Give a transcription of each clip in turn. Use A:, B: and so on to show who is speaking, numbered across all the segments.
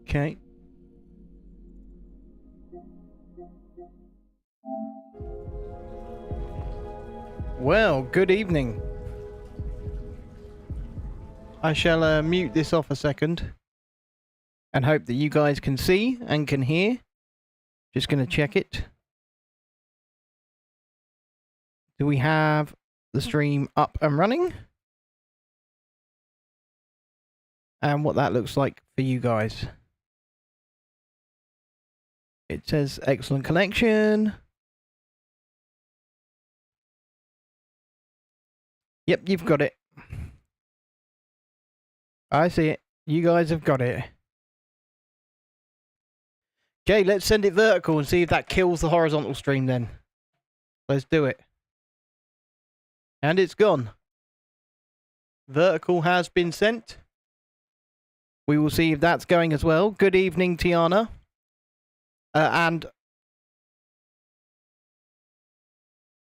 A: Okay. Well, good evening. I shall mute this off a second and hope that you guys can see and can hear. Just going to check it. Do we have the stream up and running? And what that looks like for you guys. It says excellent connection. Yep, you've got it. I see it. You guys have got it. Okay, let's send it vertical and see if that kills the horizontal stream then. Let's do it. And it's gone. Vertical has been sent. We will see if that's going as well. Good evening, Tiana. And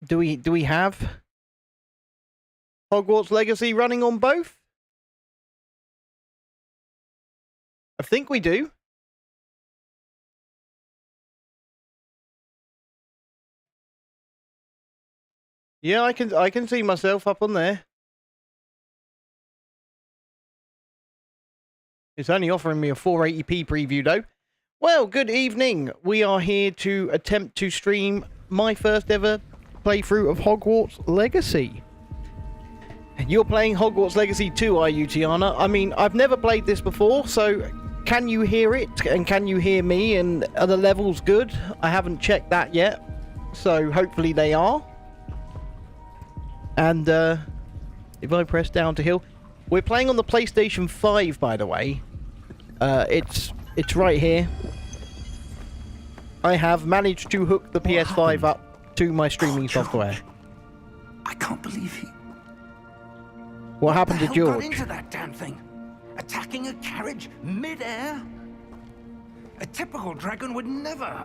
A: do we have Hogwarts Legacy running on both? I think we do. Yeah, I can see myself up on there. It's only offering me a 480p preview though. Well, good evening. We are here to attempt to stream my first ever playthrough of Hogwarts Legacy. You're playing Hogwarts Legacy 2, are you, Tiana? I mean, I've never played this before, so can you hear it? And can you hear me? And are the levels good? I haven't checked that yet, so hopefully they are. And if I press down to hill, we're playing on the PlayStation 5, by the way. It's right here. I have managed to hook the PS5 up to my streaming software.
B: I can't believe he...
A: What happened to George?
B: Got into that damn thing, attacking a carriage mid-air. A typical dragon would never.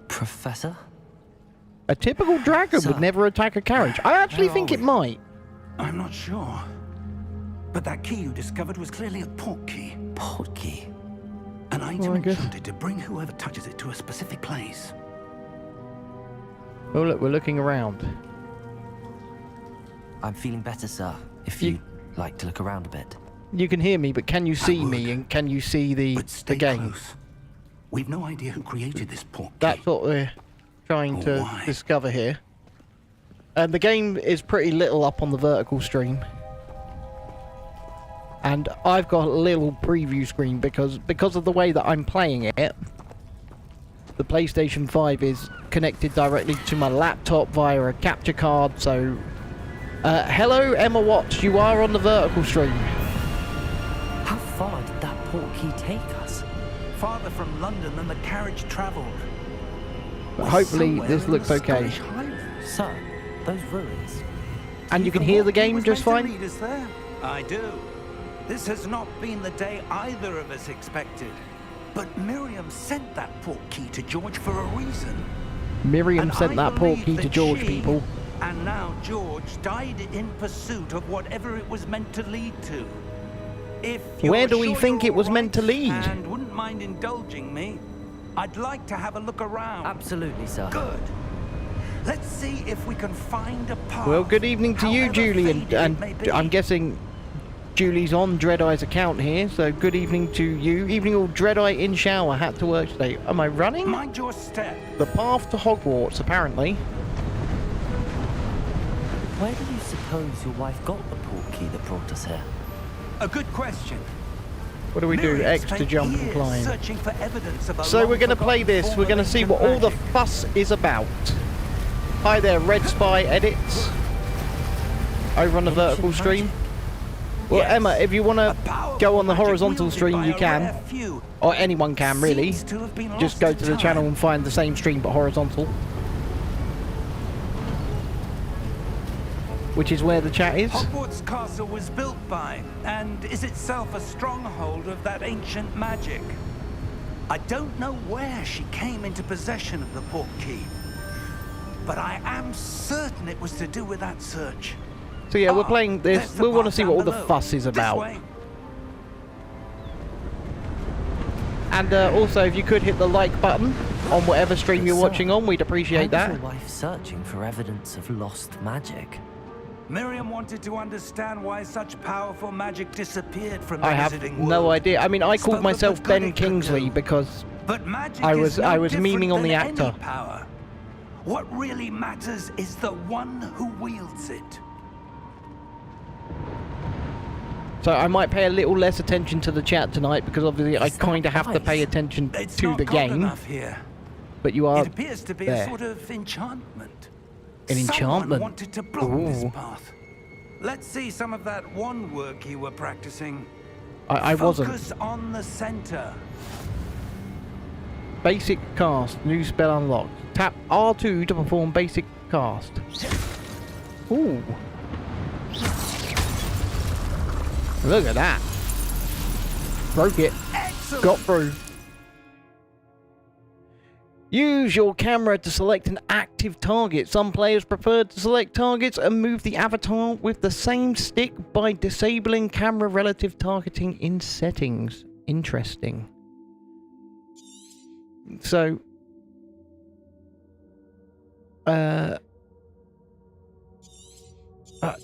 C: Professor?
A: A typical dragon would never attack a carriage. I actually think it might.
B: I'm not sure. But that key you discovered was clearly a port key.
C: Port key?
B: An item enchanted to bring whoever touches it to a specific place.
A: Oh look, we're looking around.
C: I'm feeling better, sir. If you'd like to look around a bit.
A: You can hear me, but can you see me and can you see the game?
B: Close. We've no idea who created this port key.
A: That's what we're trying to discover here. And the game is pretty little up on the vertical stream. And I've got a little preview screen because of the way that I'm playing it. The PlayStation 5 is connected directly to my laptop via a capture card, so... hello, Emma Watts, you are on the vertical stream.
C: How far did that port key take us?
B: Farther from London than the carriage travelled.
A: But hopefully this looks okay.
C: Sir, those ruins.
A: And you can hear the game just fine?
B: I do. This has not been the day either of us expected. But Miriam sent that port key to George for a reason.
A: Miriam sent that port key to George, people.
B: And now George died in pursuit of whatever it was meant to lead to. If
A: where do we think it was meant to lead?
B: And wouldn't mind indulging me, I'd like to have a look around.
C: Absolutely, sir.
B: Good. Let's see if we can find a path.
A: Well, good evening to you, Julie, and I'm guessing Julie's on Dreadeye's account here, so good evening to you. Evening all, Dreadeye in shower, had to work today. Am I running?
B: Mind your step.
A: The path to Hogwarts, apparently.
C: Where do you suppose your wife got the port key that brought us here?
B: A good question.
A: What do we do? X to jump and climb.
B: Searching for evidence of a
A: so we're going to play this. We're going to see what all the fuss is about. Hi there, Red Spy Edits. Over on the vertical stream. Well, yes. Emma, if you want to go on the horizontal stream, you can. Or anyone can, really. Just go to the channel and find the same stream, but horizontal. Which is where the chat is.
B: Hogwarts Castle was built by, and is itself a stronghold of that ancient magic. I don't know where she came into possession of the port key, but I am certain it was to do with that search.
A: So yeah, we're playing this. We want to see what all the fuss is about. And also, if you could hit the like button on whatever stream you're watching on, we'd appreciate
C: Why was
A: that.
C: your wife searching for evidence of lost magic?
B: Miriam wanted to understand why such powerful magic disappeared from the
A: I have
B: visiting
A: no
B: world.
A: idea. I mean, I
B: Spoke
A: called
B: of
A: myself
B: the good
A: Ben
B: it could
A: Kingsley
B: do.
A: because
B: But magic
A: I
B: is
A: was
B: no
A: memeing
B: different
A: on the
B: than
A: actor.
B: any power. What really matters is the one who wields it.
A: so I might pay a little less attention to the chat tonight because obviously I
C: Is that
A: kind of have to
C: right?
A: pay attention
B: It's
A: to
B: not
A: the
B: cold
A: game.
B: enough here.
A: But you are
B: It appears to be
A: there.
B: a sort of enchantment.
A: An enchantment?
B: Someone wanted to block this
A: Ooh.
B: path. Let's see some of that wand work you were practicing.
A: I wasn't.
B: Focus on the center.
A: Basic cast. New spell unlocked. Tap R2 to perform basic cast. Ooh. Look at that. Broke it.
B: Excellent.
A: Got through. Use your camera to select an active target. Some players prefer to select targets and move the avatar with the same stick by disabling camera relative targeting in settings. Interesting. So,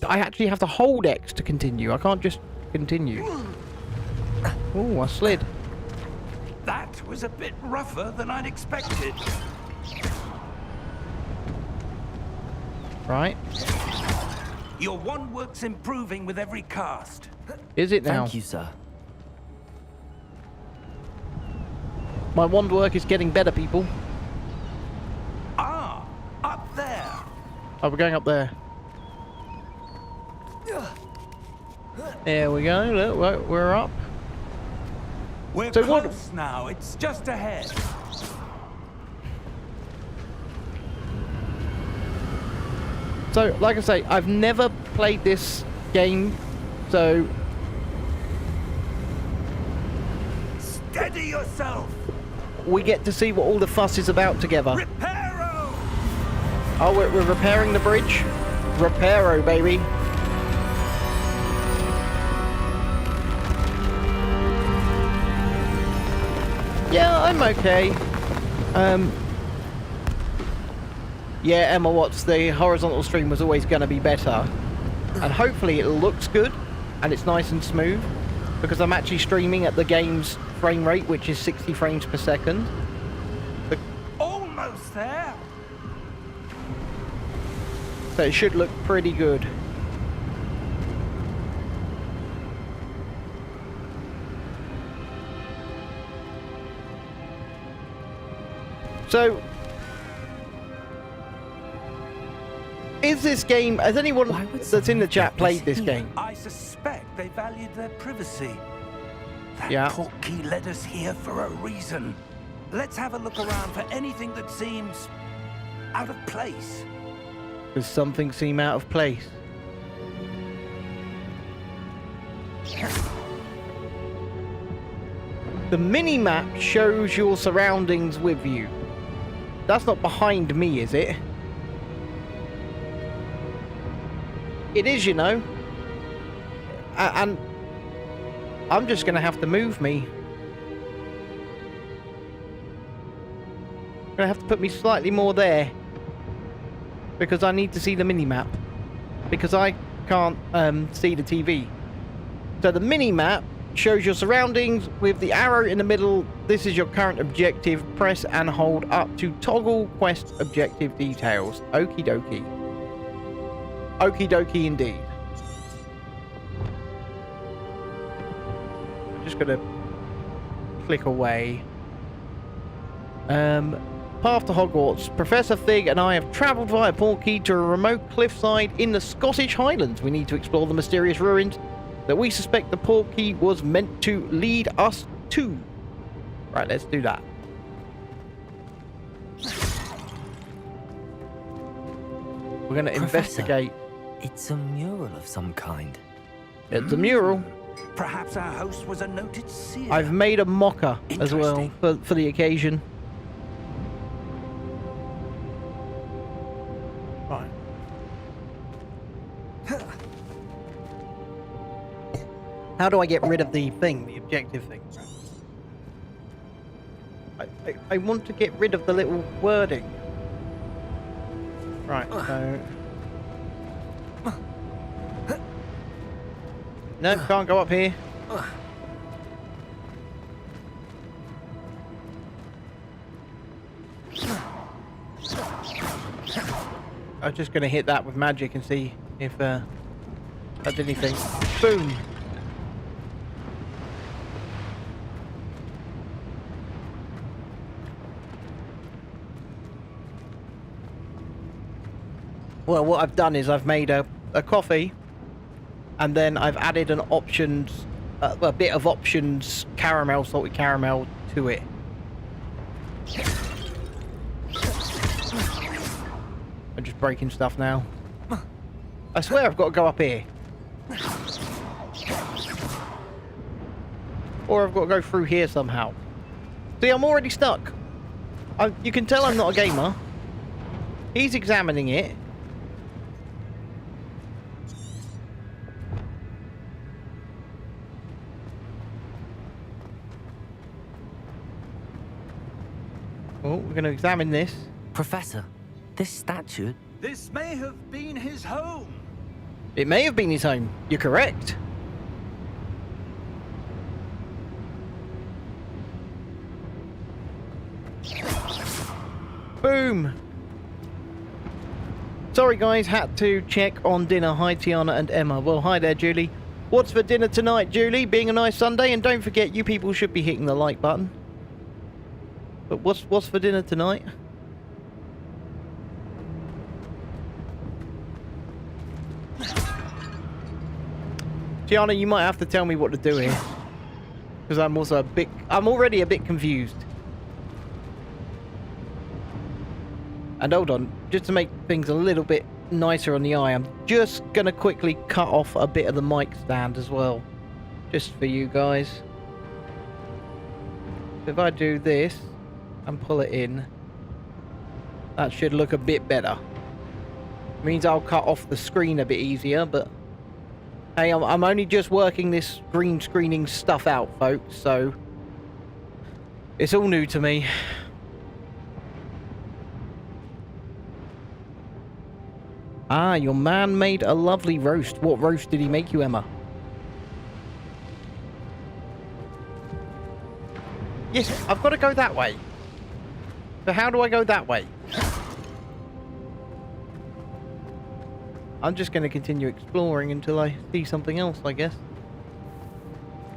A: I actually have to hold X to continue. I can't just continue. Oh, I slid.
B: That was a bit rougher than I'd expected.
A: Right.
B: Your wand work's improving with every cast.
A: Is it now?
C: Thank you, sir.
A: My wand work is getting better, people.
B: Ah, up there.
A: Oh, we're going up there. There we go. Look, we're up.
B: We're
A: So what-
B: close now. It's just ahead.
A: So, like I say, I've never played this game, so
B: Steady yourself.
A: we get to see what all the fuss is about together.
B: Reparo.
A: Oh, we're repairing the bridge? Reparo, baby. Yeah, I'm okay. Yeah, Emma Watts, the horizontal stream was always going to be better. And hopefully it looks good and it's nice and smooth because I'm actually streaming at the game's frame rate, which is 60 frames per second.
B: Almost there.
A: So it should look pretty good. So, is this game, has anyone
C: Why would
A: that's in the
C: someone
A: chat
C: put
A: played
C: this
A: this
C: here?
A: game?
B: I suspect they valued their privacy. That
A: Yeah.
B: portkey led us here for a reason. Let's have a look around for anything that seems out of place.
A: Does something seem out of place? The mini-map shows your surroundings with you. That's not behind me, is it? It is, you know. And I'm just going to have to move me. Going to have to put me slightly more there. Because I need to see the mini-map. Because I can't see the TV. So the mini-map shows your surroundings with the arrow in the middle. This is your current objective. Press and hold up to toggle quest objective details. Okie dokie. Okie dokie indeed. I'm just gonna click away. Path to Hogwarts. Professor Fig and I have travelled via Portkey to a remote cliffside in the Scottish Highlands. We need to explore the mysterious ruins that we suspect the Portkey was meant to lead us to. Right, let's do that. We're going to
C: Professor,
A: investigate.
C: It's a mural of some kind.
A: It's a mural.
B: Perhaps our host was a noted seer.
A: I've made a mocker as well
B: Interesting.
A: for the occasion. Right. How do I get rid of the thing, the objective thing? I want to get rid of the little wording. Right, so... No, can't go up here. I'm just going to hit that with magic and see if that did anything. Boom! Well, what I've done is I've made a coffee, and then I've added an options, a bit of options caramel, salted caramel to it. I'm just breaking stuff now. I swear I've got to go up here. Or I've got to go through here somehow. See, I'm already stuck. You can tell I'm not a gamer. He's examining it. Oh, we're going to examine this.
C: Professor, this statue...
B: This may have been his home.
A: It may have been his home. You're correct. Boom. Sorry guys, had to check on dinner. Hi Tiana and Emma. Well, hi there Julie. What's for dinner tonight, Julie? Being a nice Sunday, and don't forget you people should be hitting the like button. But what's for dinner tonight? Tiana, you might have to tell me what to do here. Because I'm already a bit confused. And hold on, just to make things a little bit nicer on the eye, I'm just going to quickly cut off a bit of the mic stand as well. Just for you guys. If I do this and pull it in, that should look a bit better. Means I'll cut off the screen a bit easier, but hey, I'm only just working this green screening stuff out, folks, so it's all new to me. Ah, your man made a lovely roast. What roast did he make you, Emma? Yes, I've got to go that way. So how do I go that way? I'm just going to continue exploring until I see something else, I guess.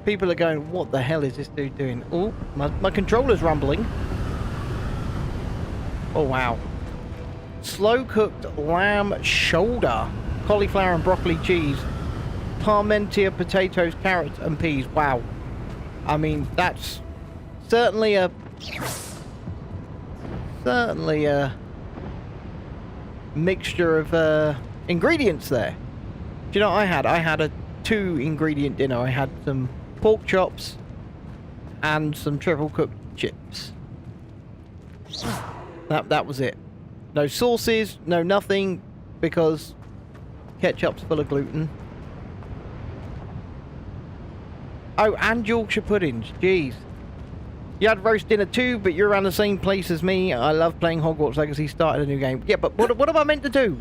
A: People are going, what the hell is this dude doing? Oh, my controller's rumbling. Oh, wow. Slow-cooked lamb shoulder. Cauliflower and broccoli cheese. Parmentier potatoes, carrots and peas. Wow. I mean, that's certainly a mixture of ingredients there. Do you know what I had? I had a 2-ingredient dinner. I had some pork chops and some triple cooked chips. That was it. No sauces, no nothing, because ketchup's full of gluten. Oh, and Yorkshire puddings. Jeez. You had roast dinner too, but you're around the same place as me. I love playing Hogwarts Legacy. Started a new game. Yeah, but what am I meant to do?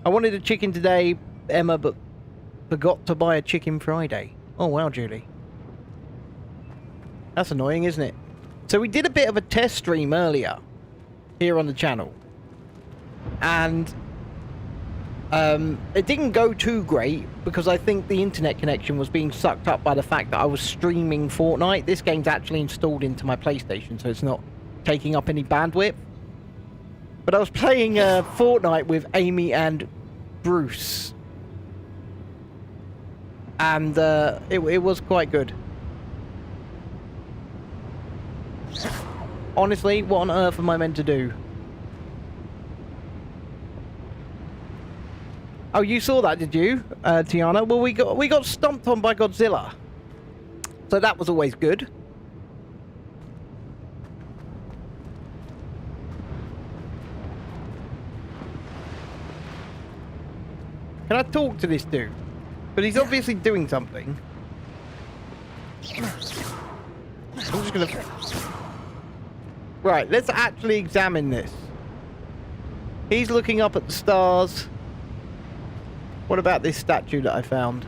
A: I wanted a chicken today, Emma, but forgot to buy a chicken Friday. Oh, wow, Julie. That's annoying, isn't it? So we did a bit of a test stream earlier here on the channel. And it didn't go too great because I think the internet connection was being sucked up by the fact that I was streaming Fortnite. This game's actually installed into my PlayStation, so it's not taking up any bandwidth. But I was playing Fortnite with Amy and Bruce. And it was quite good. Honestly, what on earth am I meant to do? Oh, you saw that, did you, Tiana? Well, we got stomped on by Godzilla. So that was always good. Can I talk to this dude? But he's obviously doing something. I'm just gonna... Right, let's actually examine this. He's looking up at the stars. What about this statue that I found?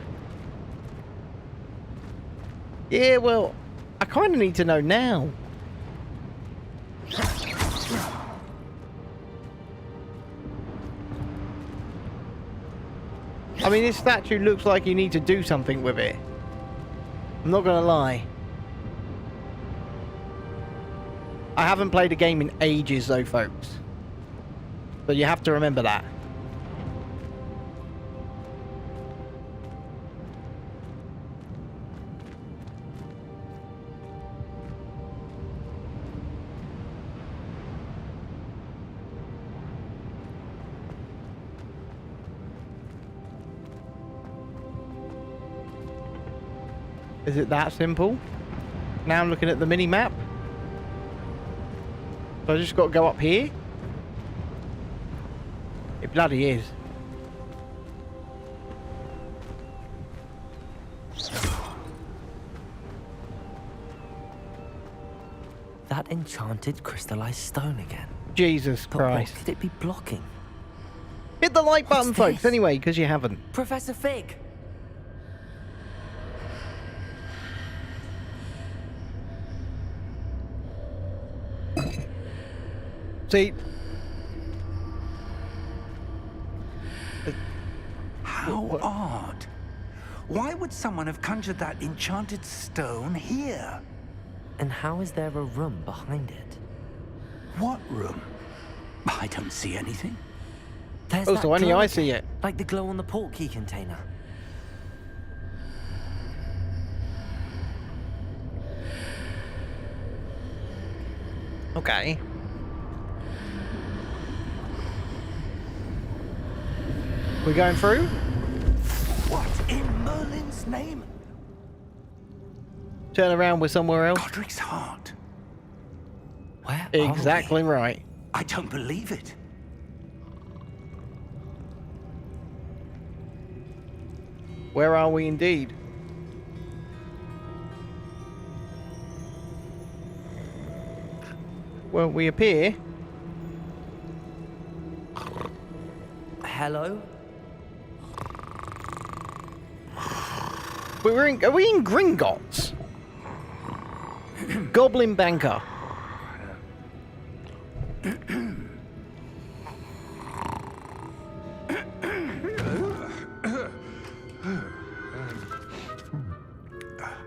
A: Yeah, well, I kind of need to know now. I mean, this statue looks like you need to do something with it. I'm not gonna lie. I haven't played a game in ages though, folks. But you have to remember that. Is it that simple? Now I'm looking at the mini-map. So I just got to go up here? It bloody is.
C: That enchanted crystallized stone again.
A: Jesus
C: But
A: Christ.
C: what could it be blocking?
A: Hit the like button,
C: What's
A: folks,
C: this?
A: anyway, because you haven't.
C: Professor Fig!
A: See,
B: How odd. Why would someone have conjured that enchanted stone here?
C: And how is there a room behind it?
B: What room? I don't see anything.
C: There's
A: oh,
C: that
A: so only
C: glow
A: I
C: again,
A: see it.
C: like the glow on the portkey container.
A: Okay. We're going through?
B: What in Merlin's name?
A: Turn around, we're somewhere else.
B: Godric's heart.
C: Where
A: Exactly right.
B: I don't believe it.
A: Where are we indeed? Well, we appear.
C: are we? Hello?
A: Are we in Gringotts? Goblin Banker.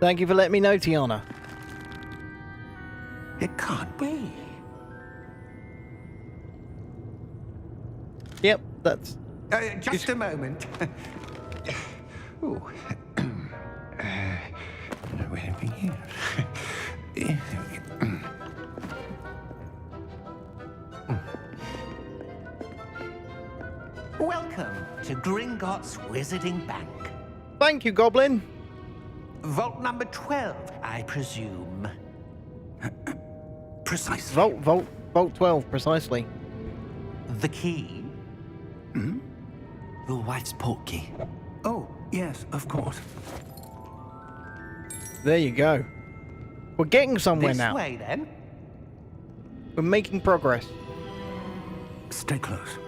A: Thank you for letting me know, Tiana.
B: It can't be.
A: Yep, that's...
B: Just a moment. Ooh. Where have we here? Welcome to Gringotts Wizarding Bank.
A: Thank you, Goblin.
B: Vault number 12, I presume. Precisely.
A: Vault 12, precisely.
B: The key?
C: Your wife's portkey.
B: Oh, yes, of course.
A: There you go. We're getting somewhere
B: This
A: now.
B: way, then.
A: We're making progress.
B: Stay close.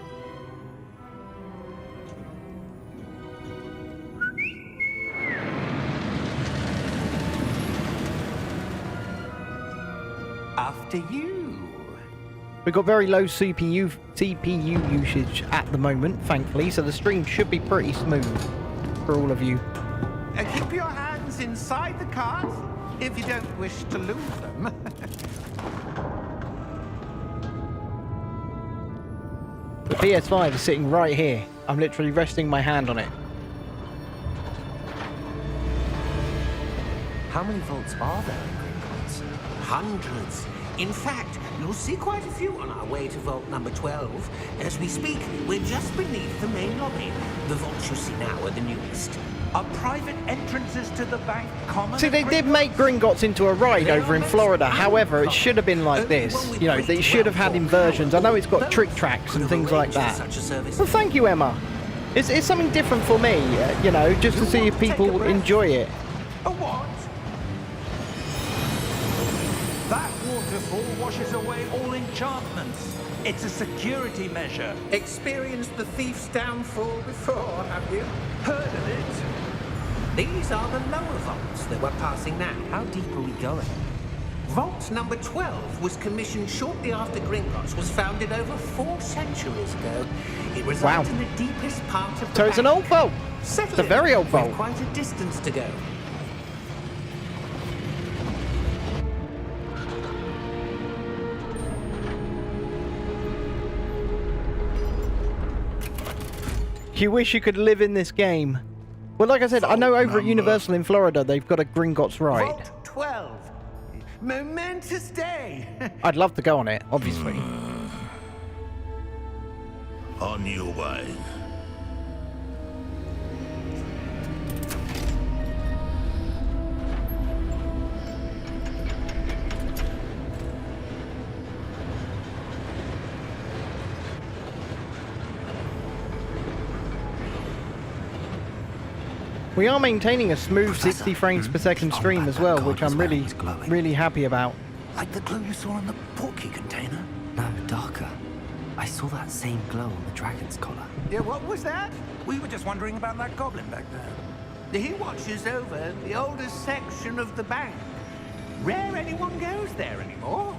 B: After you.
A: We've got very low CPU usage at the moment, thankfully, so the stream should be pretty smooth for all of you.
B: Keep your hands inside the cart if you don't wish to lose them.
A: The PS5 is sitting right here. I'm literally resting my hand on it.
C: How many vaults are there in Gringotts?
D: Hundreds. In fact, you'll see quite a few on our way to vault number 12. As we speak, we're just beneath the main lobby. The vaults you see now are the newest.
B: Are private entrances to the bank common?
A: See, they did make Gringotts into a ride over in Florida. However, it should have been like this. You know, they should have had inversions. I know it's got trick tracks and things like that. Well, thank you, Emma. It's something different for me, you know, just to see if people enjoy it.
B: A what? waterfall washes away all enchantments. It's a security measure.
D: Experienced the thief's downfall before, have you?
B: Heard of it?
D: These are the lower vaults that we're passing now.
C: How deep are we going?
D: Vault number 12 was commissioned shortly after Gringotts was founded over 4 centuries ago. It resides in the deepest part of the
A: So it's an
D: bank.
A: old vault.
D: Settle
A: It's a
D: in.
A: very old vault.
D: We've quite a distance to go.
A: You wish you could live in this game. Well, like I said, I know over at Universal in Florida, they've got a Gringotts ride.
D: Vault 12. Momentous day.
A: I'd love to go on it, obviously.
E: On your way.
A: We are maintaining a smooth 60 frames per second stream as well, which I'm really happy about.
B: Like the glow you saw in the portkey container?
C: No, darker. I saw that same glow on the dragon's collar.
D: Yeah, what was that?
B: We were just wondering about that goblin back there.
D: He watches over the oldest section of the bank. Rare anyone goes there anymore.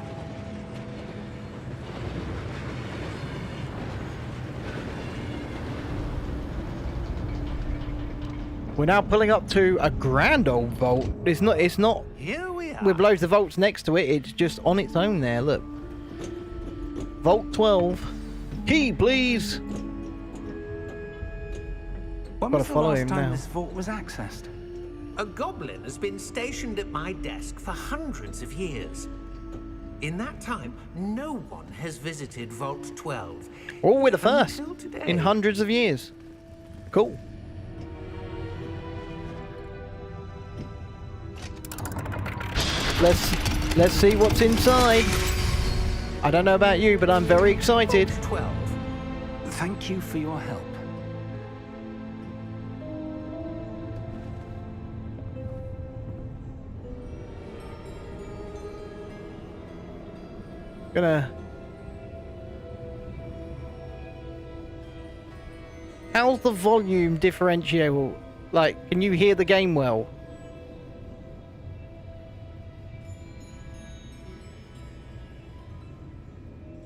A: We're now pulling up to a grand old vault. It's not
D: Here we are.
A: with loads of vaults next to it. It's just on its own there, look. Vault 12. Key, please.
B: When
A: Gotta
B: was the
A: follow
B: last
A: him
B: time
A: now.
B: this vault was accessed?
D: A goblin has been stationed at my desk for hundreds of years. In that time, no one has visited Vault 12.
A: Oh, we're the first
D: Until today.
A: in hundreds of years. Cool. Let's see what's inside. I don't know about you, but I'm very excited.
D: Vault 12.
B: Thank you for your help.
A: How's the volume differential? Like, can you hear the game well?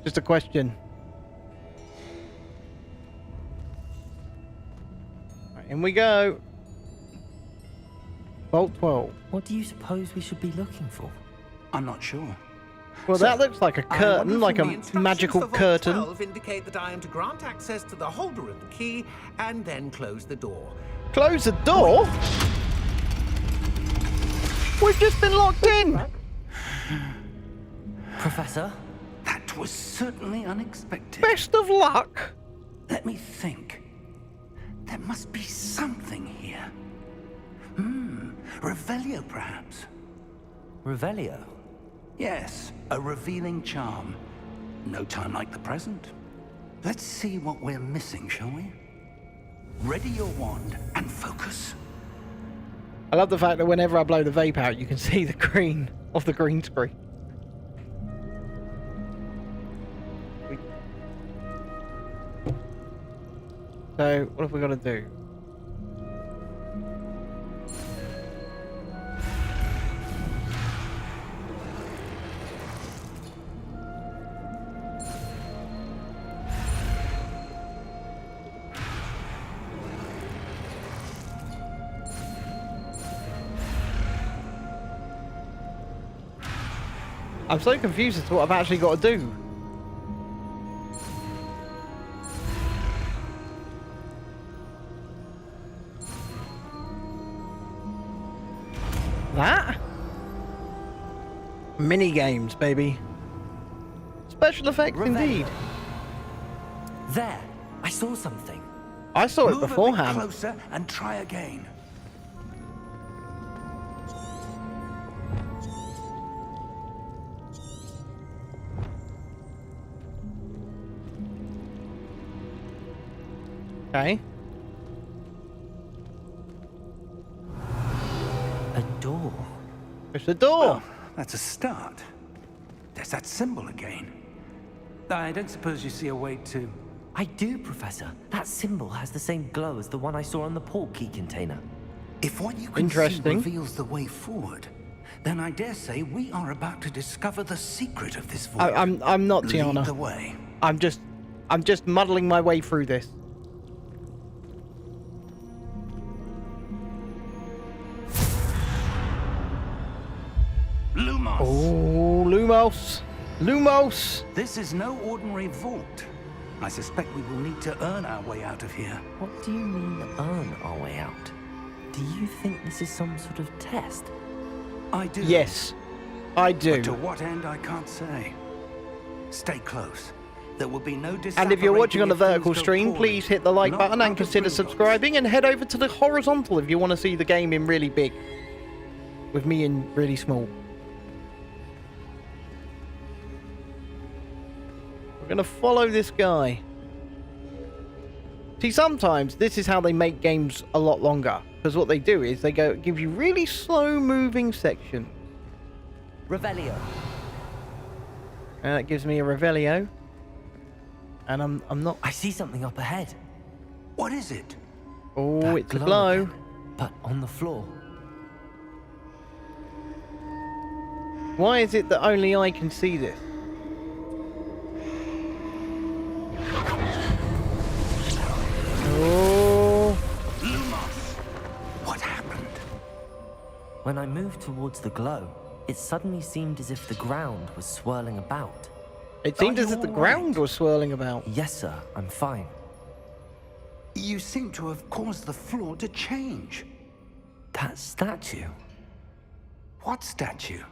A: Just a question. Right, in we go. Vault 12.
C: What do you suppose we should be looking for?
B: I'm not sure.
A: Well, that looks like a curtain, like
D: The
A: a
D: instructions
A: magical
D: for Vault
A: curtain.
D: 12 indicate that I am to grant access to the holder of the key and then close the door.
A: Close the door? We've just been locked in!
C: Professor?
B: That was certainly unexpected.
A: Best of luck!
B: Let me think. There must be something here. Revelio, perhaps.
C: Revelio?
B: Yes, a revealing charm. No time like the present. Let's see what we're missing, shall we? Ready your wand and focus.
A: I love the fact that whenever I blow the vape out, you can see the green of the green screen. So, what have we got to do? I'm so confused as to what I've actually got to do. That? Mini games, baby. Special effects indeed.
C: There! I saw something.
A: I saw it
B: Move a bit
A: beforehand.
B: closer and try again.
A: Okay.
C: A door.
A: There's the door.
B: Well, that's a start. There's that symbol again. I don't suppose you see a way to...
C: I do, Professor. That symbol has the same glow as the one I saw on the port key container.
B: If what you can see
A: Interesting.
B: reveals the way forward, then I dare say we are about to discover the secret of this void.
A: I'm not
B: Lead
A: Tiana.
B: the way.
A: I'm just muddling my way through this.
B: Lumos!
A: Oh, Lumos! Lumos!
B: This is no ordinary vault. I suspect we will need to earn our way out of here.
C: What do you mean, earn our way out? Do you think this is some sort of test?
B: I do.
A: Yes, I do.
B: But to what end, I can't say. Stay close. There will be no
A: And if you're watching on the
B: disapparating if
A: vertical
B: things go
A: stream,
B: poorly.
A: please hit the like
B: Not
A: button and
B: out of
A: consider
B: Gringotts.
A: subscribing, and head over to the horizontal if you want to see the game in really big. With me in really small. We're going to follow this guy. See, sometimes this is how they make games a lot longer. Because what they do is they give you really slow moving sections.
C: Revelio.
A: And that gives me a Revelio. And I'm not...
C: I see something up ahead.
B: What is it?
A: Oh,
C: That
A: it's a glow.
C: again, but on the floor.
A: Why is it that only I can see this? Oh,
B: Lumos! What happened?
C: When I moved towards the glow, it suddenly seemed as if the ground was swirling about.
A: it seemed
B: Are
A: as
B: you
A: if the
B: all
A: ground
B: right?
A: was swirling about.
C: Yes, sir, I'm fine.
B: You seem to have caused the floor to change.
C: That statue.
B: What statue?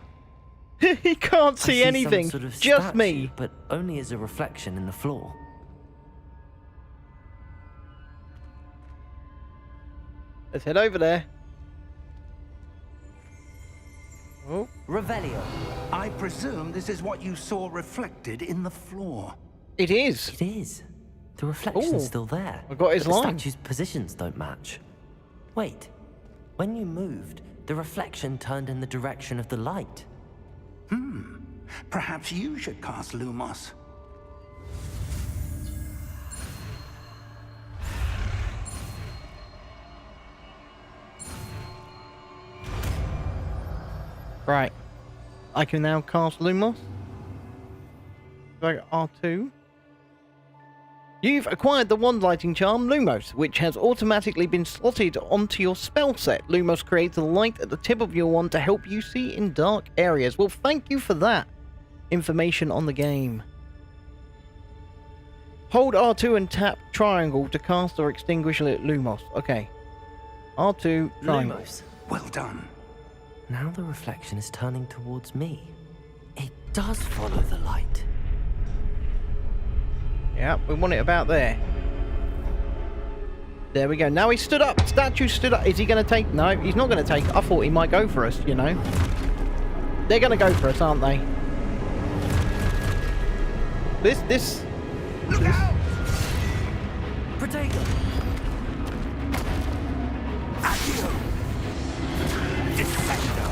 A: He can't
C: I
A: see
C: some
A: anything.
C: sort of
A: Just
C: statue,
A: me.
C: but only as a reflection in the floor.
A: Let's head over there. Oh,
C: Revelio.
B: I presume this is what you saw reflected in the floor.
A: it is.
C: It is. The reflection's
A: Ooh,
C: still there.
A: I got his
C: but the
A: line.
C: statue's positions don't match. Wait. When you moved, the reflection turned in the direction of the light.
B: Perhaps you should cast Lumos.
A: Right. I can now cast Lumos. Like R2. You've acquired the wand lighting charm Lumos, which has automatically been slotted onto your spell set. Lumos creates a light at the tip of your wand to help you see in dark areas. Well, thank you for that information on the game. Hold R2 and tap triangle to cast or extinguish Lumos. Okay. R2, triangle.
C: Lumos.
B: Well done.
C: Now the reflection is turning towards me. It does follow the light.
A: Yeah, we want it about there. There we go. Now he stood up. Statue stood up. Is he going to take... No, he's not going to take... I thought he might go for us, you know. They're going to go for us, aren't they? This...
B: Look out!
C: Protego!
B: Accio! Defendo!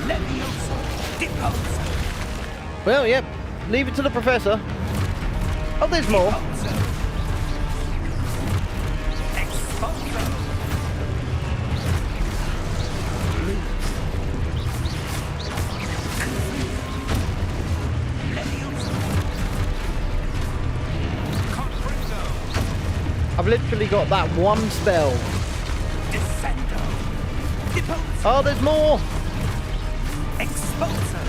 B: Levioso! Deposo!
A: Well, yep. Leave it to the professor. Oh, there's more.
B: Deposo! Exposo! Levioso! Confringo!
A: I've literally got that one spell.
B: Defendo! Deposo!
A: Oh, there's more.
B: Exposo!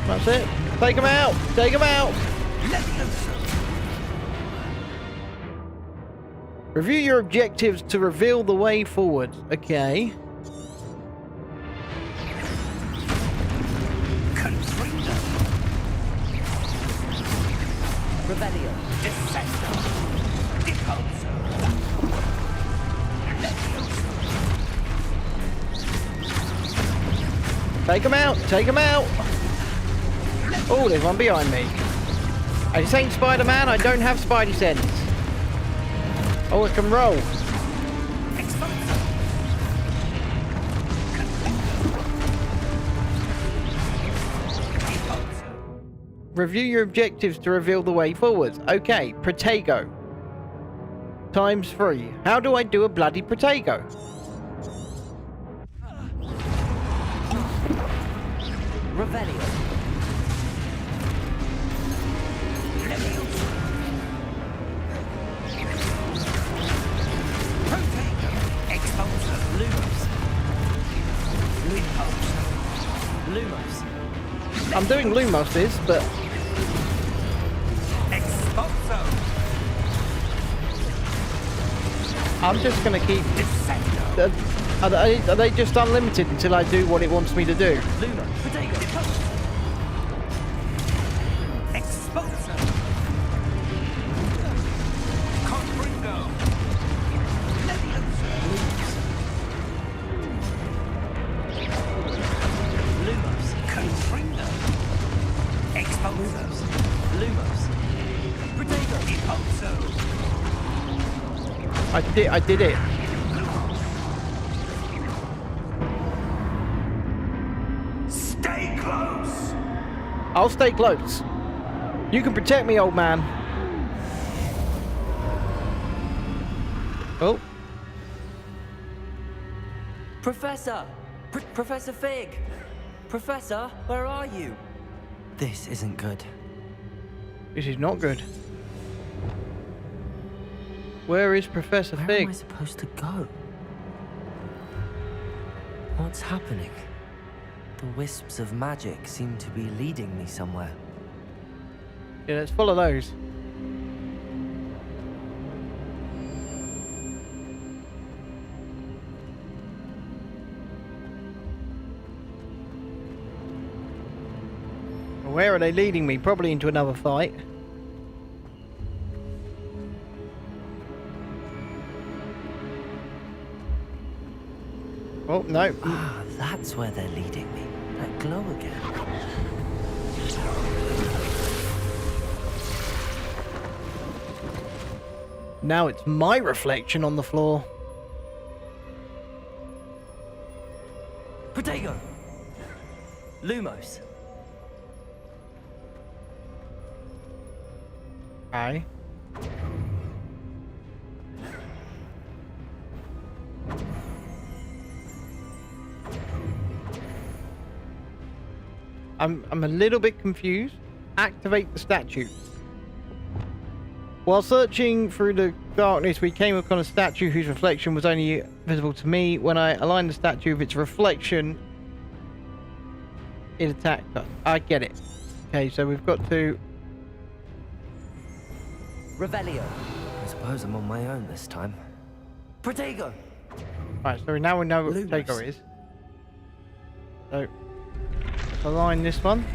A: That's it. Take him out. Take him out.
B: Levioso!
A: Review your objectives to reveal the way forward. Okay.
B: Confringo!
C: Revelio.
B: Defendo! Deposo! Levioso!
A: Take him out. Take him out. Oh, there's one behind me. This ain't Spider-Man. I don't have Spidey sense. Oh, it can roll.
B: Exposo! Deposo!
A: Review your objectives to reveal the way forwards. Okay, Protego. ×3. How do I do a bloody Protego?
C: Revelio. Lumos.
A: I'm doing Lumoses, but
B: Expulso.
A: I'm just going to keep...
B: Descendo.
A: Are they just unlimited until I do what it wants me to do?
C: Lumo. Protego.
B: Expulso. Confringo. Levioso.
C: Lumos.
B: Confringo. Expulso.
C: Lumos. Protego.
B: Impulso.
A: I did it.
B: Stay close.
A: I'll stay close. You can protect me, old man. Oh,
C: Professor! Professor Fig! Professor, where are you? This isn't good.
A: this is not good. Where is Professor
C: Where
A: Fig?
C: am I supposed to go? What's happening? The wisps of magic seem to be leading me somewhere.
A: Yeah, let's follow those. Where are they leading me? Probably into another fight. Oh, no.
C: Ah, that's where they're leading me. That glow again.
A: Now it's my reflection on the floor.
C: Protego! Lumos.
A: Aye. I'm a little bit confused. Activate the statue. While searching through the darkness, we came upon a statue whose reflection was only visible to me. When I aligned the statue with its reflection, it attacked us. I get it. Okay, so we've got to...
C: Revelio. I suppose I'm on my own this time. Protego!
A: Right, so now we know what
C: Lumos.
A: Protego is. So, let's align this one.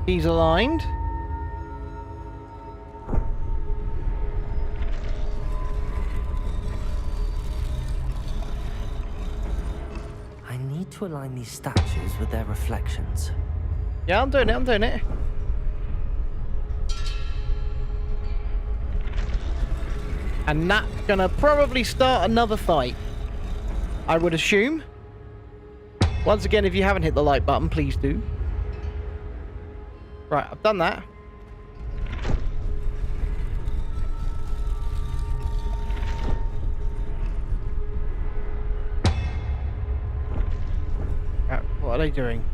A: He's aligned.
C: I need to align these statues with their reflections.
A: Yeah, I'm doing it, I'm doing it. And that's gonna probably start another fight, I would assume. Once again, if you haven't hit the like button, please do. Right, I've done that. Right, what are they doing?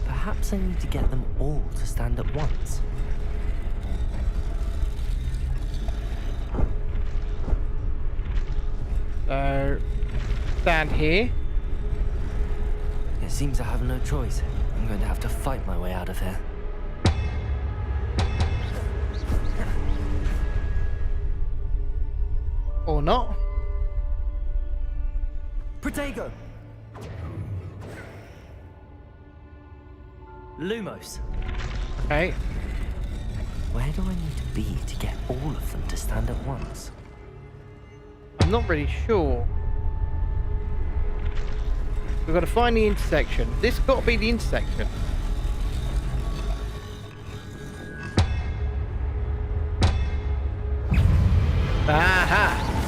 C: Perhaps I need to get them all to stand at once.
A: So, stand here.
C: It seems I have no choice. I'm going to have to fight my way out of here.
A: Or not.
C: Protego! Lumos.
A: Okay.
C: Where do I need to be to get all of them to stand at once?
A: I'm not really sure. We've got to find the intersection. This got to be the intersection. Aha!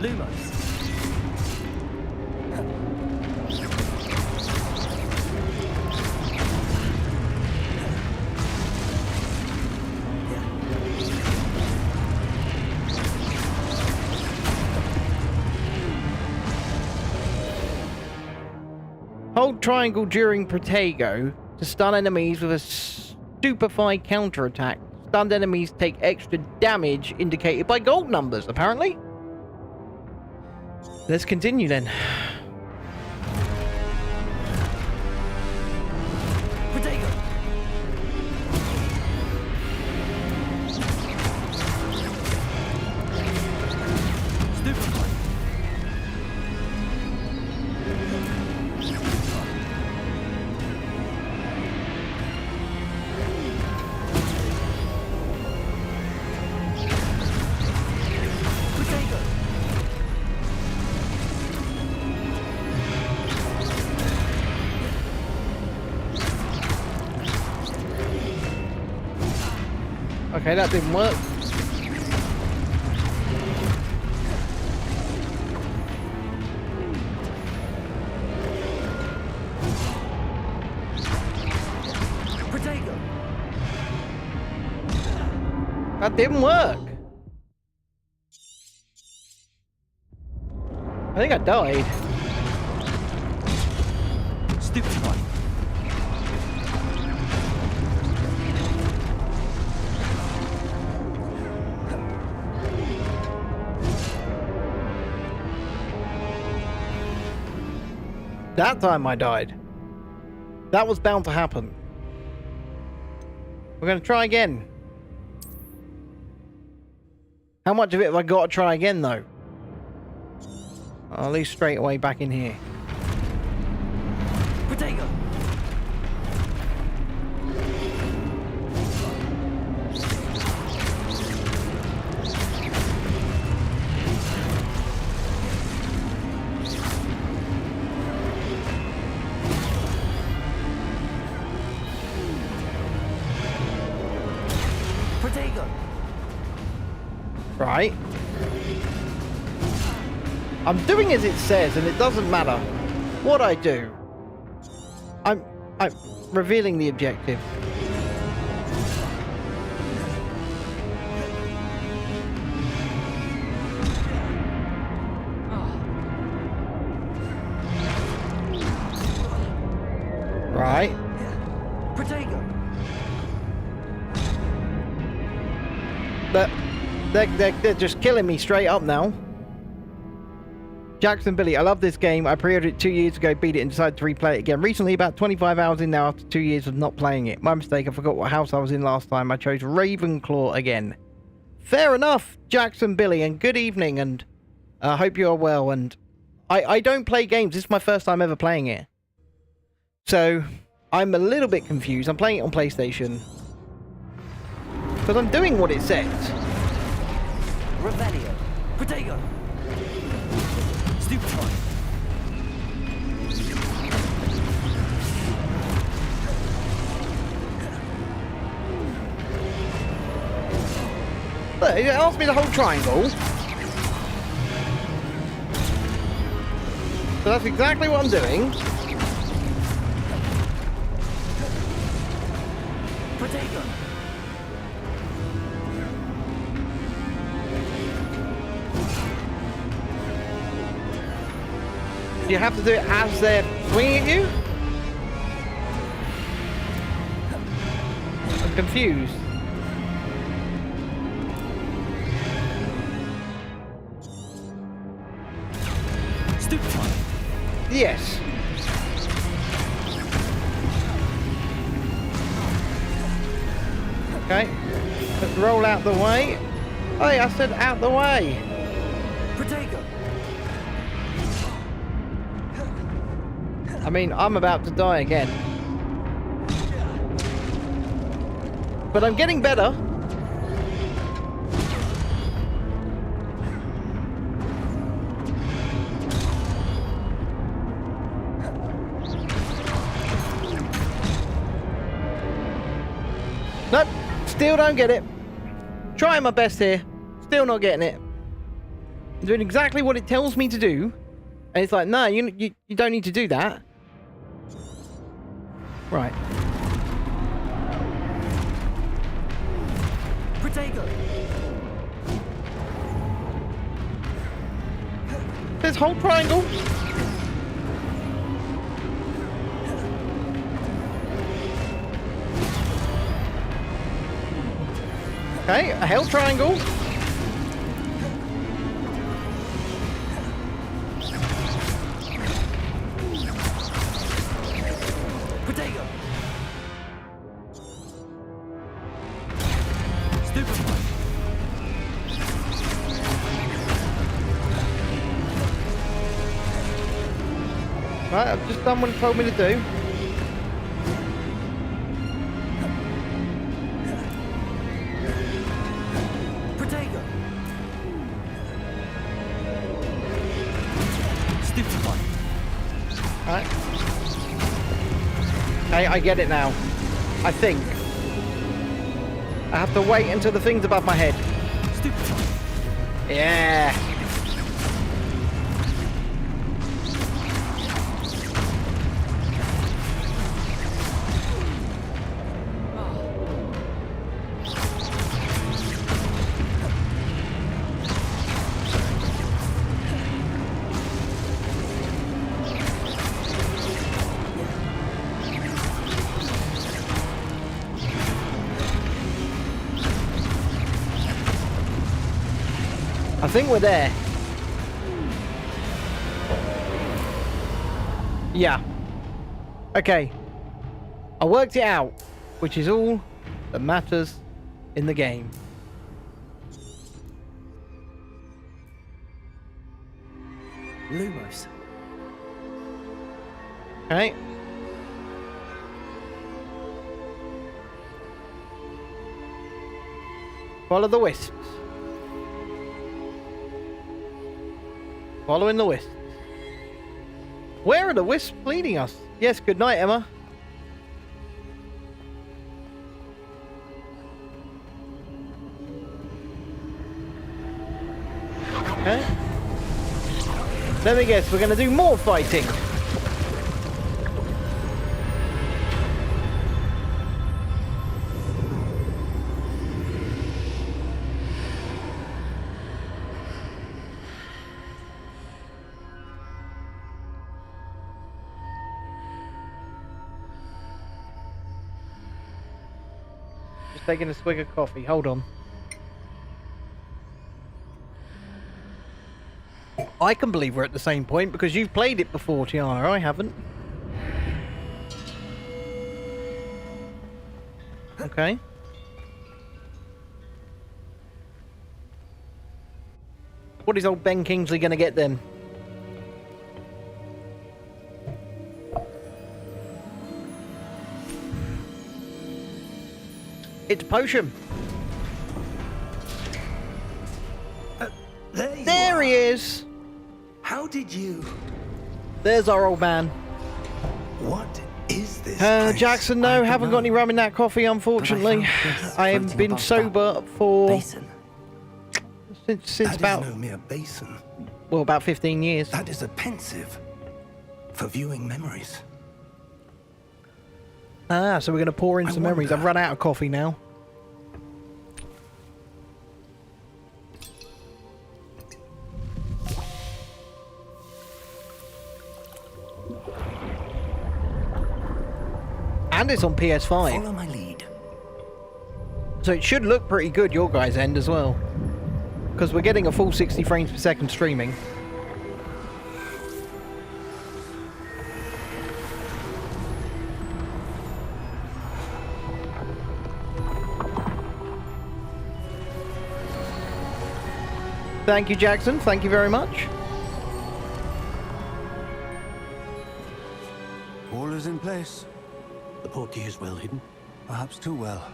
C: Lumos.
A: Hold triangle during Protego to stun enemies with a stupefy counterattack. Stunned enemies take extra damage indicated by gold numbers, apparently. Let's continue then.
C: Protego. Stupefy.
A: Okay, that didn't work.
C: Protego.
A: That didn't work. I think I died.
C: Stupefy.
A: That time I died. That was bound to happen. We're going to try again. How much of it have I got to try again, though? I'll leave straight away back in here.
C: Protego. Protego.
A: Right. I'm doing as it says, and it doesn't matter what I do. I'm revealing the objective. Right.
C: Protego.
A: They're just killing me straight up now. Jackson Billy, I love this game. I pre-ordered it 2 years ago, beat it and decided to replay it again. Recently, about 25 hours in now after 2 years of not playing it. My mistake, I forgot what house I was in last time. I chose Ravenclaw again. Fair enough, Jackson Billy, and good evening, and I hope you are well. And I don't play games. This is my first time ever playing it. So, I'm a little bit confused. I'm playing it on PlayStation. Because I'm doing what it says.
C: Revelio. Protego. Stupefy.
A: Look, it asked me to hold triangle. So that's exactly what I'm doing.
C: Protego.
A: You have to do it as they're swinging at you? I'm confused.
C: Stupefy.
A: Yes. Okay. Let's roll out the way. Hey, I said out the way.
C: Protego.
A: I mean, I'm about to die again. But I'm getting better. Nope, still don't get it. Trying my best here. Still not getting it. I'm doing exactly what it tells me to do. And it's like, no, you don't need to do that. Right.
C: Protego!
A: There's hold triangle. Okay, a held triangle.
C: Protego! Stupefy!
A: Right, I've just done what it told me to do.
C: Protego! Stupefy!
A: Right. Okay, I get it now. I think. I have to wait until the thing's above my head.
C: Stupefy!
A: Yeah. I think we're there. Yeah. Okay. I worked it out, which is all that matters in the game.
C: Lumos.
A: Okay. Follow the wisps. Following the wisps. Where are the wisps leading us? Yes, good night, Emma. Okay. Let me guess, we're going to do more fighting. Just taking a swig of coffee. Hold on. I can believe we're at the same point because you've played it before, Tiana. I haven't. Okay. What is old Ben Kingsley going to get then? It's a potion.
B: There
A: He is.
B: How did you...
A: There's our old man.
B: What is this place?
A: Jackson, no, haven't got any rum in that coffee, unfortunately. I have been sober for...
C: Basin.
A: Since
B: That
A: about...
B: is no mere basin.
A: Well, about 15 years.
B: That is a pensive for viewing memories.
A: Ah, so we're going to pour in
B: I
A: some memories.
B: wonder-
A: I've run out of coffee now. And it's on PS5.
B: Follow my lead.
A: So it should look pretty good your guys' end as well. Because we're getting a full 60 frames per second streaming. Thank you, Jackson. Thank you very much.
F: All is in place.
D: The portkey is well hidden.
F: Perhaps too well.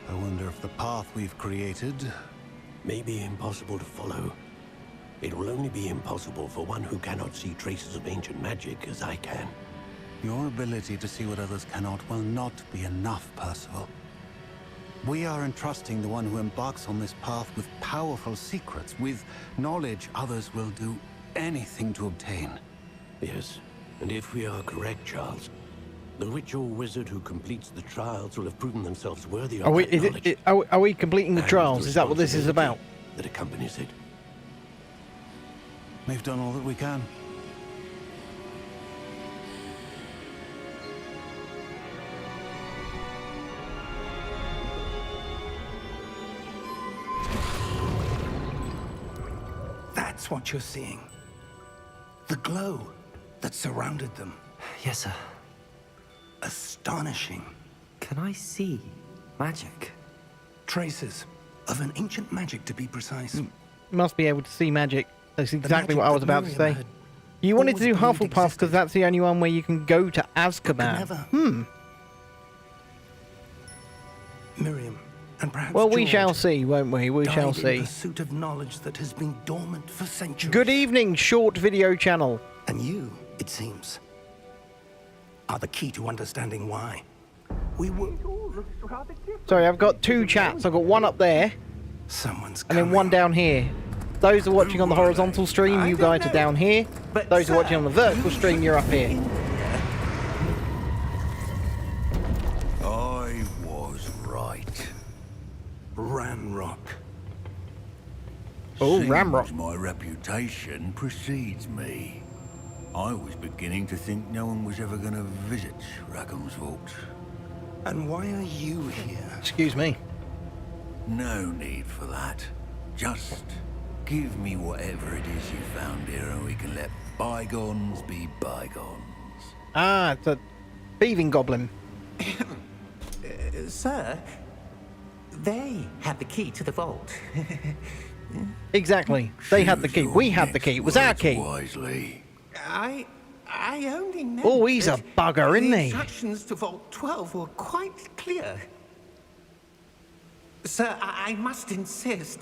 F: I wonder if the path we've created...
D: May be impossible to follow. It will only be impossible for one who cannot see traces of ancient magic as I can.
F: Your ability to see what others cannot will not be enough, Percival. We are entrusting the one who embarks on this path with powerful secrets, with knowledge others will do anything to obtain.
G: Yes, and if we are correct, Charles, the witch or wizard who completes the trials will have proven themselves worthy of that knowledge.
A: Are we completing the
G: and
A: trials? Is that what this is about?
G: That accompanies it.
F: We've done all that we can.
B: That's what you're seeing. The glow that surrounded them.
C: Yes, sir.
B: Astonishing.
C: Can I see magic?
B: Traces of an ancient magic, to be precise.
A: Must be able to see magic. That's exactly
B: magic
A: what I was
B: that
A: about to
B: Miriam
A: say.
B: had
A: You wanted to do
B: always believed
A: Hufflepuff because
B: existed.
A: that's the only one where you can go to Azkaban.
B: never. Miriam, and perhaps
A: Well, we
B: George
A: shall see, won't we? We shall
B: died in
A: see.
B: pursuit of knowledge that has been dormant for centuries.
A: Good evening, short video channel.
B: And you, it seems, are the key to understanding why. We were...
A: Sorry, I've got two chats. I've got one up there
B: Someone's
A: and then
B: coming.
A: one down here. Those are watching on the horizontal stream, you guys are down here. Those are watching on the vertical stream, you're up here.
E: I was right.
B: Ramrock.
A: Oh,
E: Seems
A: Ramrock.
E: my reputation precedes me. I was beginning to think no one was ever going to visit Rackham's vault.
B: And why are you here?
A: Excuse me.
E: No need for that. Just give me whatever it is you found here and we can let bygones be bygones.
A: Ah, it's a thieving goblin.
D: Sir, they had the key to the vault.
A: Exactly. They had the key. We had the key. It was our key.
E: Wisely.
D: I only know.
A: Oh, he's a bugger, isn't
D: the
A: he?
D: instructions to Vault 12 were quite clear. Sir, I must insist.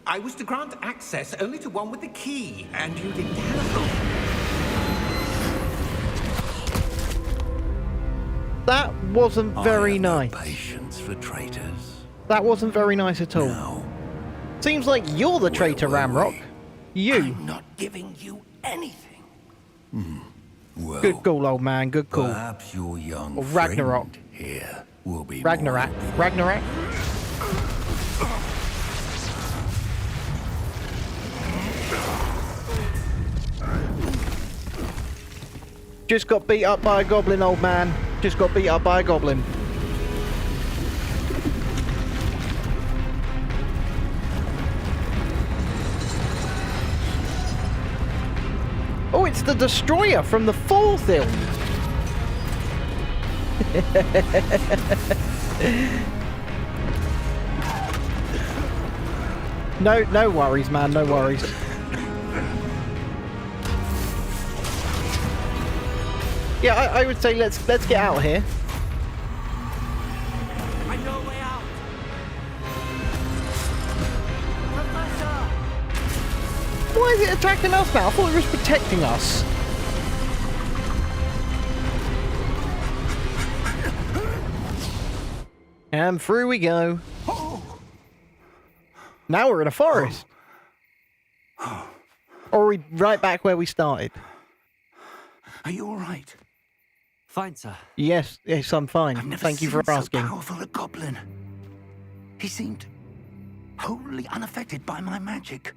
D: I was to grant access only to one with the key, and you didn't have.
A: That wasn't very
E: I have no
A: nice.
E: patience for traitors.
A: That wasn't very nice at all.
E: Now,
A: Seems like you're the traitor,
E: were
A: Ramrock.
E: we?
A: You.
B: I'm not giving you anything.
E: well,
A: Good call, old man. Good call.
E: perhaps your young
A: Or Ragnarok.
E: friend here will be
A: Ragnarok.
E: more.
A: Ragnarok? Just got beat up by a goblin, old man. Just got beat up by a goblin. Oh, it's the destroyer from the fourth film. No worries, man. No worries. Yeah, I would say let's get out of here.
C: I know a way out. Professor!
A: Why is it attacking us now? I thought it was protecting us. And through we go. Now we're in a forest. Or are we right back where we started?
B: Are you all right?
C: Fine, sir.
A: Yes, I'm fine.
B: I've never
A: Thank you
B: seen
A: for asking.
B: so powerful a goblin. He seemed wholly unaffected by my magic.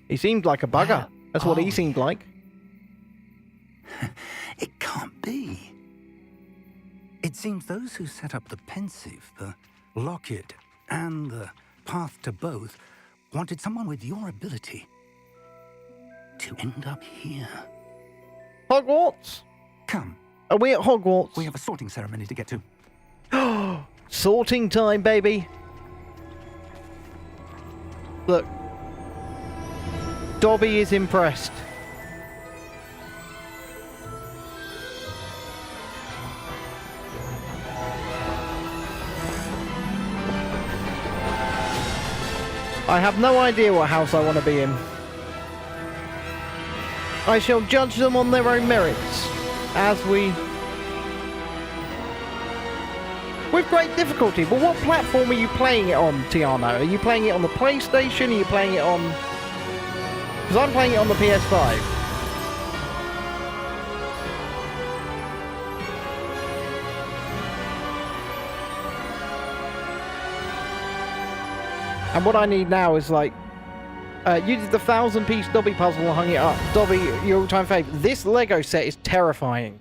A: He seemed like a bugger. That's what he
B: Oh.
A: seemed like.
B: It can't be. It seems those who set up the pensive, the locket, and the path to both wanted someone with your ability to end up here.
A: Hogwarts?
B: Come,
A: Are we at Hogwarts?
B: we have a sorting ceremony to get to.
A: Sorting time, baby. Look. Dobby is impressed. I have no idea what house I want to be in. I shall judge them on their own merits, as we With great difficulty. But what platform are you playing it on, Tiana? Are you playing it on the PlayStation? Are you playing it on... Because I'm playing it on the PS5. And what I need now is like... you did the 1,000-piece Dobby puzzle and hung it up. Dobby, your all-time favourite. This Lego set is terrifying.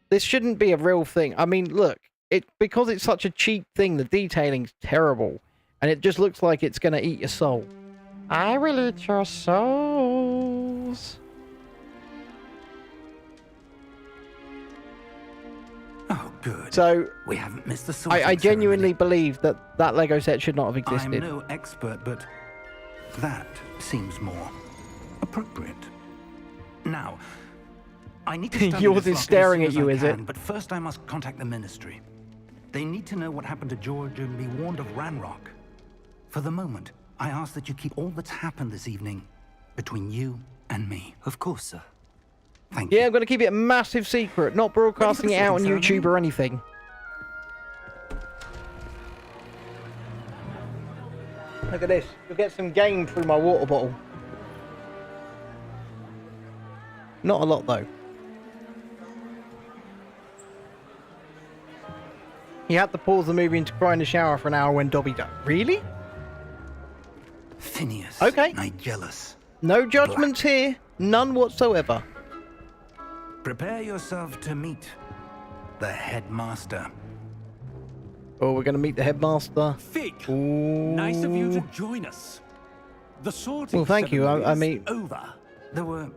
A: This shouldn't be a real thing. I mean, look. Because it's such a cheap thing, the detailing's terrible. And it just looks like it's going to eat your soul. I will eat your souls.
B: Oh, good.
A: So,
B: we haven't missed the sorting
A: I genuinely
B: ceremony.
A: believe that that Lego set should not have existed.
B: I'm no expert, but that seems more appropriate. Now, I need to study
A: Yours
B: this
A: is
B: lock
A: staring
B: as
A: at
B: soon
A: you,
B: as
A: is
B: I
A: it?
B: can, but first I must contact the Ministry. They need to know what happened to George and be warned of Ranrock. For the moment, I ask that you keep all that's happened this evening between you and me.
C: Of course, sir.
B: Thank you.
A: Yeah, I'm going to keep it a massive secret, not broadcasting it out on
B: sorting
A: YouTube or anything. Look at this. You'll get some game through my water bottle. Not a lot, though. He had to pause the movie and to cry in the shower for an hour when Dobby died. Really?
B: Phineas.
A: Okay.
B: Nigellus.
A: No judgments here. None whatsoever.
B: Prepare yourself to meet the headmaster.
A: Oh, we're going to meet the headmaster.
H: Fig,
A: Ooh.
H: nice of you to join us. The sorting
A: Well, thank you. I
H: ceremony
A: mean,
H: is over.
B: There were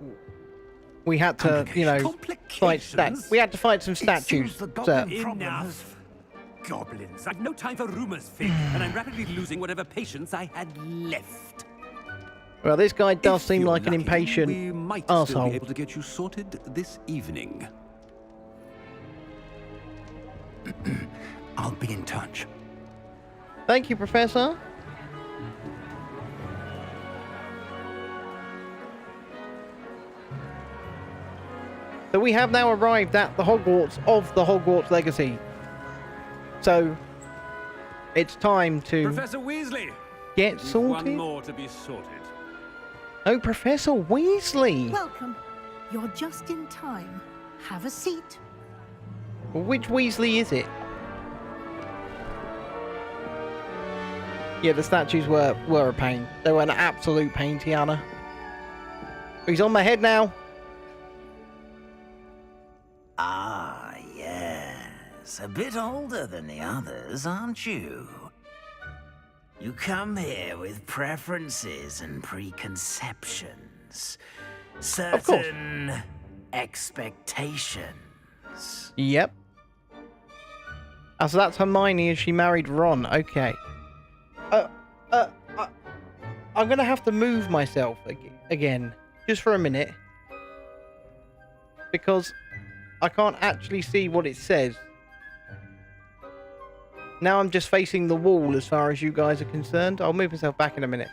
A: we had to, you know, fight
H: Complications?
A: we had to fight some statues.
B: seems the
A: Sir.
B: goblin problem has-
H: Enough. Goblins. I've no time for rumors, Fig, and I'm rapidly losing whatever patience I had left.
A: Well, this guy does
H: If
A: seem
H: you're
A: like an
H: lucky,
A: impatient
H: we might still
A: arsehole.
H: be able to get you sorted this evening.
B: I'll be in touch.
A: Thank you, Professor. So we have now arrived at the Hogwarts of the Hogwarts Legacy. So it's time to
H: Professor Weasley,
A: get
H: one
A: sorted.
H: more to be sorted.
A: Oh, Professor Weasley.
I: Welcome. You're just in time. Have a seat.
A: Which Weasley is it? Yeah, the statues were a pain. They were an absolute pain, Tiana. He's on my head now.
J: Ah, yes. A bit older than the others, aren't you? You come here with preferences and preconceptions. Certain expectations.
A: Yep. Oh, so that's Hermione as she married Ron. Okay. I'm gonna have to move myself again, just for a minute, because I can't actually see what it says. Now I'm just facing the wall as far as you guys are concerned. I'll move myself back in a minute.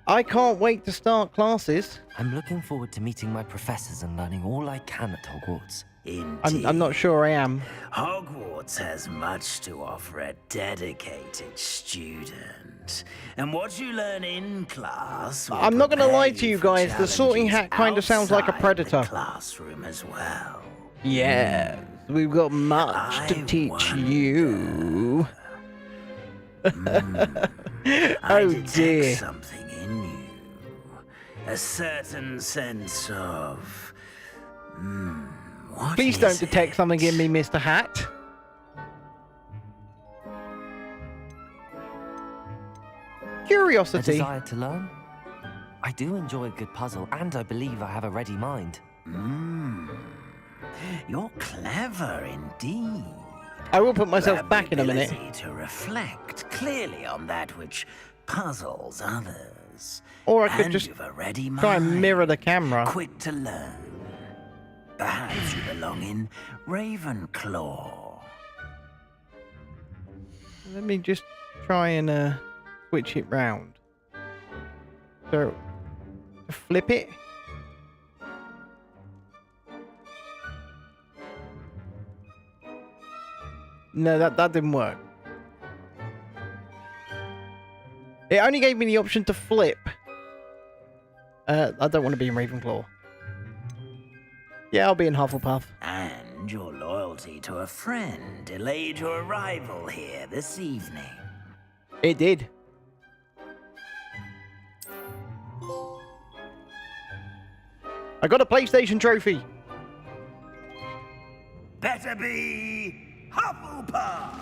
A: I can't wait to start classes.
C: I'm looking forward to meeting my professors and learning all I can at Hogwarts.
J: Indeed.
A: I'm not sure I am.
J: Hogwarts has much to offer a dedicated student. And what you learn in class will
A: I'm not gonna
J: prepare
A: lie to you
J: for
A: guys, the sorting hat
J: challenges
A: kinda sounds like a
J: outside
A: predator.
J: the classroom as well.
A: Yeah, we've got much to
J: I
A: teach
J: wonder.
A: you.
J: I
A: Oh
J: detect
A: dear.
J: something in you. A certain sense of... what
A: Please
J: is
A: don't detect
J: it?
A: something in me, Mr. Hat.
C: A
A: Curiosity.
C: desire to learn? I do enjoy a good puzzle, and I believe I have a ready mind.
J: You're clever indeed.
A: I will put myself
J: That
A: back in a minute.
J: ability to reflect clearly on that which puzzles others.
A: Or I could
J: And
A: just
J: you've a ready
A: try and
J: mind,
A: mirror the camera.
J: quick to learn. Perhaps you belong in Ravenclaw.
A: Let me just try and switch it round. So, flip it. No, that didn't work. It only gave me the option to flip. I don't want to be in Ravenclaw. Yeah, I'll be in Hufflepuff.
J: And your loyalty to a friend delayed your arrival here this evening.
A: It did. I got a PlayStation trophy.
J: Better be Hufflepuff!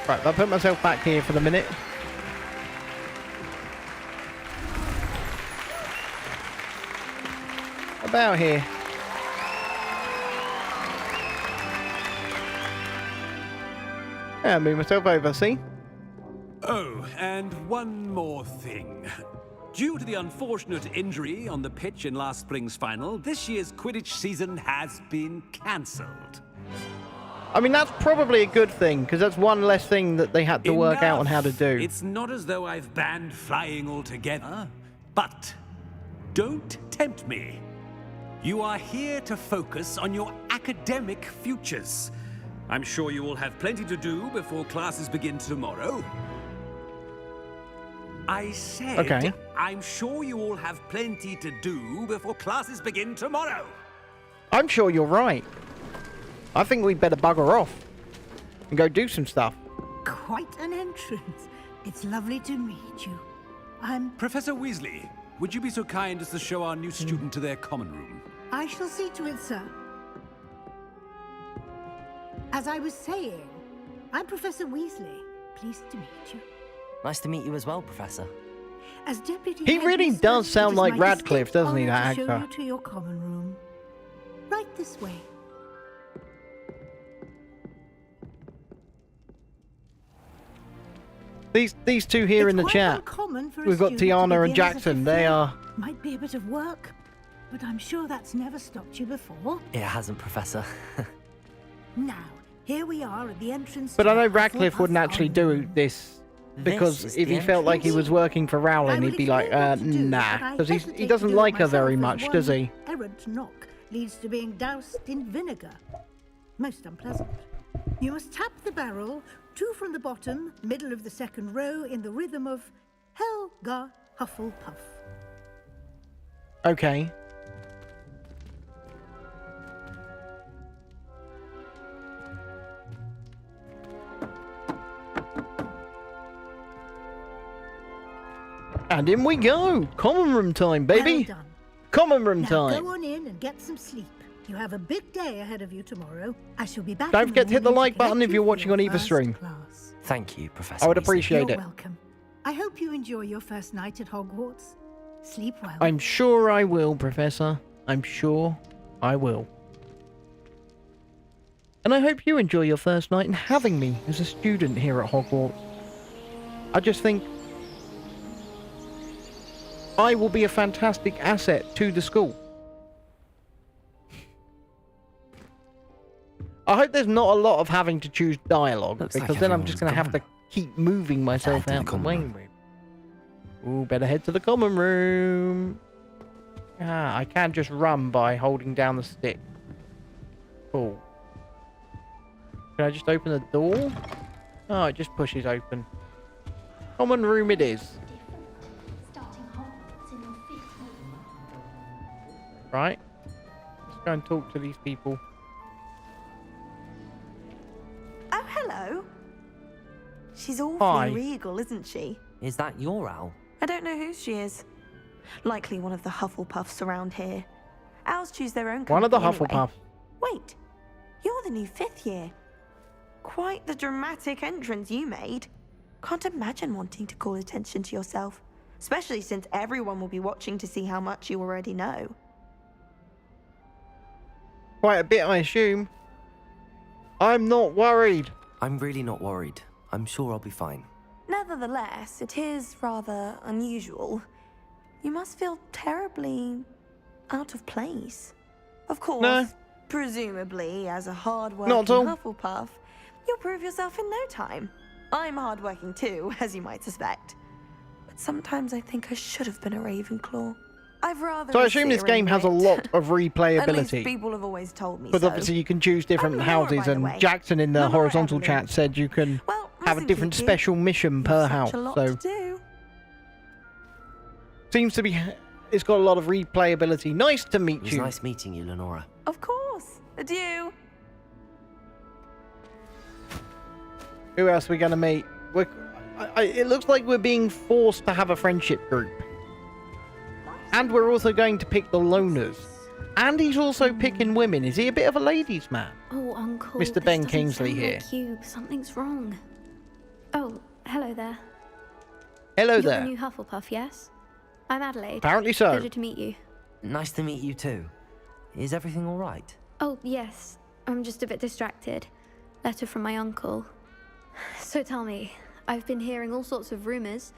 A: Right, I'll put myself back here for the minute. About here. Yeah, move myself over, see?
H: Oh, and one more thing. Due to the unfortunate injury on the pitch in last spring's final, this year's Quidditch season has been cancelled.
A: I mean, that's probably a good thing, because that's one less thing that they had to work out on how to do.
H: It's not as though I've banned flying altogether, but don't tempt me. You are here to focus on your academic futures. I'm sure you will have plenty to do before classes begin tomorrow. I said,
A: okay.
H: I'm sure you all have plenty to do before classes begin tomorrow.
A: I'm sure you're right. I think we'd better bugger off and go do some stuff.
I: Quite an entrance. It's lovely to meet you. I'm...
H: Professor Weasley, would you be so kind as to show our new student to their common room?
I: I shall see to it, sir. As I was saying, I'm Professor Weasley. Pleased to meet you.
C: Nice to meet you as well, Professor.
I: As deputy
A: He really
I: headmistress,
A: does sound
I: it is
A: like
I: my
A: Radcliffe,
I: distinct
A: doesn't he,
I: honour
A: that
I: to show
A: actor?
I: you to your common room. Right this way.
A: These two here in the
I: It's quite
A: chat.
I: uncommon for a
A: We've got
I: student to
A: Tiana and
I: begin as a
A: Jackson.
I: fifth
A: They
I: year.
A: are...
I: Might be a bit of work, but I'm sure that's never stopped you before.
C: It hasn't, Professor.
I: Now, here we are at the entrance.
A: But
I: to
A: I know
I: the
A: Radcliffe
I: Hufflepuff
A: wouldn't actually
I: Common
A: do
I: Room.
A: this, because
C: This is
A: if
C: the
A: he felt like he
C: entrance?
A: was working for
I: I
A: Rowling,
I: will
A: he'd be like,
I: explain what to do,
A: nah,
I: but I
A: because he
I: hesitate
A: doesn't
I: to do it
A: like her very
I: myself,
A: much,
I: as
A: does
I: one
A: he?
I: Errant knock leads to being doused in vinegar. Most unpleasant. You must tap the barrel, 2 from the bottom, middle of the second row, in the rhythm of Helga Hufflepuff.
A: Okay. And in we go! Common room time, baby!
I: Well done.
A: Common room
I: Now
A: time!
I: go on in and get some sleep. You have a big day ahead of you tomorrow. I shall be back.
A: Don't
I: in
A: forget to hit the
I: morning
A: like button
I: collect
A: if
I: you
A: you're
I: for
A: watching
I: your
A: on either
I: first
A: stream.
I: class.
C: Thank you, Professor
A: I would
C: Weasley.
A: appreciate
I: You're
A: it.
I: welcome. I hope you enjoy your first night at Hogwarts. Sleep well.
A: I'm sure I will, Professor. I'm sure I will. And I hope you enjoy your first night in having me as a student here at Hogwarts. I just think I will be a fantastic asset to the school. I hope there's not a lot of having to choose dialogue,
C: Looks like
A: because then I'm just going to
C: everyone's
A: have to keep moving myself
C: Head to the
A: out the
C: common
A: way.
C: room.
A: Ooh, better head to the common room. Ah, I can just run by holding down the stick. Cool. Can I just open the door? Oh, it just pushes open. Common room it is. Right. Let's go and talk to these people.
K: Oh, hello. She's awfully
A: Hi.
K: regal, isn't she?
C: Is that your owl?
K: I don't know who she is. Likely one of the Hufflepuffs around here. Owls choose their own
A: One of the
K: company anyway.
A: Hufflepuffs.
K: Wait, you're the new 5th year. Quite the dramatic entrance you made. Can't imagine wanting to call attention to yourself, especially since everyone will be watching to see how much you already know.
A: Quite a bit, I assume. I'm not worried.
C: I'm really not worried. I'm sure I'll be fine.
K: Nevertheless, it is rather unusual. You must feel terribly out of place. Of course,
A: No.
K: presumably, as a hard-working
A: Not at all.
K: Hufflepuff, you'll prove yourself in no time. I'm hardworking too, as you might suspect. But sometimes I think I should have been a Ravenclaw. I've rather.
A: So I assume this game has a lot of
K: At least
A: replayability.
K: people have always told me
A: But
K: so.
A: obviously you can choose different
K: I'm Laura,
A: houses,
K: by the
A: and
K: way.
A: Jackson in the
K: Laura
A: horizontal
K: Evelyn.
A: chat said you can
K: Well,
A: have a
K: listen,
A: different
K: Kiki,
A: special mission
K: you've
A: per
K: such
A: house.
K: a lot
A: So
K: to do.
A: seems to be, it's got a lot of replayability. Nice to meet
C: It was
A: you.
C: nice meeting you, Lenora.
K: Of course. Adieu.
A: Who else are we going to meet? It looks like we're being forced to have a friendship group. And we're also going to pick the loners. And he's also picking women. Is he a bit of a ladies' man?
L: Oh, Uncle.
A: Mr.
L: this
A: Ben
L: doesn't
A: Kingsley
L: sound
A: here.
L: Like you. Something's wrong. Oh, hello there.
A: Hello
L: You're
A: there.
L: the new Hufflepuff, yes? I'm Adelaide.
A: Apparently so.
L: Pleasure to meet you.
C: Nice to meet you too. Is everything all right?
L: Oh, yes. I'm just a bit distracted. Letter from my uncle. So tell me, I've been hearing all sorts of rumors.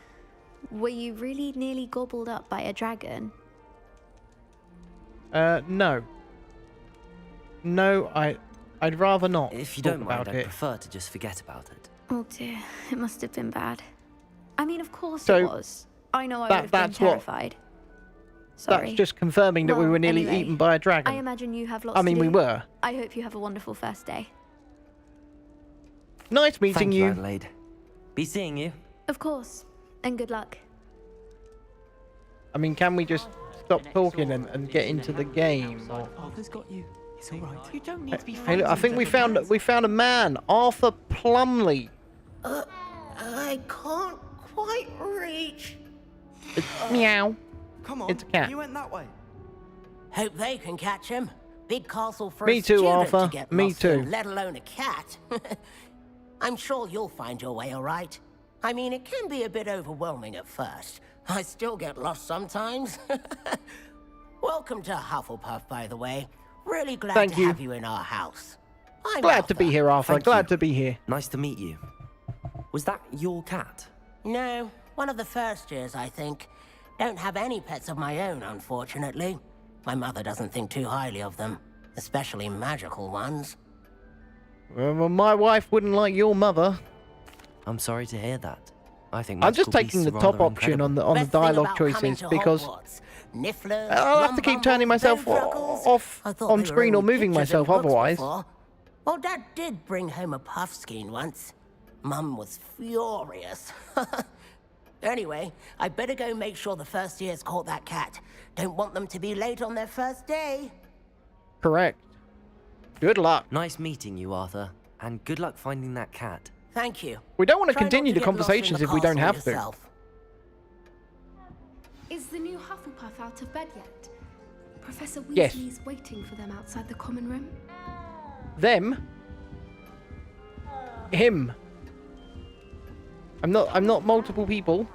L: Were you really nearly gobbled up by a dragon?
A: No. No, I'd rather not.
C: If you
A: talk
C: don't mind,
A: about
C: I'd
A: it.
C: prefer to just forget about it.
L: Oh dear, it must have been bad. I mean, of course
A: So,
L: it was. I know I would have been
A: that's what-
L: terrified. Sorry.
A: That's just confirming that we
L: Well,
A: were nearly
L: anyway,
A: eaten by a dragon.
L: I imagine you have lots
A: I mean,
L: to
A: we
L: do.
A: were.
L: I hope you have a wonderful first day.
A: Nice meeting
C: Thank
A: you.
C: Adelaide. Be seeing you.
L: Of course. And good luck.
A: I mean, can we just stop talking and get into the game? Or...
H: Arthur's got you. It's all right. You don't need to be
A: Hey, look, I think we found a man, Arthur Plumley.
D: I can't quite reach.
A: Meow.
M: Come on,
A: It's a cat.
M: you went that way.
D: Hope they can catch him. Big castle for
A: Me
D: a
A: too,
D: student
A: Arthur.
D: to get
A: Me
D: lost
A: too.
D: in, let alone a cat. I'm sure you'll find your way all right. I mean, it can be a bit overwhelming at first. I still get lost sometimes. Welcome to Hufflepuff, by the way. Really glad
A: Thank
D: to
A: you.
D: have you in our house. I'm
A: Glad to be here, Arthur.
C: Thank
A: Glad
C: you.
A: to be here.
C: Nice to meet you. Was that your cat?
D: No, one of the first years, I think. Don't have any pets of my own, unfortunately. My mother doesn't think too highly of them, especially magical ones.
A: Well, my wife wouldn't like your mother.
C: I'm sorry to hear that. I think
A: I'm just
C: magical
A: taking the
C: beasts are
A: top
C: rather
A: option on
C: incredible.
A: the
D: Best thing
A: dialogue
D: about coming
A: choices
D: to
A: because
D: Hogwarts, Nifflers,
A: I'll have to keep turning myself off
D: I thought
A: on
D: they were
A: screen or
D: all
A: moving
D: pictures in
A: myself
D: books
A: otherwise.
D: before. Well, Dad did bring home a puff skein once. Mum was furious. Anyway, I better go make sure the first years caught that cat. Don't want them to be late on their first day.
A: Correct. Good luck.
C: Nice meeting you, Arthur. And good luck finding that cat.
D: Thank you.
A: We don't want to
D: Try not
A: continue the
D: get lost in
A: conversations
D: the
A: if we don't
D: castle
A: have to.
D: yourself.
N: Is the new Hufflepuff out of bed yet? Professor
A: Yes.
N: Weasley's waiting for them outside the common room.
A: Them? Him. I'm not multiple people.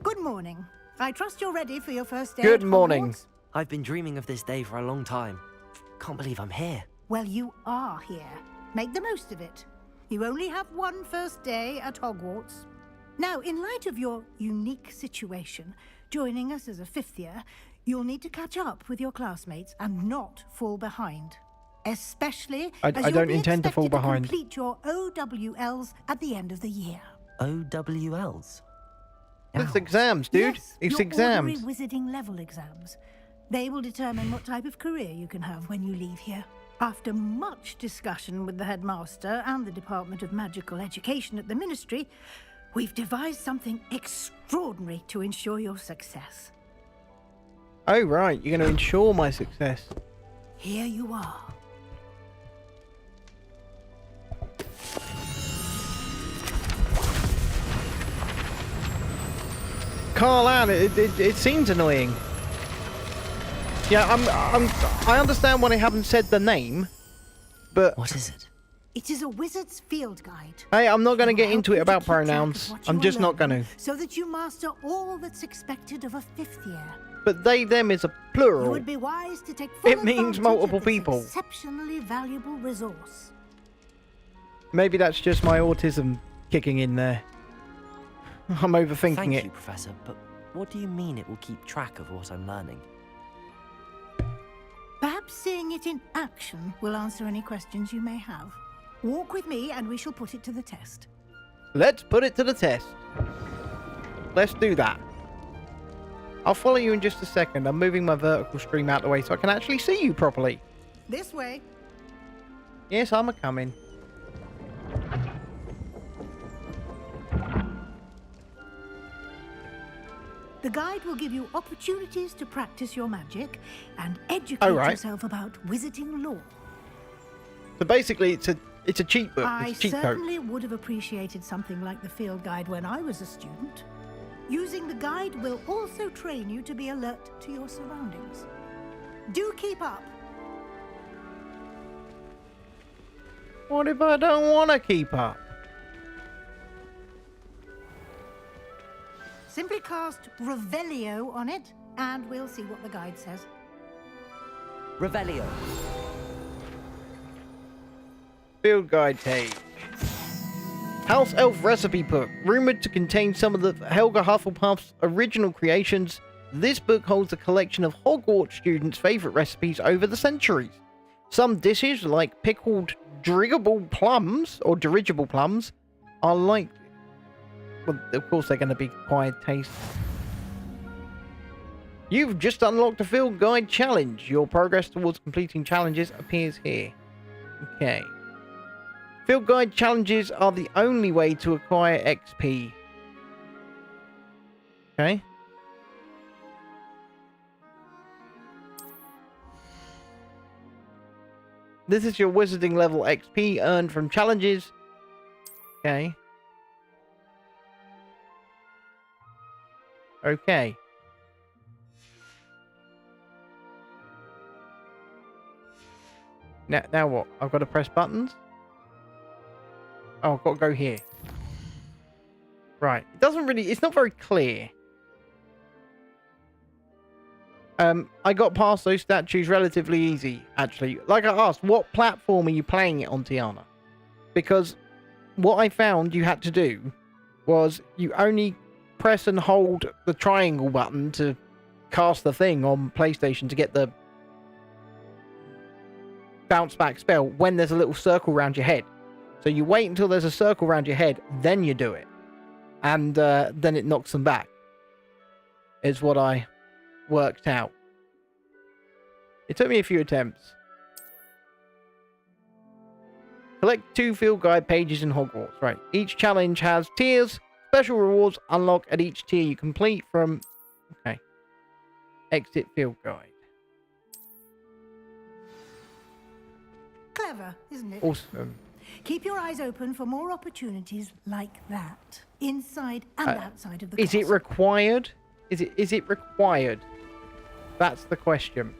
I: Good morning. I trust you're ready for your first day.
A: Good
I: at
A: morning.
I: Hogwarts?
C: I've been dreaming of this day for a long time. Can't believe I'm here.
I: Well, you are here. Make the most of it. You only have one first day at Hogwarts. Now, in light of your unique situation, joining us as a fifth year, you'll need to catch up with your classmates and not fall behind. Especially
A: I
I: as you'll
A: don't
I: be
A: intend to fall
I: expected
A: behind.
I: complete your OWLs at the end of the year.
C: OWLs?
A: It's exams, dude.
I: Yes,
A: It's
I: your
A: exams.
I: ordinary wizarding level exams. They will determine what type of career you can have when you leave here. After much discussion with the headmaster and the Department of Magical Education at the Ministry, we've devised something extraordinary to ensure your success.
A: Oh, right. You're going to ensure my success.
I: Here you are.
A: Carl Ann, it seems annoying. Yeah, I understand why they haven't said the name, but...
C: What is it?
I: It is a wizard's field guide.
A: Hey, I'm not going to
I: It will
A: get
I: help
A: into
I: you
A: it
I: to
A: about
I: keep track of
A: pronouns.
I: what
A: I'm
I: you
A: just
I: are
A: not going
I: learning,
A: to.
I: So that you master all that's expected of a fifth year.
A: But they, them is a
I: You
A: plural.
I: would be wise to take full
A: It means
I: advantage
A: multiple
I: of this
A: people.
I: exceptionally valuable resource.
A: Maybe that's just my autism kicking in there. I'm overthinking
C: Thank
A: it.
C: you, Professor, but what do you mean it will keep track of what I'm learning?
I: Perhaps seeing it in action will answer any questions you may have. Walk with me and we shall put it to the test.
A: Let's put it to the test. Let's do that. I'll follow you in just a second. I'm moving my vertical stream out the way so I can actually see you properly.
I: This way.
A: Yes, I'm a-coming.
I: The guide will give you opportunities to practice your magic and educate yourself about wizarding lore.
A: So basically, it's a cheat book.
I: I
A: It's a cheat code.
I: certainly would have appreciated something like the field guide when I was a student. Using the guide will also train you to be alert to your surroundings. Do keep up.
A: What if I don't want to keep up?
I: Simply cast Revelio on it, and we'll see what the guide says.
C: Revelio.
A: Field guide page. House Elf Recipe Book. Rumored to contain some of the Helga Hufflepuff's original creations, this book holds a collection of Hogwarts students' favourite recipes over the centuries. Some dishes, like pickled dirigible plums, are like... Well, of course they're going to be quiet taste. You've just unlocked a field guide challenge. Your progress towards completing challenges appears here. Okay. Field guide challenges are the only way to acquire XP. Okay. This is your wizarding level XP earned from challenges. Okay. Okay. Now what? I've got to press buttons? Oh, I've got to go here. Right. It doesn't really... It's not very clear. I got past those statues relatively easy, actually. Like I asked, what platform are you playing it on, Tiana? Because what I found you had to do was you only press and hold the triangle button to cast the thing on PlayStation to get the bounce back spell when there's a little circle around your head. So you wait until there's a circle around your head, then you do it. And then it knocks them back. Is what I worked out. It took me a few attempts. Collect 2 field guide pages in Hogwarts. Right. Each challenge has tiers. Special rewards unlock at each tier you complete from... Okay. Exit field guide.
I: Clever, isn't it?
A: Awesome.
I: Keep your eyes open for more opportunities like that, inside and outside of the
A: Is it
I: castle.
A: required? Is it required? That's the question.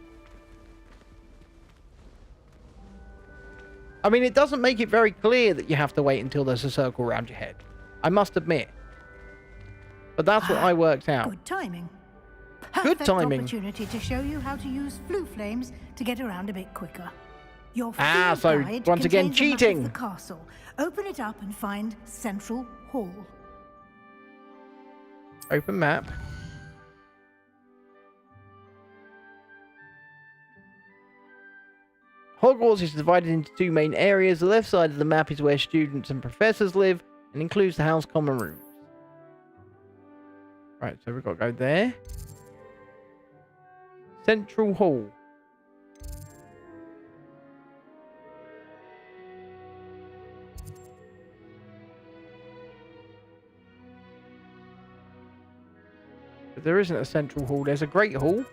A: I mean, it doesn't make it very clear that you have to wait until there's a circle around your head. I must admit. But that's what I worked out.
I: Good timing.
A: Good
I: Perfect
A: timing.
I: opportunity to show you how to use flue flames to get around a bit quicker. Your
A: Ah,
I: field
A: so
I: guide
A: once again,
I: contains a map
A: cheating.
I: of the castle. Open it up and find Central Hall.
A: Open map. Hogwarts is divided into 2 main areas. The left side of the map is where students and professors live and includes the house common rooms. Right, so we've got to go there. Central Hall. But there isn't a central hall. There's a great hall.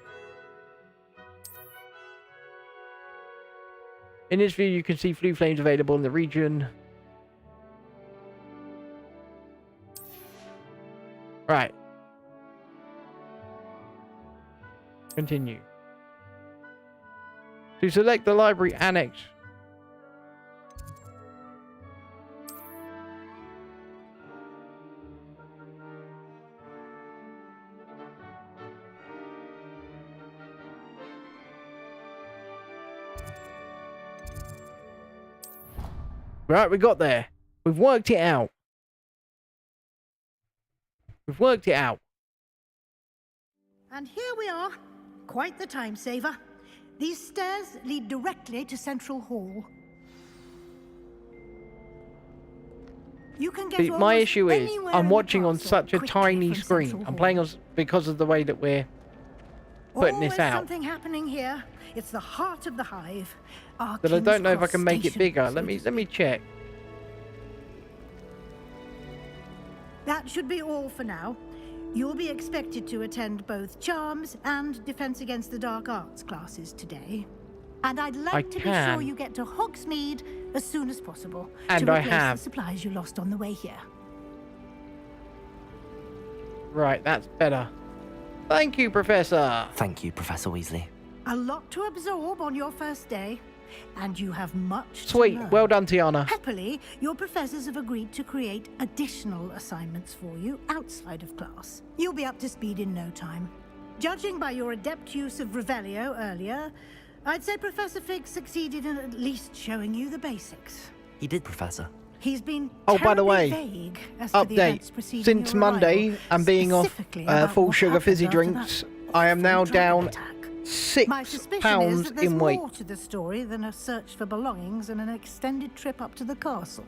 A: In this view, you can see flue flames available in the region. Right. Continue. To select the library annex. Right, we got there. We've worked it out. We've worked it out.
I: And here we are. Quite the time saver. These stairs lead directly to Central Hall. You can get
A: My
I: almost
A: issue is
I: anywhere
A: I'm
I: in the
A: watching on
I: castle
A: such a
I: quickly
A: tiny
I: from
A: screen.
I: Central
A: I'm playing
I: Hall.
A: on because of the way that we're putting
I: Always
A: this out.
I: something happening here. It's the heart of the hive. Our
A: But I
I: King's
A: don't know if I
I: Cross
A: can make it
I: station,
A: bigger.
I: so
A: Let me check.
I: That should be all for now. You'll be expected to attend both Charms and Defense Against the Dark Arts classes today. And I'd like to be sure you get to Hogsmeade as soon as possible
A: And
I: to
A: I
I: replace
A: have.
I: the supplies you lost on the way here.
A: Right, that's better. Thank you, Professor.
C: Thank you, Professor Weasley.
I: A lot to absorb on your first day, and you have much
A: Sweet.
I: to learn.
A: Well done, Tiana.
I: Happily, your professors have agreed to create additional assignments for you outside of class. You'll be up to speed in no time. Judging by your adept use of Revelio earlier, I'd say Professor Fig succeeded in at least showing you the basics.
C: He did, Professor.
I: He's been
A: Oh, by the way,
I: vague as to the events
A: update.
I: preceding
A: Since
I: your
A: Monday
I: arrival,
A: and being off
I: specifically about
A: full
I: what
A: sugar
I: happened
A: fizzy
I: after
A: drinks,
I: that
A: I am now
I: awful
A: down
I: dragon attack.
A: 6
I: My suspicion
A: pounds
I: is that there's
A: in weight.
I: more to the story than a search for belongings and an extended trip up to the castle.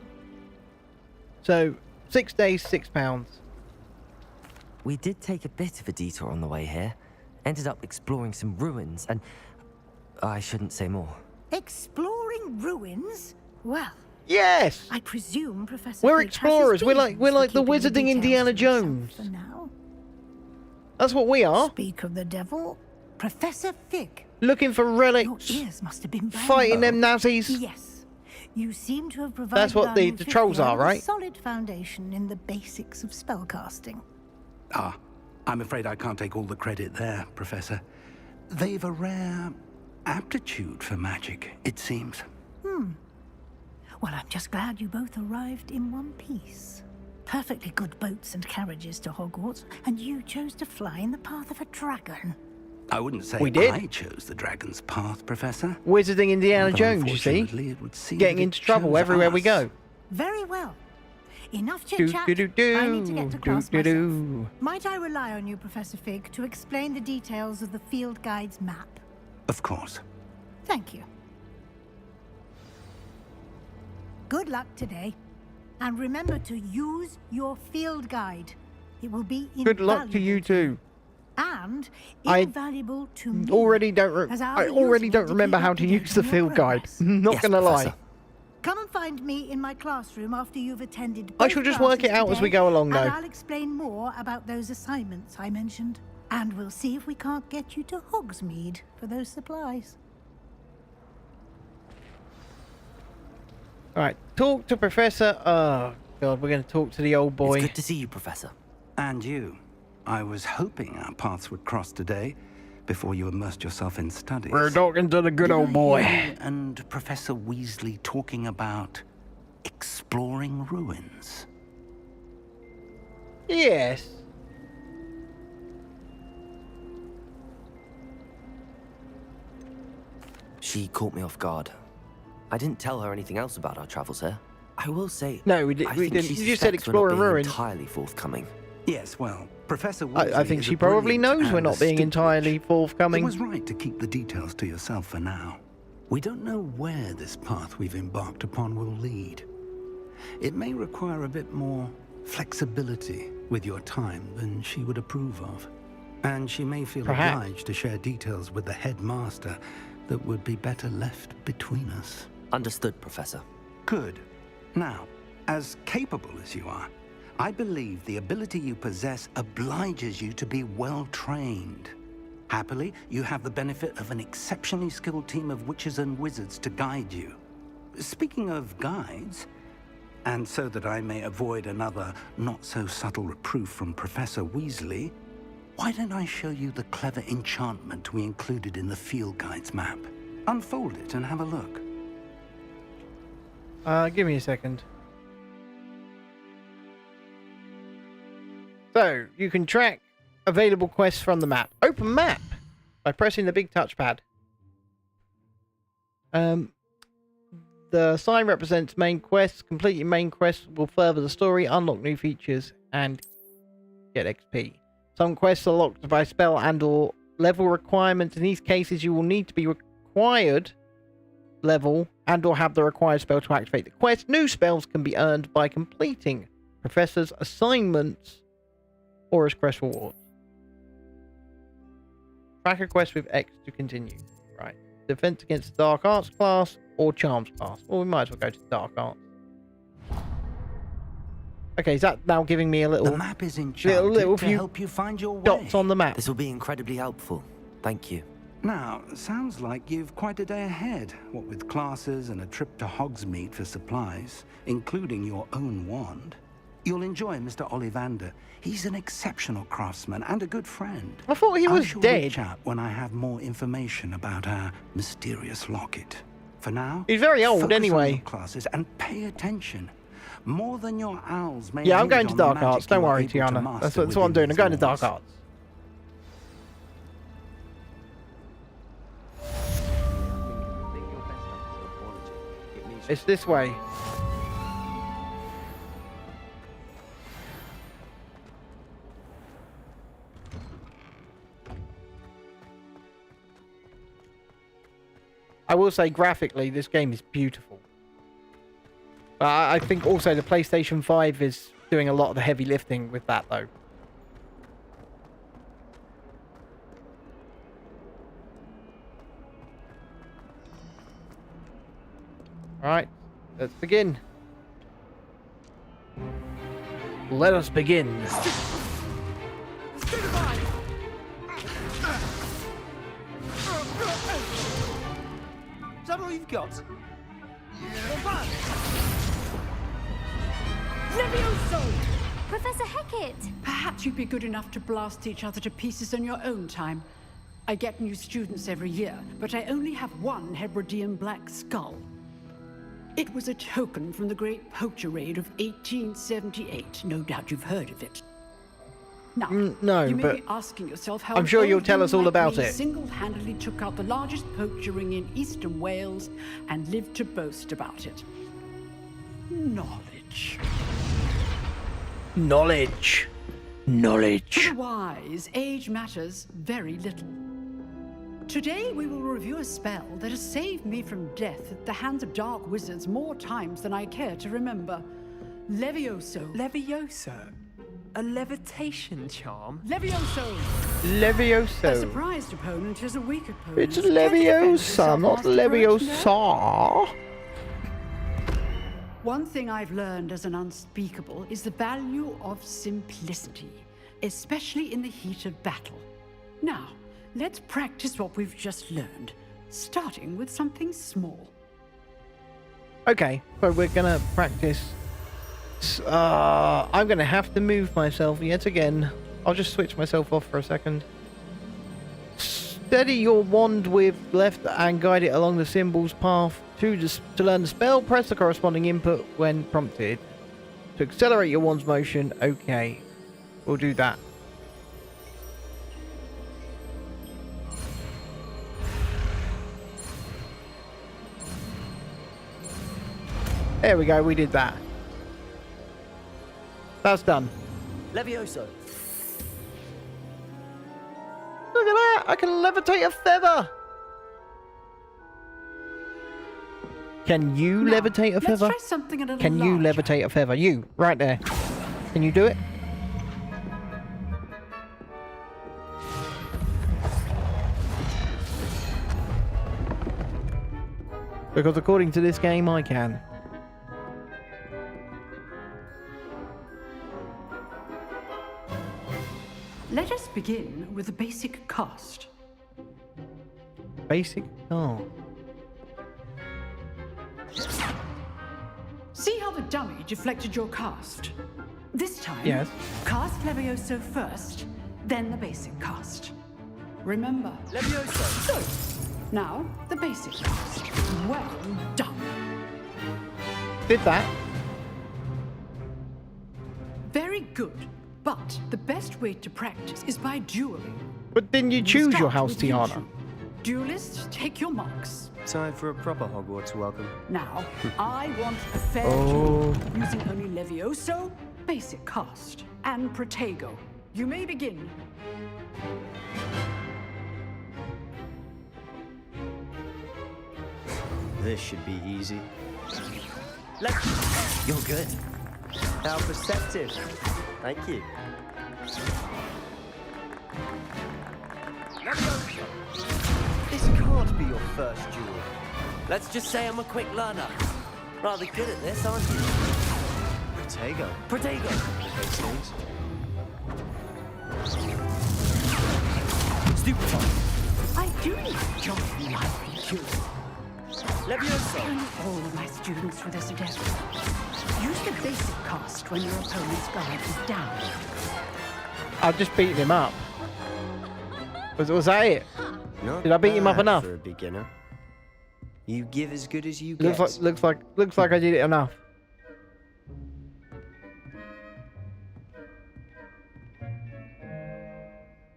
A: So 6 days, 6 pounds.
C: We did take a bit of a detour on the way here. Ended up exploring some ruins and... I shouldn't say more.
I: Exploring ruins? Well,
A: yes.
I: I presume Professor
A: We're
I: Fig has his
A: explorers. We're like
I: reasons
A: the
I: for keeping
A: wizarding
I: details
A: Indiana
I: to himself
A: Jones.
I: for now.
A: That's what we are.
I: Speak of the devil, Professor Fig.
A: Looking for relics.
I: Your ears must have been
A: Fighting them Nazis.
I: Yes. You seem to have provided
A: That's what
I: our
A: the
I: new
A: trolls
I: fifth year
A: are,
I: with a
A: right?
I: solid foundation in the basics of spellcasting.
B: Ah, I'm afraid I can't take all the credit there, Professor. They've a rare aptitude for magic, it seems.
I: Well, I'm just glad you both arrived in one piece. Perfectly good boats and carriages to Hogwarts, and you chose to fly in the path of a dragon.
B: I wouldn't say
A: We did.
B: I chose the dragon's path, Professor.
A: Wizarding Indiana
B: But
A: Jones, you see?
B: unfortunately, it would seem
A: Getting
B: that it
A: into trouble
B: chose
A: everywhere we
B: us.
A: go.
I: Very well. Enough
A: Do,
I: chit-chat.
A: do, do, do.
I: I need to get to class
A: Do, do,
I: myself.
A: do.
I: Might I rely on you, Professor Fig, to explain the details of the field guide's map?
B: Of course.
I: Thank you. Good luck today. And remember to use your field guide. It will be
A: Good luck to you too.
I: and
A: I
I: invaluable to me.
A: Already don't.
I: as I'll
A: I
I: be
A: already
I: using
A: don't
I: it to
A: remember
I: keep
A: how
I: up
A: to
I: date
A: use the
I: on your
A: field guide.
I: progress.
A: Not
C: Yes,
A: gonna lie.
C: Professor.
I: Come and find me in my classroom after you've attended.
A: I
I: both
A: shall just work it
I: classes
A: out as we
I: today,
A: go along,
I: and
A: though.
I: I'll explain more about those assignments I mentioned, and we'll see if we can't get you to Hogsmeade for those supplies.
A: All right, talk to Professor. Oh God, we're going to talk to the old boy.
C: It's good to see you, Professor.
B: And you. I was hoping our paths would cross today, before you immersed yourself in studies.
A: We're talking to the good old boy.
B: And Professor Weasley talking about exploring ruins.
A: Yes.
C: She caught me off guard. I didn't tell her anything else about our travels here. I will say...
A: No, we, did,
C: I
A: we
C: think
A: didn't.
C: she
A: You just said
C: suspects we're not
A: exploring
C: being
A: ruins.
C: entirely forthcoming.
B: Yes, well, Professor Weasley
A: I think
B: is
A: she
B: a
A: probably
B: brilliant
A: knows we're
B: and
A: not being
B: astute
A: entirely
B: witch. It
A: forthcoming.
B: was right to keep the details to yourself for now. We don't know where this path we've embarked upon will lead. It may require a bit more flexibility with your time than she would approve of. And she may feel
A: Perhaps.
B: obliged to share details with the headmaster that would be better left between us.
C: Understood, Professor.
B: Good. Now, as capable as you are, I believe the ability you possess obliges you to be well trained. Happily, you have the benefit of an exceptionally skilled team of witches and wizards to guide you. Speaking of guides, and so that I may avoid another not-so-subtle reproof from Professor Weasley, why don't I show you the clever enchantment we included in the field guide's map? Unfold it and have a look.
A: Give me a second. So, you can track available quests from the map. Open map by pressing the big touchpad. The sign represents main quests. Completing main quests will further the story, unlock new features, and get XP. Some quests are locked by spell and or level requirements. In these cases, you will need to be required level and or have the required spell to activate the quest. New spells can be earned by completing professors' assignments or as quest rewards. Track a quest with X to continue. Right. Defense against Dark Arts class or Charms class. Well, we might as well go to Dark Arts. Okay, is that now giving me a little...
B: The map is enchanted
A: little
B: to
A: few
B: help you find your way.
A: dots on the map.
C: This will be incredibly helpful. Thank you.
B: Now, sounds like you've quite a day ahead, what with classes and a trip to Hogsmeade for supplies, including your own wand. You'll enjoy Mr. Ollivander. He's an exceptional craftsman and a good friend.
A: I thought he was
B: I shall
A: dead.
B: reach out when I have more information about our mysterious locket. For now,
A: He's very old
B: focus
A: anyway.
B: on your classes and pay attention. More than your owls may.
A: Yeah, I'm going
B: hinge
A: to
B: on the
A: Dark Arts.
B: magic
A: Don't
B: you are
A: worry,
B: able to
A: Tiana.
B: master
A: That's what I'm
B: within
A: doing. I'm
B: these
A: going to Dark
B: walls.
A: Arts. It's this way. I will say, graphically, this game is beautiful. I think also the PlayStation 5 is doing a lot of the heavy lifting with that, though. Alright, let's begin. Let us begin.
M: Is that all you've got?
O: Levioso!
L: Professor Hecat!
O: Perhaps you'd be good enough to blast each other to pieces on your own time. I get new students every year, but I only have one Hebridean black skull. It was a token from the Great Poacher Raid of 1878. No doubt you've heard of it. Now,
A: no,
O: you may
A: but
O: be asking yourself how
A: I'm sure
O: an
A: you'll
O: old
A: tell
O: man
A: us all
O: like
A: about
O: me
A: it.
O: Single-handedly took out the largest poacher ring in eastern Wales and lived to boast about it. Knowledge.
A: Knowledge. Knowledge.
O: To the wise, age matters very little. Today we will review a spell that has saved me from death at the hands of dark wizards more times than I care to remember. Levioso.
P: Levioso? A levitation charm?
O: Levioso! A
A: Levioso.
O: surprised opponent is a weak opponent.
A: It's
O: Try to defend
A: Leviosa,
O: yourself,
A: not
O: Master Virgin.
A: Leviosa.
O: One thing I've learned as an unspeakable is the value of simplicity, especially in the heat of battle. Now, let's practice what we've just learned, starting with something small.
A: Okay, so we're gonna practice. I'm gonna have to move myself yet again. I'll just switch myself off for a second. Steady your wand with left and guide it along the symbol's path. To learn the spell, press the corresponding input when prompted. To accelerate your wand's motion, okay. We'll do that. There we go, we did that. That's done.
P: Levioso.
A: Look at that! I can levitate a feather! Can you levitate a
O: let's
A: feather?
O: try something a little
A: Can you
O: larger.
A: levitate a feather? You, right there. Can you do it? Because according to this game, I can.
O: Let us begin with a basic cast.
A: Basic? Oh.
O: See how the dummy deflected your cast? This time,
A: Yes.
O: cast Levioso first, then the basic cast. Remember.
P: Levioso.
O: Good. Now, the basic cast. Well done.
A: Did that.
O: Very good. But the best way to practice is by dueling.
A: But didn't you
O: We'll
A: choose your
O: start
A: house,
O: with you
A: Tiana?
O: two. Duelists, take your marks.
P: Time for a proper Hogwarts welcome.
O: Now, I want a fair
A: Oh.
O: duel, using only Levioso, basic cast, and Protego. You may begin.
P: This should be easy.
C: You're good.
P: How perceptive. Thank you. This can't be your first duel.
C: Let's just say I'm a quick learner. Rather good at this, aren't you?
P: Protego.
C: Protego.
P: Hastings.
C: Stupefy.
O: I do enjoy life you.
P: Levioso.
O: Turn all of my students for this adept. Use the basic cast when your opponent's guard is down.
A: I've just beaten him up. Was that it?
P: Not
A: Did I beat him up
P: bad
A: enough?
P: for a beginner. You give as good as you get.
A: Looks like I did it enough.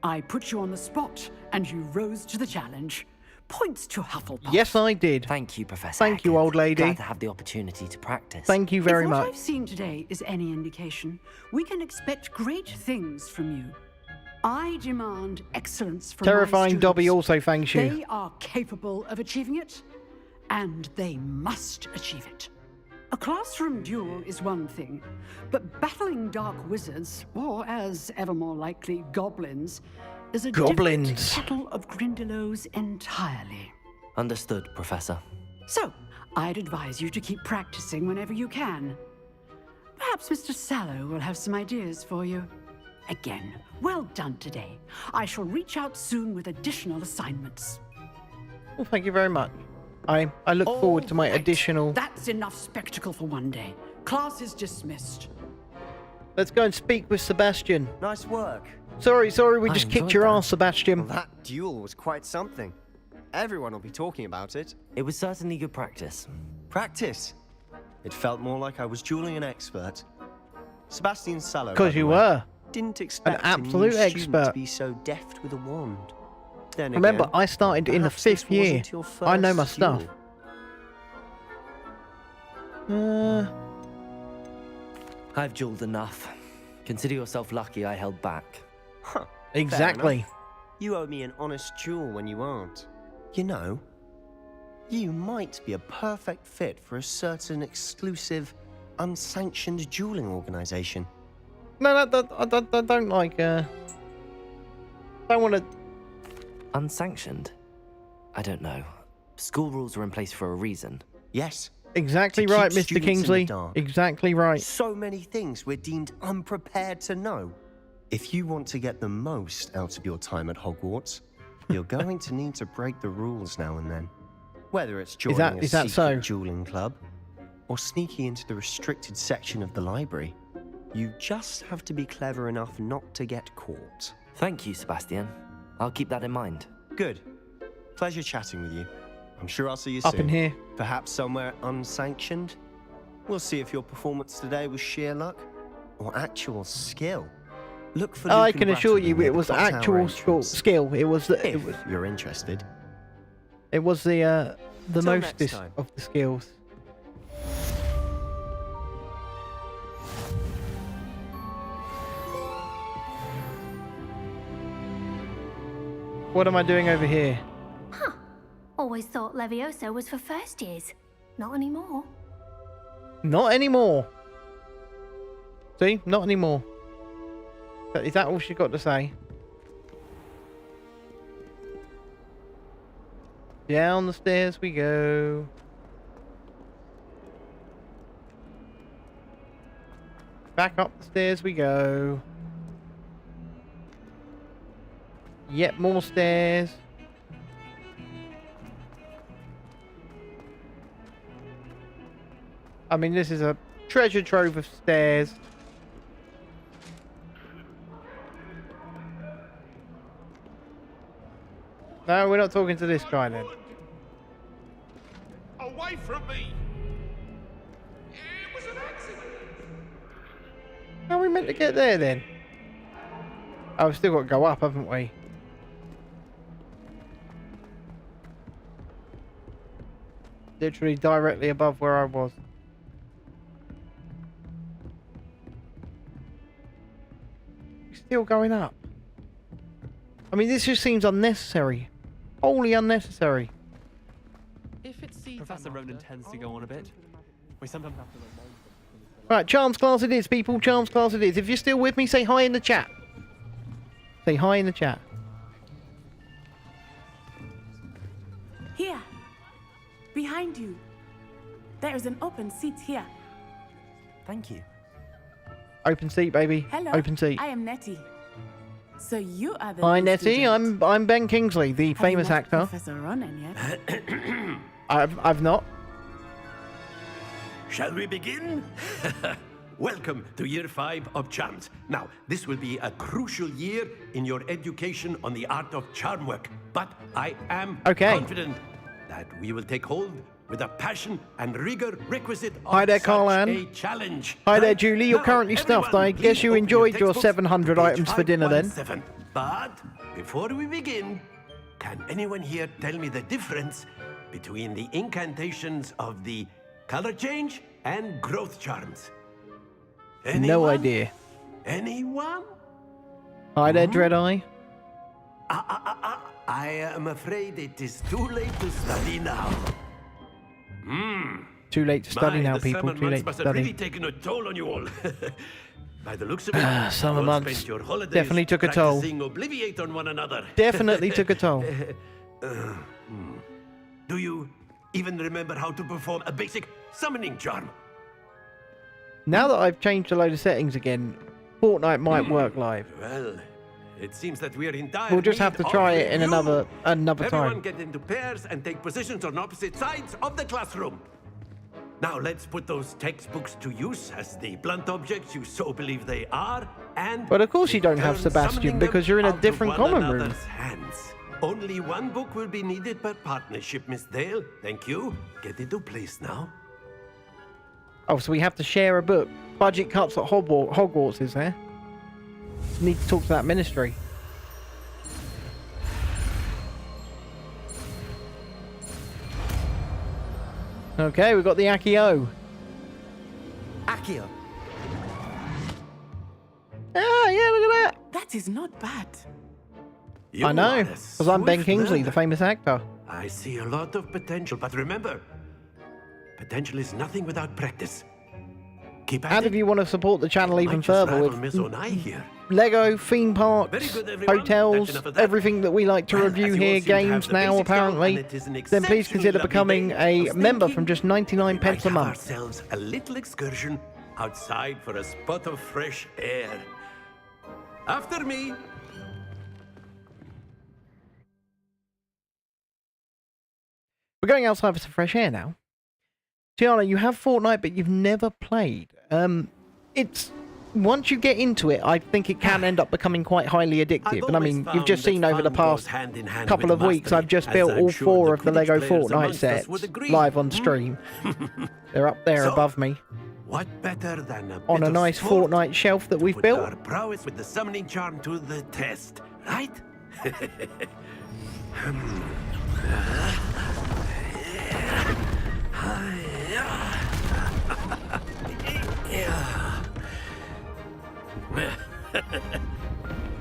O: I put you on the spot, and you rose to the challenge. Points to Hufflepuff.
A: Yes, I did.
C: Thank you, Professor.
A: Thank you, old lady.
C: Glad to have the opportunity to practice.
A: Thank you very
O: If what
A: much.
O: I've seen today is any indication, we can expect great things from you. I demand excellence from my
A: Terrifying
O: students.
A: Dobby also thanks you.
O: They are capable of achieving it, and they must achieve it. A classroom duel is one thing, but battling dark wizards, or as ever more likely, goblins, is a
A: Goblins.
O: different kettle of Grindylows entirely.
C: Understood, Professor.
O: So, I'd advise you to keep practicing whenever you can. Perhaps Mr. Sallow will have some ideas for you. Again, well done today. I shall reach out soon with additional assignments.
A: Well, thank you very much. I look forward to my additional...
O: That's enough spectacle for one day. Class is dismissed.
A: Let's go and speak with Sebastian.
P: Nice work.
A: Sorry, we just kicked your ass, Sebastian.
P: Well, that duel was quite something. Everyone will be talking about it.
C: It was certainly good practice.
P: Practice? It felt more like I was dueling an expert. Sebastian Sallow.
A: Because you were.
P: Didn't expect
A: an absolute
P: a new student
A: expert.
P: to be so deft with a wand. Then
A: Remember,
P: again,
A: I started in the
P: perhaps this
A: 5th year.
P: wasn't your
A: I know my
P: first
A: stuff.
P: duel.
C: I've dueled enough. Consider yourself lucky I held back.
P: Huh.
A: Exactly.
P: Fair enough. You owe me an honest duel when you aren't. You know, you might be a perfect fit for a certain exclusive, unsanctioned dueling organization.
A: No, I don't like, don't want to...
C: Unsanctioned? I don't know. School rules are in place for a reason.
P: Yes.
A: Exactly
P: To
A: right,
P: keep
A: Mr.
P: students in the
A: Kingsley.
P: dark.
A: Exactly right.
P: So many things we're deemed unprepared to know. If you want to get the most out of your time at Hogwarts, you're going to need to break the rules now and then. Whether it's joining a
A: is that
P: secret
A: so?
P: dueling club, or sneaking into the restricted section of the library, you just have to be clever enough not to get caught.
C: Thank you, Sebastian. I'll keep that in mind.
P: Good. Pleasure chatting with you. I'm sure I'll see you
A: Up
P: soon.
A: in here.
P: Perhaps somewhere unsanctioned. We'll see if your performance today was sheer luck or actual skill. Look for
A: I
P: Luke
A: can
P: and
A: assure
P: Brattleby
A: you
P: near
A: it
P: the
A: was
P: clock tower
A: actual
P: entrance.
A: skill. It was the...
P: If you're interested.
A: It was the
P: Till
A: mostest
P: next time.
A: of the skills. What am I doing over here?
Q: Huh. Always thought Levioso was for first years. Not anymore.
A: Not anymore. See? Not anymore. Is that all she got to say? Down the stairs we go. Back up the stairs we go. Yet more stairs. I mean, this is a treasure trove of stairs. No, we're not talking to this guy then.
R: Away from me! It was an accident!
A: How are we meant to get there then? Oh, we've still got to go up, haven't we? Literally directly above where I was. Still going up. I mean, this just seems unnecessary. Wholly unnecessary.
S: If it seems
T: Professor Ronan tends to go on a bit. We sometimes have to remind them.
A: Right, charms class it is, people. Charms class it is. If you're still with me, say hi in the chat. Say hi in the chat.
U: Here. Behind you. There is an open seat here.
C: Thank you.
A: Open seat, baby.
U: Hello.
A: Open seat.
U: I am Nettie. So you are the
A: Hi,
U: new
A: Nettie.
U: student.
A: I'm Ben Kingsley, the
U: Have
A: famous
U: you met
A: actor.
U: Professor Ronan yet?
A: I've not.
G: Shall we begin? Welcome to Year 5 of Charms. Now, this will be a crucial year in your education on the art of charm work. But I am confident that we will take hold with a passion and rigor requisite of
A: Hi there,
G: such
A: Carl-Ann.
G: a challenge.
A: Hi there,
G: Right?
A: Julie. You're
G: Now,
A: currently stuffed. I
G: everyone,
A: guess you
G: please
A: enjoyed
G: open
A: your
G: textbooks
A: 700
G: to page
A: items for dinner then.
G: 517. But before we begin, can anyone here tell me the difference between the incantations of the color change and growth charms? Anyone?
A: No idea.
G: Anyone?
A: Hi there, Dreadeye.
G: I am afraid it is too late to study now.
A: Too late to study now,
G: the
A: people.
G: summer
A: Too
G: months
A: late to
G: must have
A: study.
G: really taken a toll on you all. By the looks of it,
A: Summer
G: you all
A: months
G: spent your holidays
A: definitely took a toll.
G: practicing Obliviate on one another.
A: Definitely took a toll.
G: Do you even remember how to perform a basic summoning charm?
A: Now that I've changed a load of settings again, Fortnite might work live.
G: Well, it seems that we are in dire
A: We'll just have
G: need
A: to try
G: of
A: it in
G: you.
A: another
G: Everyone
A: time.
G: get into pairs and take positions on opposite sides of the classroom. Now let's put those textbooks to use as the blunt objects you so believe they are, and
A: But of course you don't have
G: return
A: Sebastian
G: summoning
A: because
G: them
A: you're in a
G: out of
A: different
G: one
A: common room.
G: another's hands. Only one book will be needed per partnership, Miss Dale. Thank you. Get into place now.
A: Oh, so we have to share a book. Budget cuts at Hogwarts, is there? Need to talk to that ministry. Okay, we've got the Accio.
C: Accio.
A: Ah, yeah, look at that.
U: That is not bad.
A: I know, because I'm Ben Kingsley, the famous actor.
G: I see a lot of potential, but remember, potential is nothing without practice. Keep at
A: And
G: it.
A: if you want to support the channel even
G: Might just
A: further
G: rival
A: with
G: Miss Onai here.
A: Lego, theme parks,
G: Very good, everyone.
A: hotels,
G: That's enough of that.
A: everything that we like to
G: Well,
A: review
G: as you all
A: here,
G: seem to have
A: games
G: the
A: now
G: basics down,
A: apparently,
G: and it is an
A: then please
G: exceptionally
A: consider
G: lovely
A: becoming
G: day, I
A: a
G: was
A: member
G: thinking
A: from just 99
G: we
A: pence
G: might
A: a
G: have
A: month.
G: ourselves a little excursion outside for a spot of fresh air. After me.
A: We're going outside for some fresh air now. Tiana, you have Fortnite, but you've never played. It's once you get into it, I think it can end up becoming quite highly addictive. And I mean, you've just seen over the past couple of weeks, I've just built all 4 of the Lego Fortnite sets live on stream. They're up there
G: So,
A: above me
G: What better than a
A: on
G: bit
A: a
G: of
A: nice
G: sport
A: Fortnite shelf that
G: to
A: we've
G: put
A: built.
G: our prowess with the summoning charm to the test, right?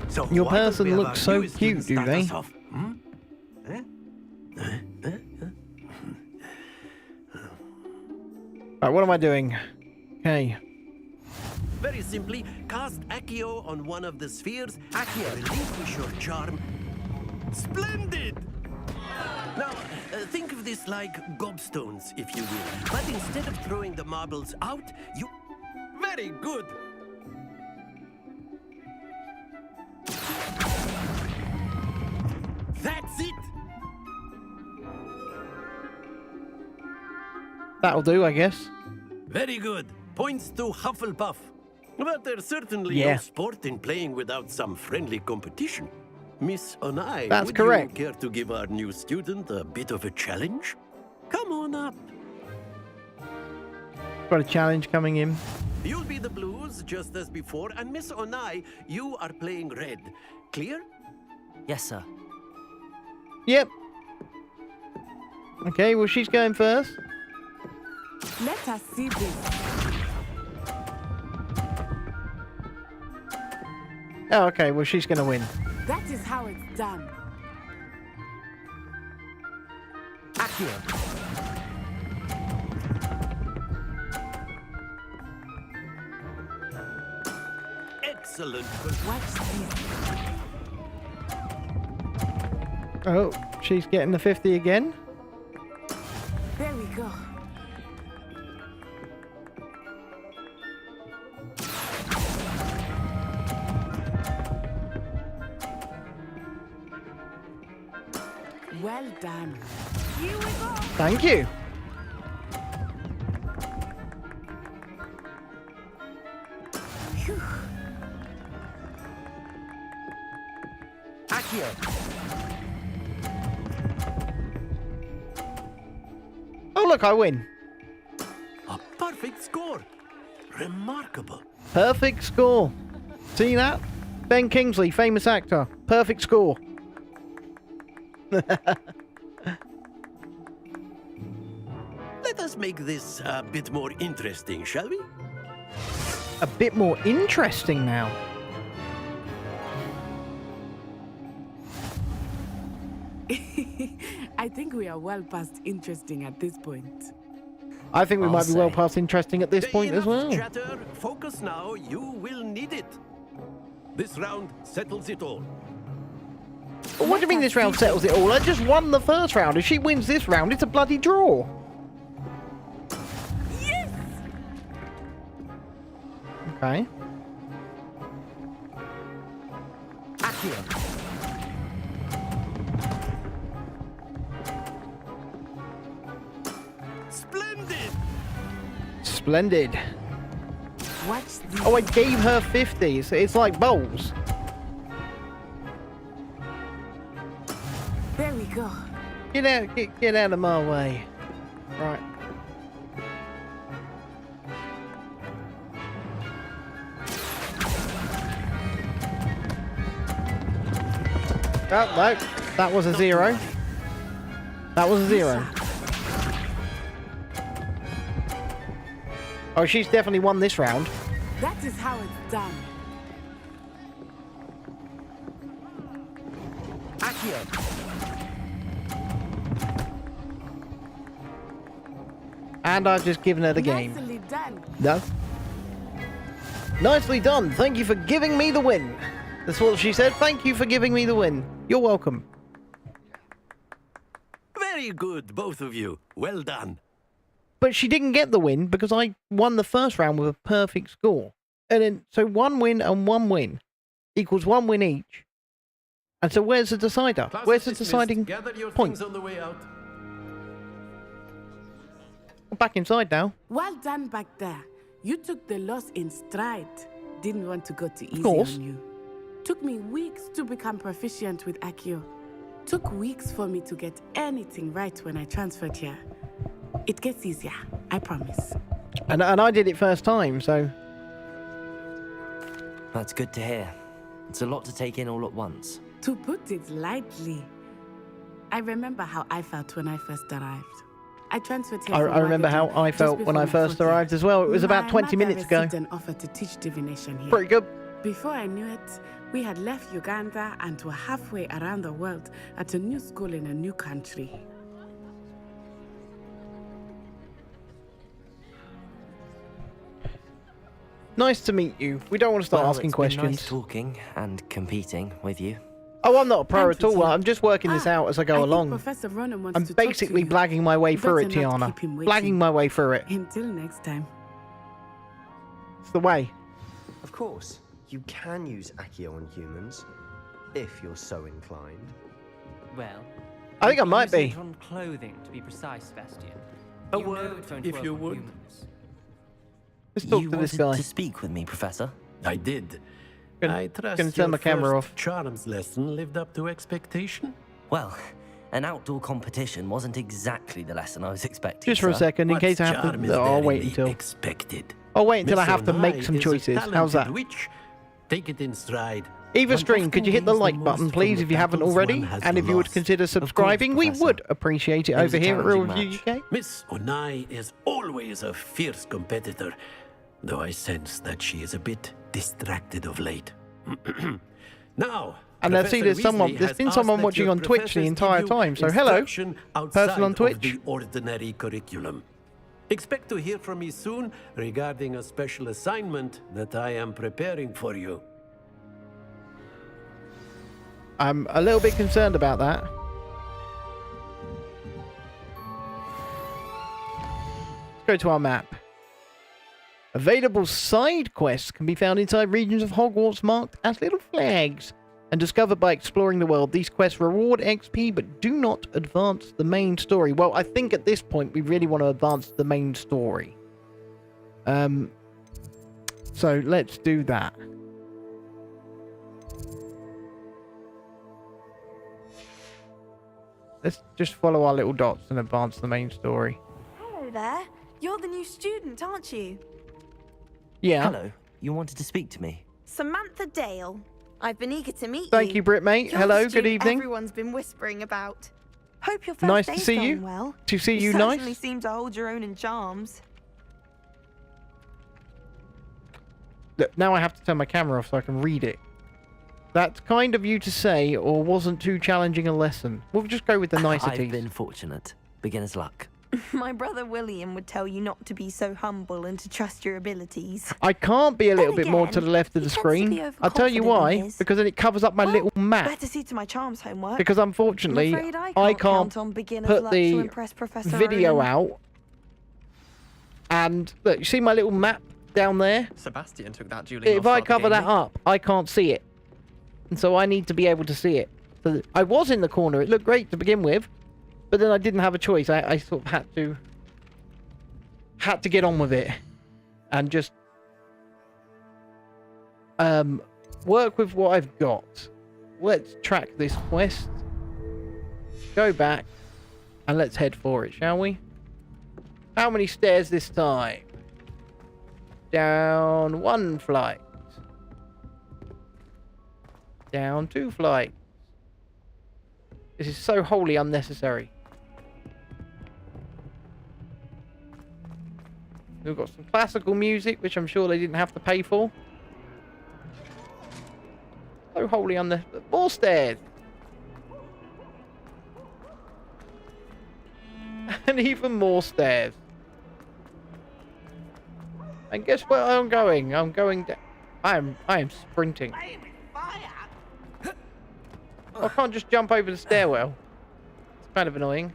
G: So
A: Your
G: why don't
A: person
G: we have
A: looks
G: our
A: so
G: newest
A: cute,
G: student
A: do
G: start
A: they?
G: us off?
A: Right, what am I doing? Okay.
G: Very simply, cast Accio on one of the spheres. Accio, relinquish your charm. Splendid! Now, think of this like gobstones, if you will. But instead of throwing the marbles out, you... Very good! That's it!
A: That'll do, I guess.
G: Very good. Points to Hufflepuff. But there's certainly
A: Yeah.
G: no sport in playing without some friendly competition. Miss Onai,
A: That's
G: would
A: correct.
G: you care to give our new student a bit of a challenge? Come on up.
A: Got a challenge coming in.
G: You'll be the blues, just as before, and Miss Onai, you are playing red. Clear?
C: Yes, sir.
A: Yep. Okay, well, she's going first.
U: Let us see this.
A: Oh, okay, well, she's going to win.
U: That is how it's done.
C: Accio.
G: excellent.
A: Oh, she's getting the 50 again.
U: There we go. Well done. Here we go.
A: Thank you.
U: Phew.
G: Accio.
A: Oh, look, I win.
G: A perfect score. Remarkable.
A: Perfect score. See that? Ben Kingsley, famous actor. Perfect score.
G: Let us make this a bit more interesting, shall we?
A: A bit more interesting now.
U: I think we are well past interesting at this point.
A: I think we might be well past interesting at this point as well.
G: Chatter, focus now. You will need it. This round settles it all.
A: What do you mean this round settles it all? I just won the first round. If she wins this round, it's a bloody draw.
U: Yes!
A: Okay.
G: Accio. Splendid!
A: Splendid.
U: Watch this.
A: Oh, I gave her 50. So it's like bowls.
U: There we go.
A: Get out of my way. Right. Oh, no. That was a 0. That was a 0. Oh, she's definitely won this round.
U: That is how it's done.
G: Accio.
A: And I've just given her the game.
U: Nicely done.
A: No. Nicely done. Thank you for giving me the win. That's what she said. Thank you for giving me the win. You're welcome.
G: Very good, both of you. Well done.
A: But she didn't get the win because I won the first round with a perfect score. And then, so 1 win and 1 win equals 1 win each. And so where's the decider?
G: Class
A: Where's the
G: dismissed.
A: deciding
G: Gather your
A: point?
G: things on the way out.
A: We're back inside now.
U: Well done back there. You took the loss in stride. Didn't want to go too easy
A: course.
U: on you. Took me weeks to become proficient with Accio. Took weeks for me to get anything right when I transferred here. It gets easier, I promise.
A: And I did it first time, so...
C: That's good to hear. It's a lot to take in all at once.
U: To put it lightly, I remember how I felt when I first arrived. I transferred here
A: I remember how I felt when I first arrived as well. It was about 20 minutes ago.
U: An offer to teach divination here.
A: Pretty good.
U: Before I knew it, we had left Uganda and were halfway around the world at a new school in a new country.
A: Nice to meet you. We don't want to start asking questions.
C: Been nice talking and competing with you.
A: Oh, I'm not a pro at all. I'm just working this out as I go along.
U: Professor Ronan wants
A: I'm
U: to
A: basically
U: talk to you.
A: blagging my way through it,
U: Better not
A: Tiana.
U: keep him waiting.
A: Blagging my way through it.
U: Until next time.
A: It's the way.
P: Of course, you can use Accio on humans, if you're so inclined.
T: Well,
A: I think I might
T: use
A: be.
T: it on clothing, to be precise, Sebastian.
G: A
T: You know
G: word,
T: it won't
G: if
T: work
G: you
T: on
G: would.
T: humans.
A: Let's talk
C: You
A: to this
C: wanted
A: guy.
C: to speak with me, Professor?
G: I did. I trust
A: gonna turn
G: your
A: my camera
G: first
A: off.
G: charms lesson lived up to expectation.
C: Well, an outdoor competition wasn't exactly the lesson I was expecting.
A: Just for a
C: sir.
A: second, in
G: What
A: case I have
G: charm
A: to...
G: is
A: Oh,
G: there
A: I'll
G: in
A: wait
G: the
A: until...
G: expected?
A: I'll wait until I
G: Miss
A: have to make
G: Onai
A: some
G: is a
A: choices. How's that?
G: talented witch. Take it in stride.
A: Eva
G: One
A: Stream,
G: often
A: could you hit the
G: gains
A: like
G: most
A: button,
G: from
A: please,
G: the
A: if you haven't
G: battles
A: already?
G: one has
A: And if you would
G: lost.
A: consider subscribing, we
C: Professor.
A: would appreciate it
C: It was
A: over
C: a
A: here at Real
C: challenging
A: Review
C: match.
A: UK.
G: Miss Onai is always a fierce competitor, though I sense that she is a bit distracted of late. Now,
A: And I see there's someone, there's been someone watching on Twitch the entire time, so hello, person on Twitch.
G: The ordinary curriculum. Expect to hear from me soon regarding a special assignment that I am preparing for you.
A: I'm a little bit concerned about that. Let's go to our map. Available side quests can be found inside regions of Hogwarts marked as little flags and discovered by exploring the world. These quests reward XP but do not advance the main story. Well, I think at this point we really want to advance the main story. So let's do that. Let's just follow our little dots and advance the main story.
K: Hello there. You're the new student, aren't you?
A: Yeah.
C: Hello. You wanted to speak to me?
K: Samantha Dale. I've been eager to meet
A: Thank
K: you.
A: you, Brit, mate.
K: You're
A: Hello,
K: the
A: good
K: student
A: evening.
K: Everyone's been whispering about. Hope your first
A: Nice to
K: day's
A: see
K: going
A: you.
K: well.
A: To see you,
K: certainly
A: nice.
K: seem to hold your own in charms.
A: Look, now I have to turn my camera off so I can read it. That's kind of you to say, or wasn't too challenging a lesson. We'll just go with the niceties.
C: I've been fortunate. Beginner's luck.
K: My brother William would tell you not to be so humble and to trust your abilities.
A: I can't be a little
K: Then
A: bit more to
K: again,
A: the left of the
K: he tends to be
A: screen. I'll tell you
K: overconfident in
A: why.
K: his.
A: Because then it covers up my little map.
K: Better see to my charms homework.
A: Because unfortunately,
K: I'm afraid
A: I
K: can't
A: can't
K: count on beginner's
A: put
K: luck to
A: the
K: impress Professor
A: video
K: Ronan.
A: out. And look, you see my little map down there?
T: Sebastian took that dueling
A: If I cover that up, I can't see it. And so I need to be able to see it. So I was in the corner. It looked great to begin with. But then I didn't have a choice. I sort of had to get on with it. And just work with what I've got. Let's track this quest. Go back. And let's head for it, shall we? How many stairs this time? Down 1 flight. Down 2 flights. This is so wholly unnecessary. We've got some classical music, which I'm sure they didn't have to pay for. So wholly unnecessary. More stairs. And even more stairs. And guess where I'm going? I'm going down. I am sprinting. I can't just jump over the stairwell. It's kind of annoying.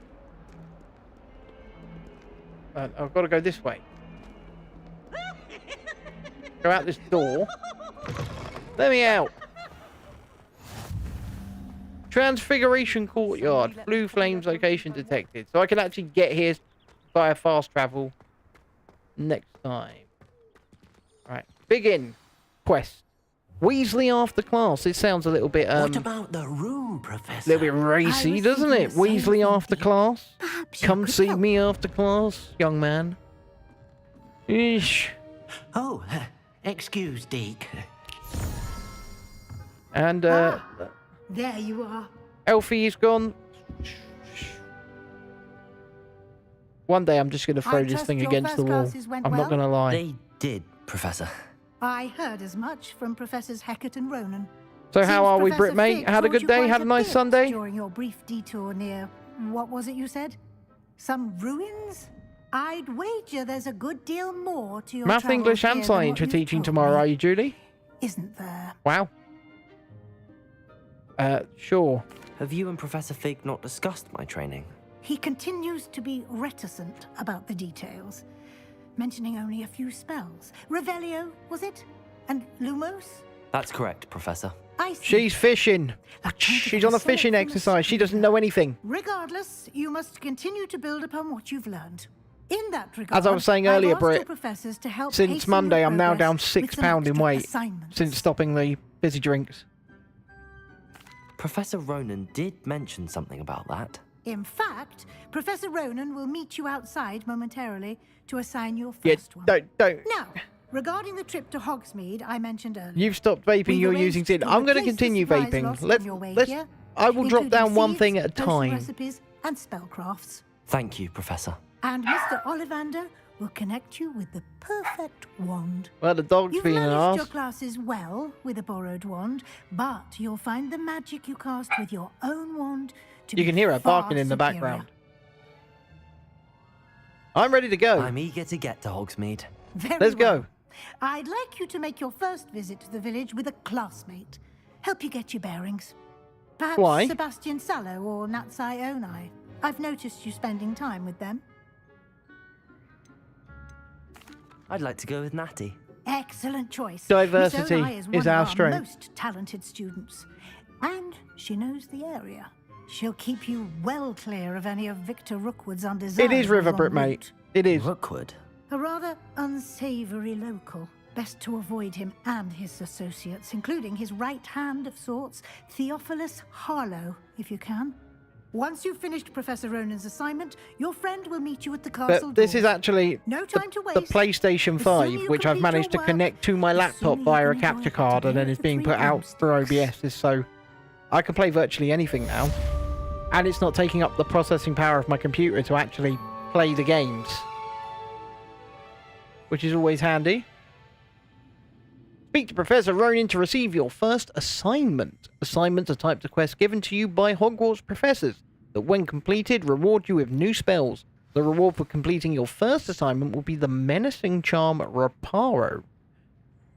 A: I've got to go this way. Go out this door. Let me out. Transfiguration Courtyard. Blue Flames location detected. So I can actually get here via fast travel next time. Right. Begin. Quest. Weasley after class. It sounds a little bit
J: What about the room, Professor?
A: a little bit racy, doesn't it? Weasley after class. Come see me after class, young man. Eesh.
J: Oh, excuse, Deke.
A: And
I: There you are.
A: Elfie is gone. One day I'm just going to throw this
I: trust
A: thing
I: your
A: against the
I: first
A: wall.
I: classes went
A: I'm not
I: well?
A: going to lie.
C: They did, Professor.
I: I heard as much from Professors Hecat and Ronan.
A: So how
I: Seems
A: are we,
I: Professor
A: Brit, mate?
I: Fig
A: Had a
I: taught
A: good
I: you
A: day?
I: quite
A: Had a nice
I: bit
A: Sunday?
I: During your brief detour near, what was it you said? Some ruins? I'd wager there's a good deal more to your
A: Math,
I: travels
A: English, and
I: here than
A: science
I: what
A: you're
I: you've
A: teaching
I: told
A: tomorrow,
I: me.
A: are you, Julie?
I: Isn't there?
A: Wow. Sure.
C: Have you and Professor Fig not discussed my training?
I: He continues to be reticent about the details, mentioning only a few spells. Revelio, was it? And Lumos?
C: That's correct, Professor.
I: I see.
A: She's fishing. She's on a fishing exercise. She doesn't know anything.
I: Regardless, you must continue to build upon what you've learned. In that regard,
A: As I was saying
I: I've
A: earlier,
I: asked your
A: Brit,
I: professors to help
A: since
I: hasten
A: Monday,
I: your
A: I'm now down
I: progress
A: 6
I: with some
A: pounds in
I: extra
A: weight
I: assignments.
A: since stopping the fizzy drinks.
C: Professor Ronan did mention something about that.
I: In fact, Professor Ronan will meet you outside momentarily to assign your
A: Yeah,
I: first one.
A: don't.
I: Now, regarding the trip to Hogsmeade I mentioned earlier.
A: You've stopped vaping,
I: We've
A: you're
I: arranged
A: using sin.
I: to
A: I'm going to
I: replace the
A: continue
I: supplies
A: vaping.
I: lost
A: Let's,
I: on your way
A: let's,
I: here,
A: I will drop
I: including
A: down one
I: seeds,
A: thing at a
I: potion
A: time.
I: recipes, and spellcrafts.
C: Thank you, Professor.
I: And Mr. Ollivander will connect you with the perfect wand.
A: Well, the dog's
I: You've
A: being an
I: managed your
A: arse.
I: classes well with a borrowed wand, but you'll find the magic you cast with your own wand to
A: You
I: be
A: can hear her
I: far
A: barking in the
I: superior.
A: background. I'm ready to go.
C: I'm eager to get to Hogsmeade.
I: Very
A: Let's
I: well.
A: go.
I: I'd like you to make your first visit to the village with a classmate. Help you get your bearings. Perhaps
A: Why?
I: Sebastian Sallow or Natsai Onai. I've noticed you spending time with them.
C: I'd like to go with Natty.
I: Excellent choice.
A: Diversity
I: Miss Onai is one
A: is
I: of
A: our
I: our
A: strength.
I: most talented students. And she knows the area. She'll keep you well clear of any of Victor Rookwood's undesirables.
A: It is Riverbrook,
I: en
A: mate.
I: route.
A: It is.
C: Rookwood?
I: A rather unsavory local. Best to avoid him and his associates, including his right hand of sorts, Theophilus Harlow, if you can. Once you've finished Professor Ronan's assignment, your friend will meet you at the castle
A: But this
I: door.
A: is actually
I: No time to
A: the
I: waste.
A: PlayStation
I: The sooner
A: 5,
I: you
A: which I've
I: complete
A: managed to
I: your work,
A: connect to my
I: the
A: laptop
I: sooner you
A: via a
I: can enjoy
A: capture
I: a
A: card, and then
I: day
A: it's
I: at
A: being
I: the
A: put out
I: Three
A: for OBS, so I can play virtually anything now. And it's not taking up the processing power of my computer to actually play the games, which is always handy. Speak to Professor Ronan to receive your first assignment. Assignments are types of quests given to you by Hogwarts professors that, when completed, reward you with new spells. The reward for completing your first assignment will be the menacing charm Reparo.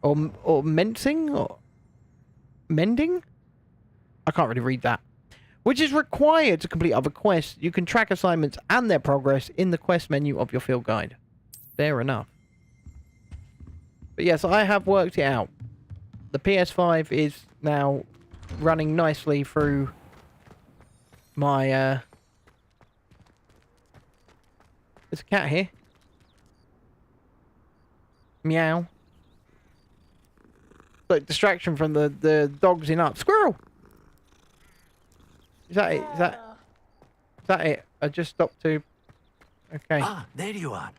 A: Or Mensing? Or Mending? I can't really read that. Which is required to complete other quests. You can track assignments and their progress in the quest menu of your field guide. Fair enough. But yes, I have worked it out. The PS5 is now running nicely through my, There's a cat here. Meow. Like distraction from the dogs in up. Squirrel! Is that it? Is that it? I just stopped to... Okay.
G: Ah, there you are.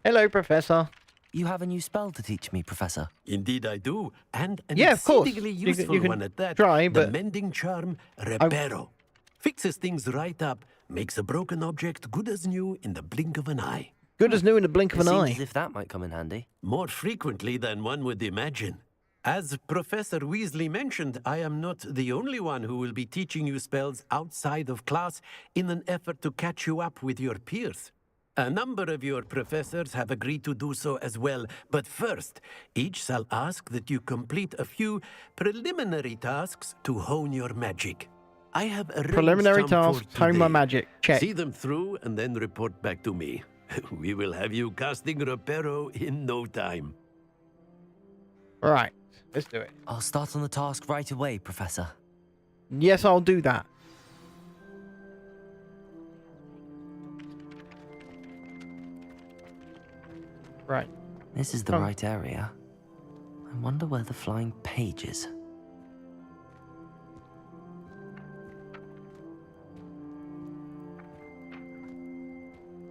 A: Hello, Professor.
C: You have a new spell to teach me, Professor.
G: Indeed I do, and an
A: Yeah, of course.
G: exceedingly
A: You can-
G: useful one at that.
A: try,
G: the
A: but-
G: mending charm Reparo. Fixes things right up, makes a broken object good as new in the blink of an eye.
A: Good as new in the blink of
C: It
A: an
C: seems
A: eye.
C: as if that might come in handy.
G: More frequently than one would imagine. As Professor Weasley mentioned, I am not the only one who will be teaching you spells outside of class in an effort to catch you up with your peers. A number of your professors have agreed to do so as well, but first, each shall ask that you complete a few preliminary tasks to hone your magic. I have arranged
A: Preliminary
G: some for
A: tasks, hone my
G: today.
A: magic. Check.
G: See them through and then report back to me. We will have you casting Reparo in no time.
A: Right. Let's do it.
C: I'll start on the task right away, Professor.
A: Yes, I'll do that. Right.
C: This is the
A: Come.
C: right area. I wonder where the flying page is.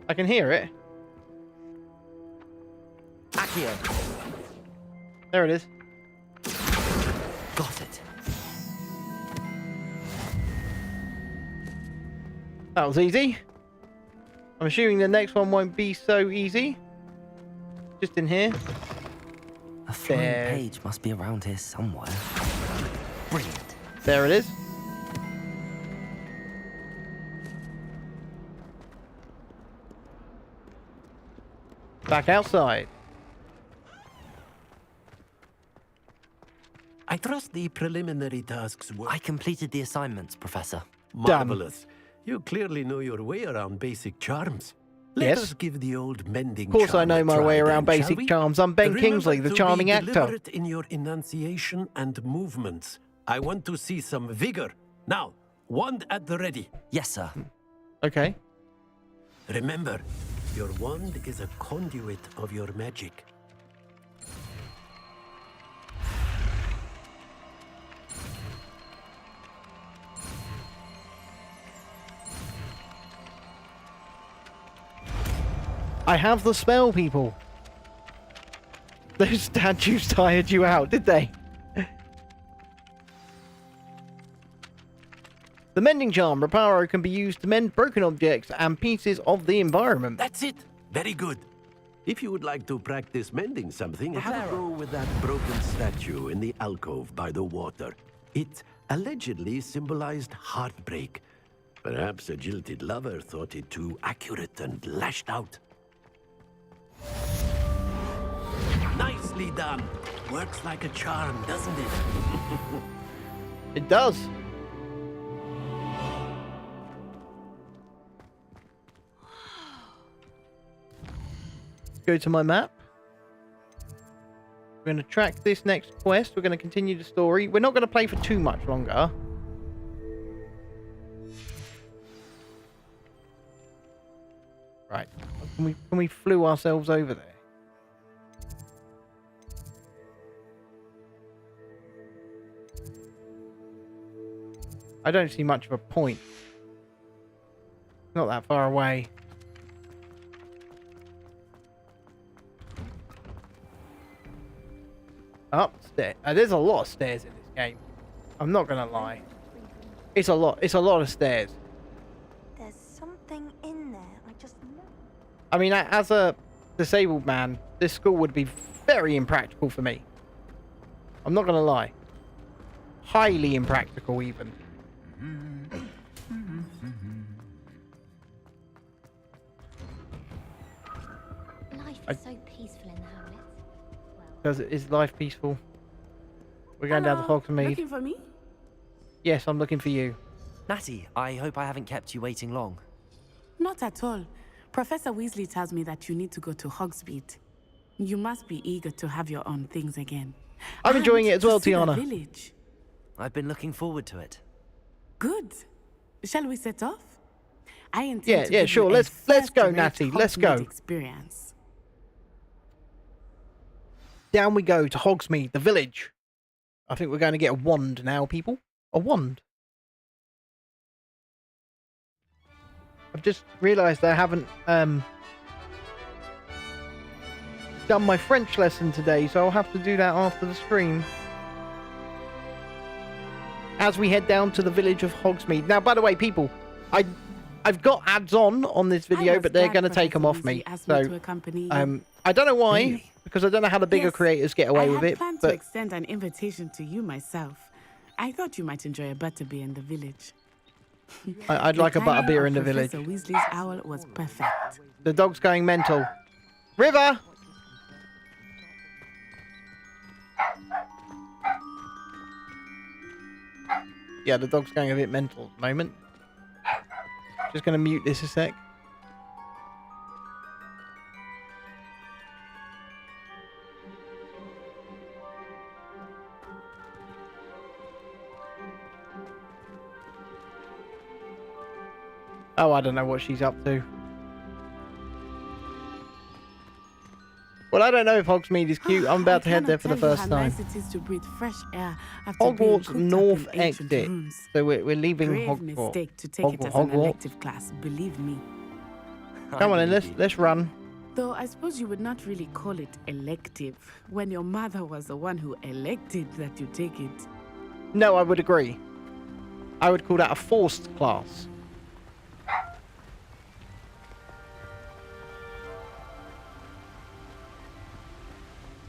A: I can hear it.
C: Accio!
A: There it is.
C: Got it.
A: That was easy. I'm assuming the next one won't be so easy. Just in here.
C: A flying
A: There.
C: page must be around here somewhere. Brilliant.
A: There it is. Back outside.
G: I trust the preliminary tasks were...
C: I completed the assignments, Professor.
G: Marvelous. You clearly know your way around basic charms. Let
A: Yes.
G: us give the old mending
A: Of course I
G: charm
A: know
G: a
A: my
G: try
A: way around
G: then, shall
A: basic
G: we?
A: charms. I'm Ben
G: Remember
A: Kingsley, the
G: to
A: charming
G: be
A: actor.
G: deliberate in your enunciation and movements. I want to see some vigor. Now, wand at the ready.
C: Yes, sir.
A: Okay.
G: Remember, your wand is a conduit of your magic.
A: I have the spell, people. Those statues tired you out, did they? The mending charm, Reparo, can be used to mend broken objects and pieces of the environment.
G: That's it. Very good. If you would like to practice mending something, have a go with that broken statue in the alcove by the water. It allegedly symbolized heartbreak. Perhaps a jilted lover thought it too accurate and lashed out. Nicely done. Works like a charm, doesn't it?
A: It does. go to my map. We're going to track this next quest. We're going to continue the story. We're not going to play for too much longer. Right. Can we flew ourselves over there? I don't see much of a point. Not that far away. Upstairs. There's a lot of stairs in this game. I'm not gonna lie. It's a lot. It's a lot of stairs.
K: There's something in there. I just know.
A: I mean, as a disabled man, this school would be very impractical for me. I'm not gonna lie. Highly impractical, even.
Q: Life is so peaceful in the hamlet.
A: Because is life peaceful? We're going down to Hogsmeade.
U: Looking for me?
A: Yes, I'm looking for you.
C: Natty, I hope I haven't kept you waiting long.
U: Not at all. Professor Weasley tells me that you need to go to Hogsmeade. You must be eager to have your own things again.
A: I'm enjoying it as well,
U: to see the
A: Tiana.
U: Village.
C: I've been looking forward to it.
U: Good. Shall we set off? I intend to
A: Yeah,
U: give
A: sure.
U: you a
A: Let's go,
U: first-rate
A: Natty. Let's go.
U: Hogsmeade experience.
A: Down we go to Hogsmeade, the village. I think we're going to get a wand now, people. A wand. I've just realised I haven't done my French lesson today, so I'll have to do that after the stream. As we head down to the village of Hogsmeade. Now, by the way, people, I've got ads on this video, but they're going to take them off me. So, I don't know why, really? Because I don't know how the bigger creators get away with it.
U: I planned to extend an invitation to you myself. I thought you might enjoy a butterbeer in the village.
A: I'd like a butterbeer in the village.
U: Professor Weasley's owl was perfect.
A: The dog's going mental. River! Yeah, the dog's going a bit mental at the moment. Just going to mute this a sec. Oh, I don't know what she's up to. Well, I don't know if Hogsmeade is cute. I'm about to head there for the first time.
U: Nice it is to breathe fresh air after
A: Hogwarts
U: being
A: North
U: cooped up in ancient
A: exit.
U: rooms.
A: So we're leaving
U: Grave
A: Hogwarts.
U: mistake to take it as an elective class, believe me.
A: Come on, then, let's run.
U: Though I suppose you would not really call it elective when your mother was the one who elected that you take it.
A: No, I would agree. I would call that a forced class.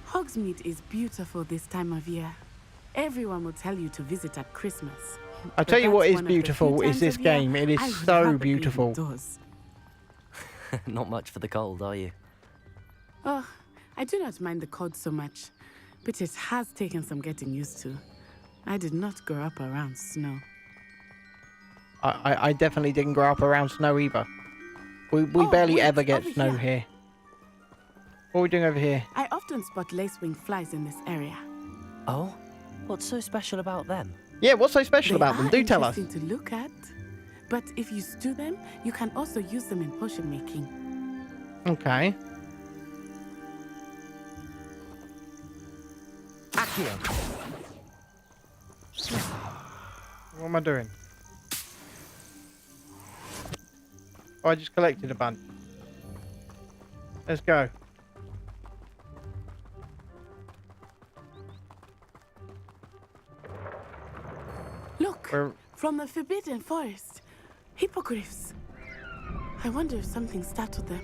U: Hogsmeade is beautiful this time of year. Everyone will tell you to visit at Christmas.
A: I tell you what is beautiful is this game. It is so beautiful.
C: Not much for the cold, are you?
U: Oh, I do not mind the cold so much, but it has taken some getting used to. I did not grow up around snow.
A: I definitely didn't grow up around snow either. We barely ever get snow here. What are we doing over here?
U: I often spot lacewing flies in this area.
C: Oh? What's so special about them?
A: Yeah, what's so special about them? Do tell us.
U: They are interesting to look at, but if you stew them, you can also use them in potion making.
A: Okay.
C: Accio.
A: What am I doing? Oh, I just collected a bunch. Let's go.
U: Look, from the Forbidden Forest. Hippogriffs. I wonder if something startled them.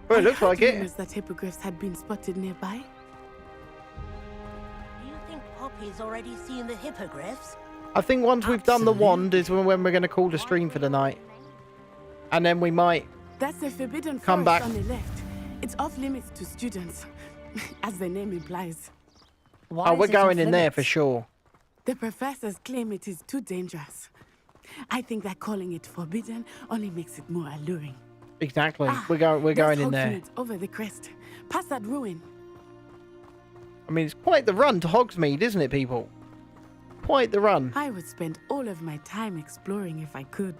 A: Well, it looks like it.
U: Rumors that hippogriffs had been spotted nearby.
D: Do you think Poppy's already seen the hippogriffs?
A: I think once we've done the wand is when we're going to call the stream for the night. And then we might
U: That's the Forbidden
A: come
U: Forest
A: back.
U: on the left. It's off limits to students, as the name implies.
A: Oh, we're going in there for sure.
U: The professors claim it is too dangerous. I think that calling it forbidden only makes it more alluring.
A: Exactly. We're going in there.
U: Hogsmeade over the crest, past that ruin.
A: I mean, it's quite the run to Hogsmeade, isn't it, people? Quite the run.
U: I would spend all of my time exploring if I could.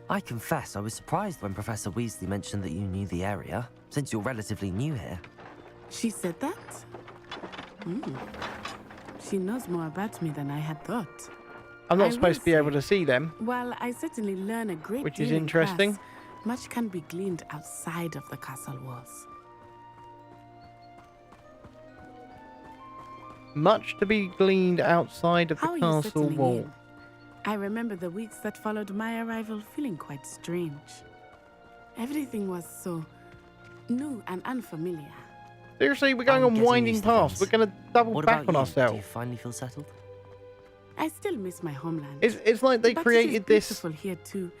C: I confess I was surprised when Professor Weasley mentioned that you knew the area, since you're relatively new here.
U: She said that? She knows more about me than I had thought.
A: I'm not supposed to be able to see them.
U: Well, I certainly learn a great deal
A: which is
U: in
A: interesting.
U: class. Much can be gleaned outside of the castle walls.
A: Much to be gleaned outside of the
U: How are you
A: castle
U: settling
A: wall.
U: in? I remember the weeks that followed my arrival feeling quite strange. Everything was so new and unfamiliar.
A: Seriously, we're going on winding paths. We're going to double
C: What
A: back
C: about
A: on
C: you?
A: ourselves.
C: Do you finally feel settled?
U: I still miss my homeland.
A: It's like they
U: But
A: created
U: it is
A: this
U: beautiful here too.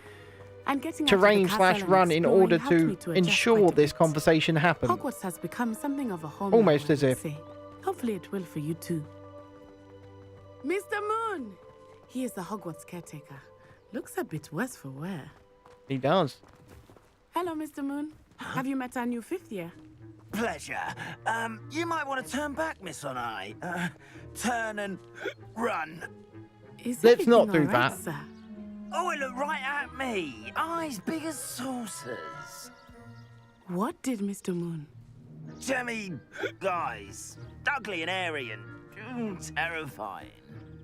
U: And getting out of the
A: terrain
U: castle
A: slash
U: and
A: run in
U: exploring
A: order
U: helped me
A: to
U: adjust
A: ensure
U: quite a
A: this
U: bit.
A: conversation happens.
U: Hogwarts has become something of a home.
A: Almost as if.
U: Hopefully it will for you too. Mr. Moon! He is the Hogwarts caretaker. Looks a bit worse for wear.
A: He does.
U: Hello, Mr. Moon. Have you met our new 5th year?
J: Pleasure. You might want to turn back, Miss Onai. Turn and run.
A: Let's not do that.
U: Sir?
J: Oh, it looked right at me. Eyes big as saucers.
U: What did Mr. Moon?
J: Jemmy guys. Ugly and airy and terrifying.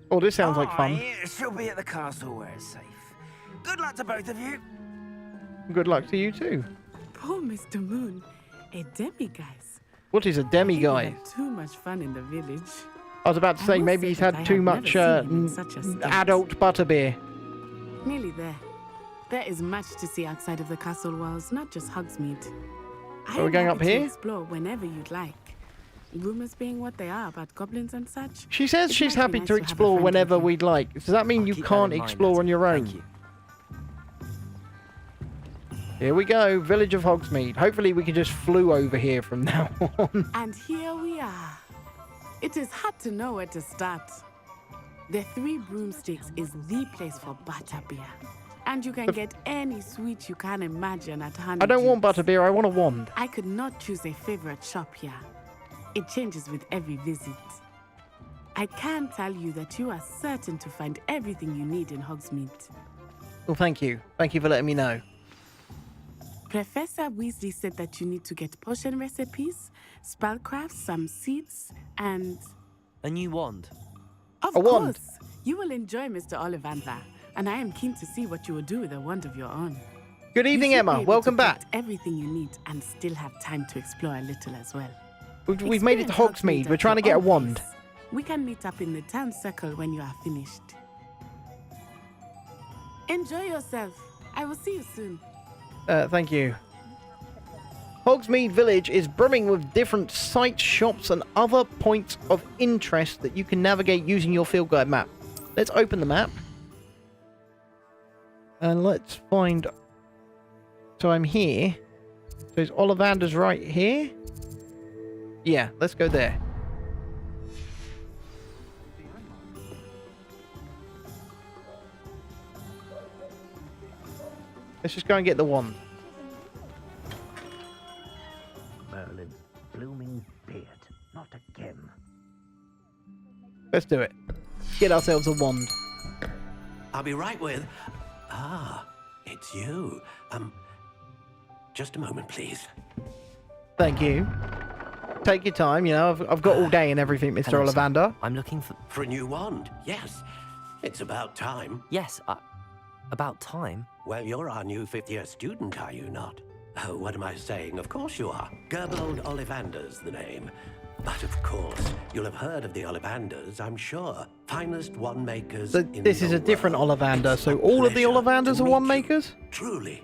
A: Oh, this sounds like fun.
J: She'll be at the castle where it's safe. Good luck to both of you.
A: Good luck to you too.
U: Poor Mr. Moon. A demiguise.
A: What is a demiguise?
U: Too much fun in the village.
A: I was about to say maybe he's had too much adult butterbeer.
U: Nearly there. There is much to see outside of the castle walls, not just Hogsmeade.
A: Are we going up here?
U: Explore whenever you'd like. Rumors being what they are about goblins and such.
A: She says
U: it
A: she's
U: might be
A: happy
U: nice
A: to
U: have a
A: explore
U: friend
A: whenever
U: with you.
A: we'd like. Does that mean you
C: keep that
A: can't
C: in mind,
A: explore on your
C: Thank
A: own?
C: you.
A: Here we go, Village of Hogsmeade. Hopefully we can just flew over here from now on.
U: And here we are. It is hard to know where to start. The Three Broomsticks is the place for butterbeer. And you can get any sweet you can imagine at Honeydew.
A: I don't want butterbeer, I want a wand.
U: I could not choose a favorite shop here. It changes with every visit. I can tell you that you are certain to find everything you need in Hogsmeade.
A: Well, thank you. Thank you for letting me know.
U: Professor Weasley said that you need to get potion recipes, spellcrafts, some seeds, and...
C: A new wand.
U: Of
A: A wand.
U: course! You will enjoy Mr. Ollivander, and I am keen to see what you will do with a wand of your own.
A: Good evening,
U: You should
A: Emma.
U: be able
A: Welcome
U: to
A: back.
U: get everything you need and still have time to explore a little as well.
A: We've made it to
U: Experience
A: Hogsmeade.
U: Hogsmeade
A: We're
U: at
A: trying to
U: your
A: get a
U: own
A: wand.
U: pace. We can meet up in the town circle when you are finished. Enjoy yourself. I will see you soon.
A: Thank you. Hogsmeade Village is brimming with different sites, shops, and other points of interest that you can navigate using your field guide map. Let's open the map. And let's find... So I'm here. So is Ollivander's right here? Yeah, let's go there. Let's just go and get the wand.
J: Merlin's blooming beard. Not again.
A: Let's do it. Get ourselves a wand.
G: I'll be right with... Ah, it's you. Just a moment, please.
A: Thank you. Take your time, you know, I've got all day and everything, Mr.
C: Hello, sir.
A: Ollivander.
C: I'm looking for...
G: For a new wand, yes. It's about time.
C: Yes, about time.
G: Well, you're our new 5th-year student, are you not? Oh, what am I saying? Of course you are. Gerbold Ollivander's the name. But of course, you'll have heard of the Ollivanders, I'm sure. Finest wand makers in
A: This is
G: the
A: a different
G: world.
A: Ollivander,
G: It's
A: so
G: a
A: all of the
G: pleasure
A: Ollivanders
G: to
A: are
G: meet
A: wand
G: you.
A: makers?
G: Truly.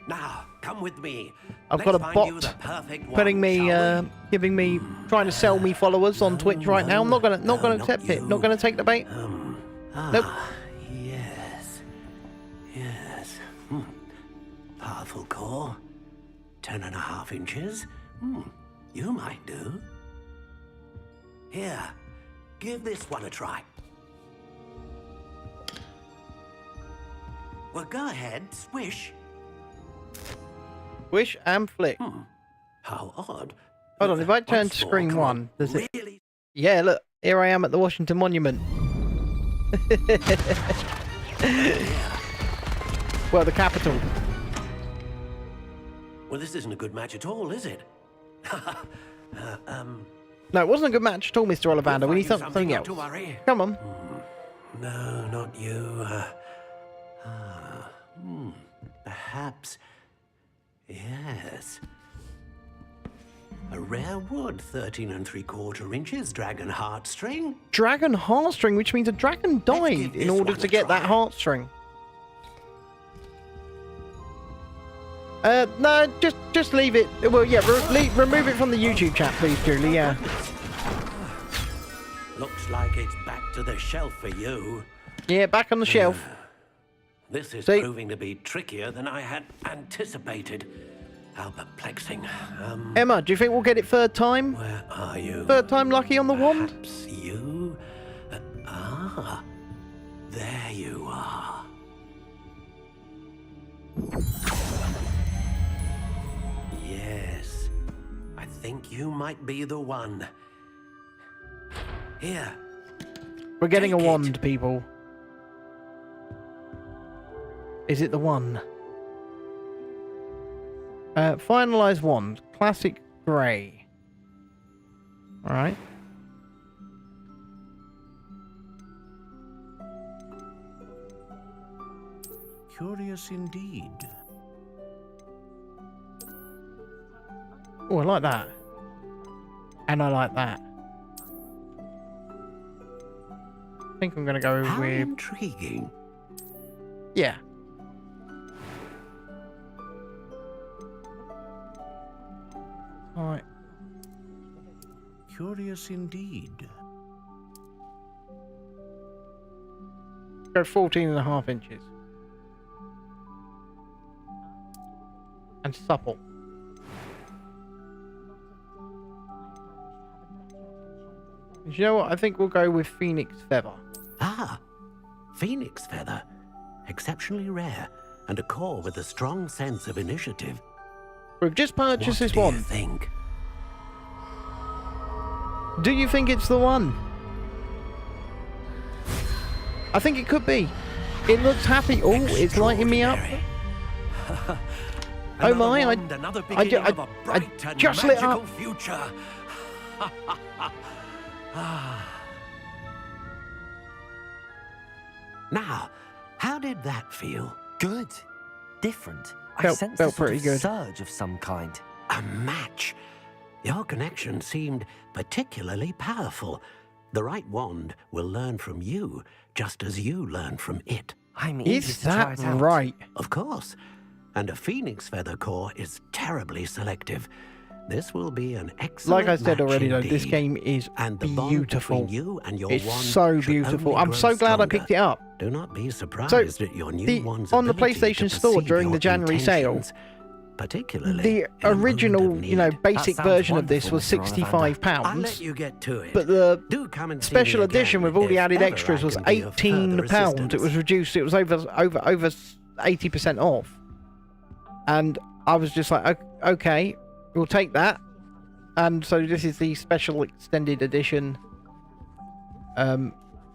G: Now, come with me.
A: I've
G: Let's
A: got a
G: find you
A: bot
G: the perfect wand,
A: putting me,
G: shall we?
A: giving me, trying to sell me followers on Twitch right now. I'm not gonna accept it. Not gonna take the bait. Nope.
G: Yes. Yes. Powerful core. 10.5 inches. You might do. Here, give this one a try. Well, go ahead, swish.
A: Squish and flick.
G: How odd.
A: Hold on, if I turn to screen 1, does it... Yeah, look, here I am at the Washington Monument. Well, the Capitol.
G: Well, this isn't a good match at all, is it?
A: No, it wasn't a good match at all, Mr. Ollivander. We need something else.
G: To worry.
A: Come on.
G: No, not you. Perhaps. Yes. A rare wood, 13 3/4 inches, dragon heartstring.
A: Dragon heartstring, which means a dragon died in order to get that heartstring. No, just leave it. Well, yeah, remove it from the YouTube chat, please, Julie. Yeah.
G: Looks like it's back to the shelf for you.
A: Yeah, back on the shelf.
G: This is proving to be trickier than I had anticipated. How perplexing.
A: Emma, do you think we'll get it third time?
G: Where are you?
A: Third time lucky on the wand?
G: Perhaps you? There you are. Yes, I think you might be the one. Here.
A: We're getting a wand, people. Is it the one? Finalize wand. Classic grey. Alright.
G: Curious indeed.
A: Oh, I like that. And I like that. I think I'm going to go
G: How
A: with...
G: intriguing.
A: Yeah. Alright.
G: Curious indeed.
A: Go 14.5 inches. And supple. You know what? I think we'll go with Phoenix Feather.
G: Ah, Phoenix Feather. Exceptionally rare, and a core with a strong sense of initiative.
A: We've just purchased this
G: What
A: one.
G: do you think?
A: Do you think it's the one? I think it could be. It looks happy. Oh, it's lighting me up. Oh my! I just lit up.
G: Future. Now, how did that feel?
C: Good. Different. I
A: Felt
C: sensed a sort
A: pretty
C: of
A: good.
C: surge of some kind.
G: A match. Your connection seemed particularly powerful. The right wand will learn from you, just as you learn from it.
C: I'm eager
A: Is
C: to try
A: that
C: it out.
A: right?
G: Of course. And a Phoenix Feather core is terribly selective. This will be an excellent
A: Like I said
G: match
A: already, though, this
G: indeed.
A: game is
G: And the bond
A: beautiful.
G: between you and your
A: It's
G: wand
A: so
G: should
A: beautiful.
G: only
A: I'm
G: grow
A: so glad I
G: stronger.
A: picked it up.
G: Do not be surprised
A: So,
G: at your new wand's
A: on the
G: ability to
A: PlayStation Store
G: perceive
A: during the
G: your
A: January sale,
G: intentions, particularly
A: the
G: in a moment
A: original,
G: of
A: you know,
G: need.
A: basic
C: sounds
A: version of this
C: wonderful,
A: was
C: Mr. Ollivander.
A: £65.
G: I'll let you get to it.
A: But the
G: Do come and see
A: special
G: me
A: edition
G: again
A: with all the
G: if
A: added
G: ever
A: extras
G: I
A: was
G: can be of further
A: £18. It
G: assistance.
A: was reduced. It was over 80% off. And I was just like, okay, we'll take that. And so this is the special extended edition.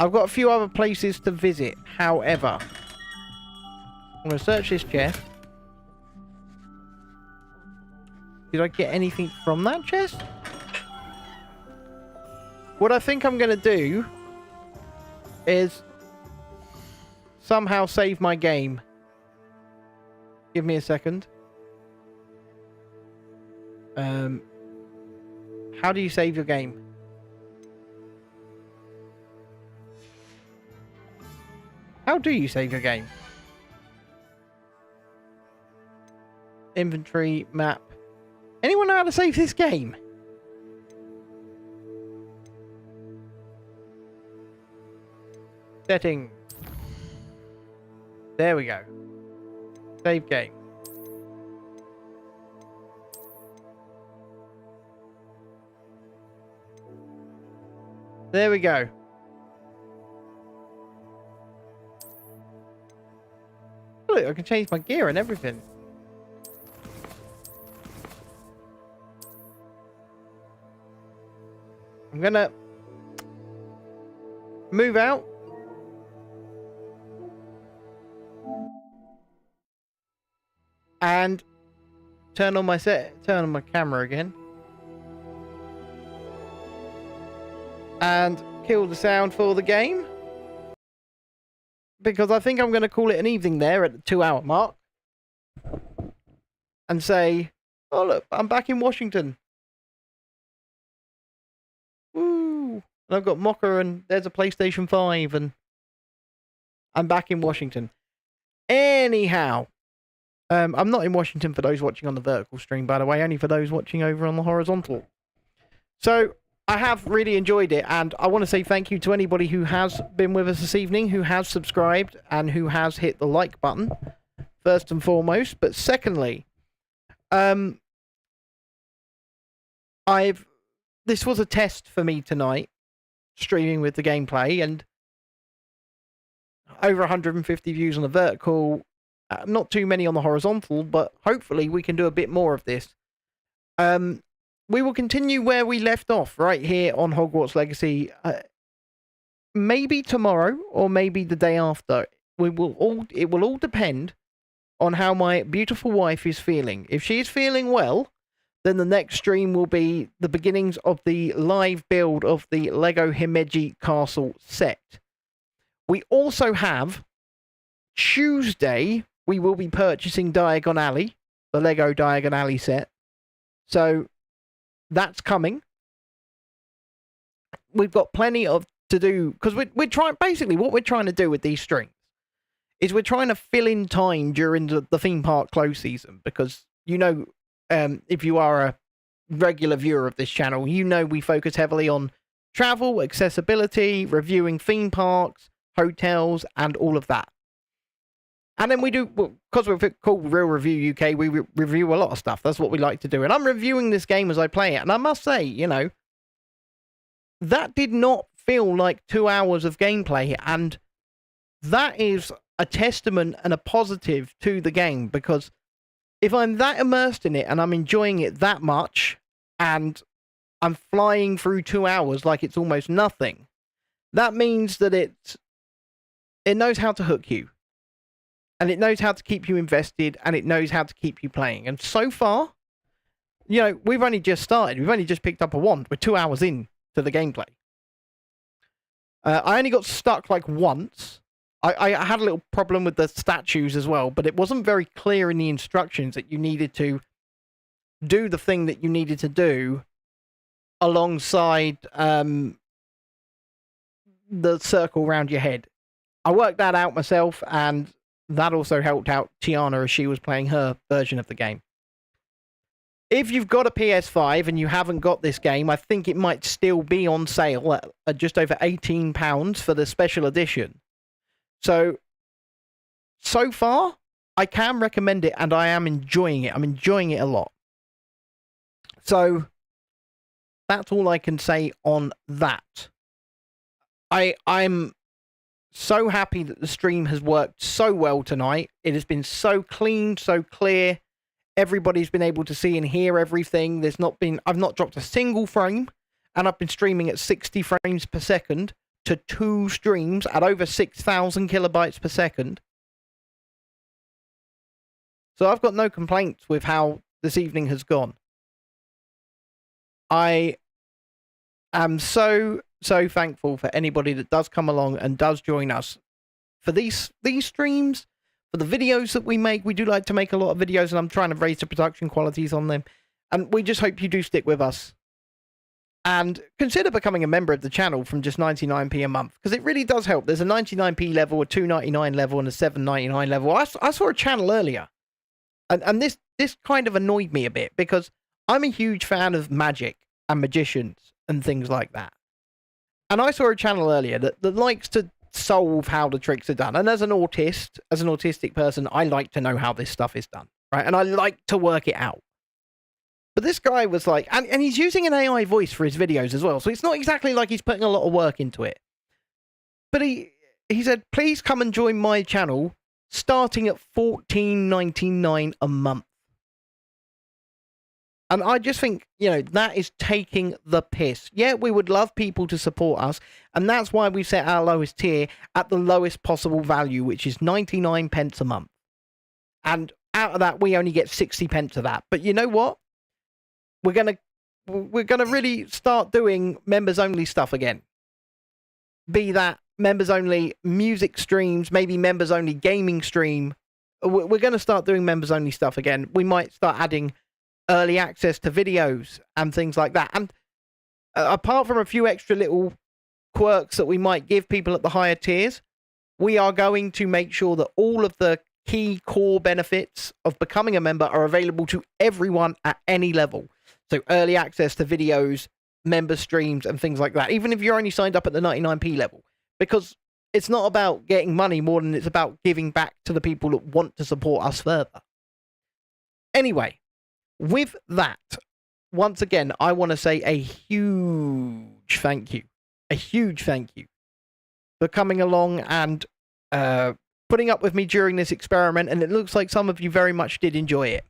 A: I've got a few other places to visit. However, I'm going to search this chest. Did I get anything from that chest? What I think I'm going to do is somehow save my game. Give me a second. How do you save your game? How do you save your game? Inventory, map. Anyone know how to save this game? Settings. There we go. Save game. There we go. Look, I can change my gear and everything. I'm gonna move out. And turn on my camera again. And kill the sound for the game. Because I think I'm going to call it an evening there at the 2-hour mark. And say, oh look, I'm back in Washington. Woo! And I've got Mocha and there's a PlayStation 5 and I'm back in Washington. Anyhow, I'm not in Washington for those watching on the vertical stream, by the way, only for those watching over on the horizontal. So, I have really enjoyed it, and I want to say thank you to anybody who has been with us this evening, who has subscribed, and who has hit the like button, first and foremost. But secondly, this was a test for me tonight, streaming with the gameplay, and over 150 views on the vertical, not too many on the horizontal, but hopefully we can do a bit more of this. We will continue where we left off, right here on Hogwarts Legacy. Maybe tomorrow, or maybe the day after. It will all depend on how my beautiful wife is feeling. If she is feeling well, then the next stream will be the beginnings of the live build of the Lego Himeji Castle set. We also have Tuesday, we will be purchasing Diagon Alley, the Lego Diagon Alley set. So that's coming. We've got plenty of to do, because we're trying, basically what we're trying to do with these streams is we're trying to fill in time during the theme park close season, because, you know, if you are a regular viewer of this channel, you know we focus heavily on travel, accessibility, reviewing theme parks, hotels, and all of that. And then we do, because we're called Real Review UK, we review a lot of stuff. That's what we like to do. And I'm reviewing this game as I play it. And I must say, you know, that did not feel like 2 hours of gameplay. And that is a testament and a positive to the game. Because if I'm that immersed in it and I'm enjoying it that much, and I'm flying through 2 hours like it's almost nothing, that means that it knows how to hook you. And it knows how to keep you invested, and it knows how to keep you playing. And so far, you know, we've only just started. We've only just picked up a wand. We're 2 hours in to the gameplay. I only got stuck like once. I had a little problem with the statues as well, but it wasn't very clear in the instructions that you needed to do the thing that you needed to do alongside the circle around your head. I worked that out myself, and that also helped out Tiana as she was playing her version of the game. If you've got a PS5 and you haven't got this game, I think it might still be on sale at just over £18 for the special edition. So far, I can recommend it, and I am enjoying it. I'm enjoying it a lot. So that's all I can say on that. I'm so happy that the stream has worked so well tonight. It has been so clean, so clear. Everybody's been able to see and hear everything. I've not dropped a single frame, and I've been streaming at 60 frames per second to 2 streams at over 6,000 kilobytes per second. So I've got no complaints with how this evening has gone. I am so thankful for anybody that does come along and does join us for these streams, for the videos that we make. We do like to make a lot of videos, and I'm trying to raise the production qualities on them. And we just hope you do stick with us. And consider becoming a member of the channel from just 99p a month, because it really does help. There's a 99p level, a 2.99 level, and a 7.99 level. I saw a channel earlier, and this kind of annoyed me a bit, because I'm a huge fan of magic and magicians and things like that. And I saw a channel earlier that likes to solve how the tricks are done. And as an autistic person, I like to know how this stuff is done, right? And I like to work it out. But this guy was like, and he's using an AI voice for his videos as well, so it's not exactly like he's putting a lot of work into it. But he said, please come and join my channel, starting at $14.99 a month. And I just think, you know, that is taking the piss. Yeah, we would love people to support us, and that's why we set our lowest tier at the lowest possible value, which is 99 pence a month. And out of that, we only get 60 pence of that. But you know what? We're gonna really start doing members only stuff again. Be that members only music streams, maybe members only gaming stream. We're going to start doing members only stuff again. We might start adding early access to videos and things like that. And apart from a few extra little quirks that we might give people at the higher tiers, we are going to make sure that all of the key core benefits of becoming a member are available to everyone at any level. So early access to videos, member streams, and things like that, even if you're only signed up at the 99p level, because it's not about getting money more than it's about giving back to the people that want to support us further. Anyway, with that, once again, I want to say a huge thank you for coming along and putting up with me during this experiment, and it looks like some of you very much did enjoy it.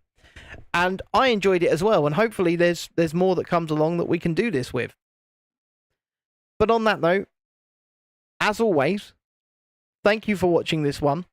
A: And I enjoyed it as well, and hopefully there's more that comes along that we can do this with. But on that note, as always, thank you for watching this one.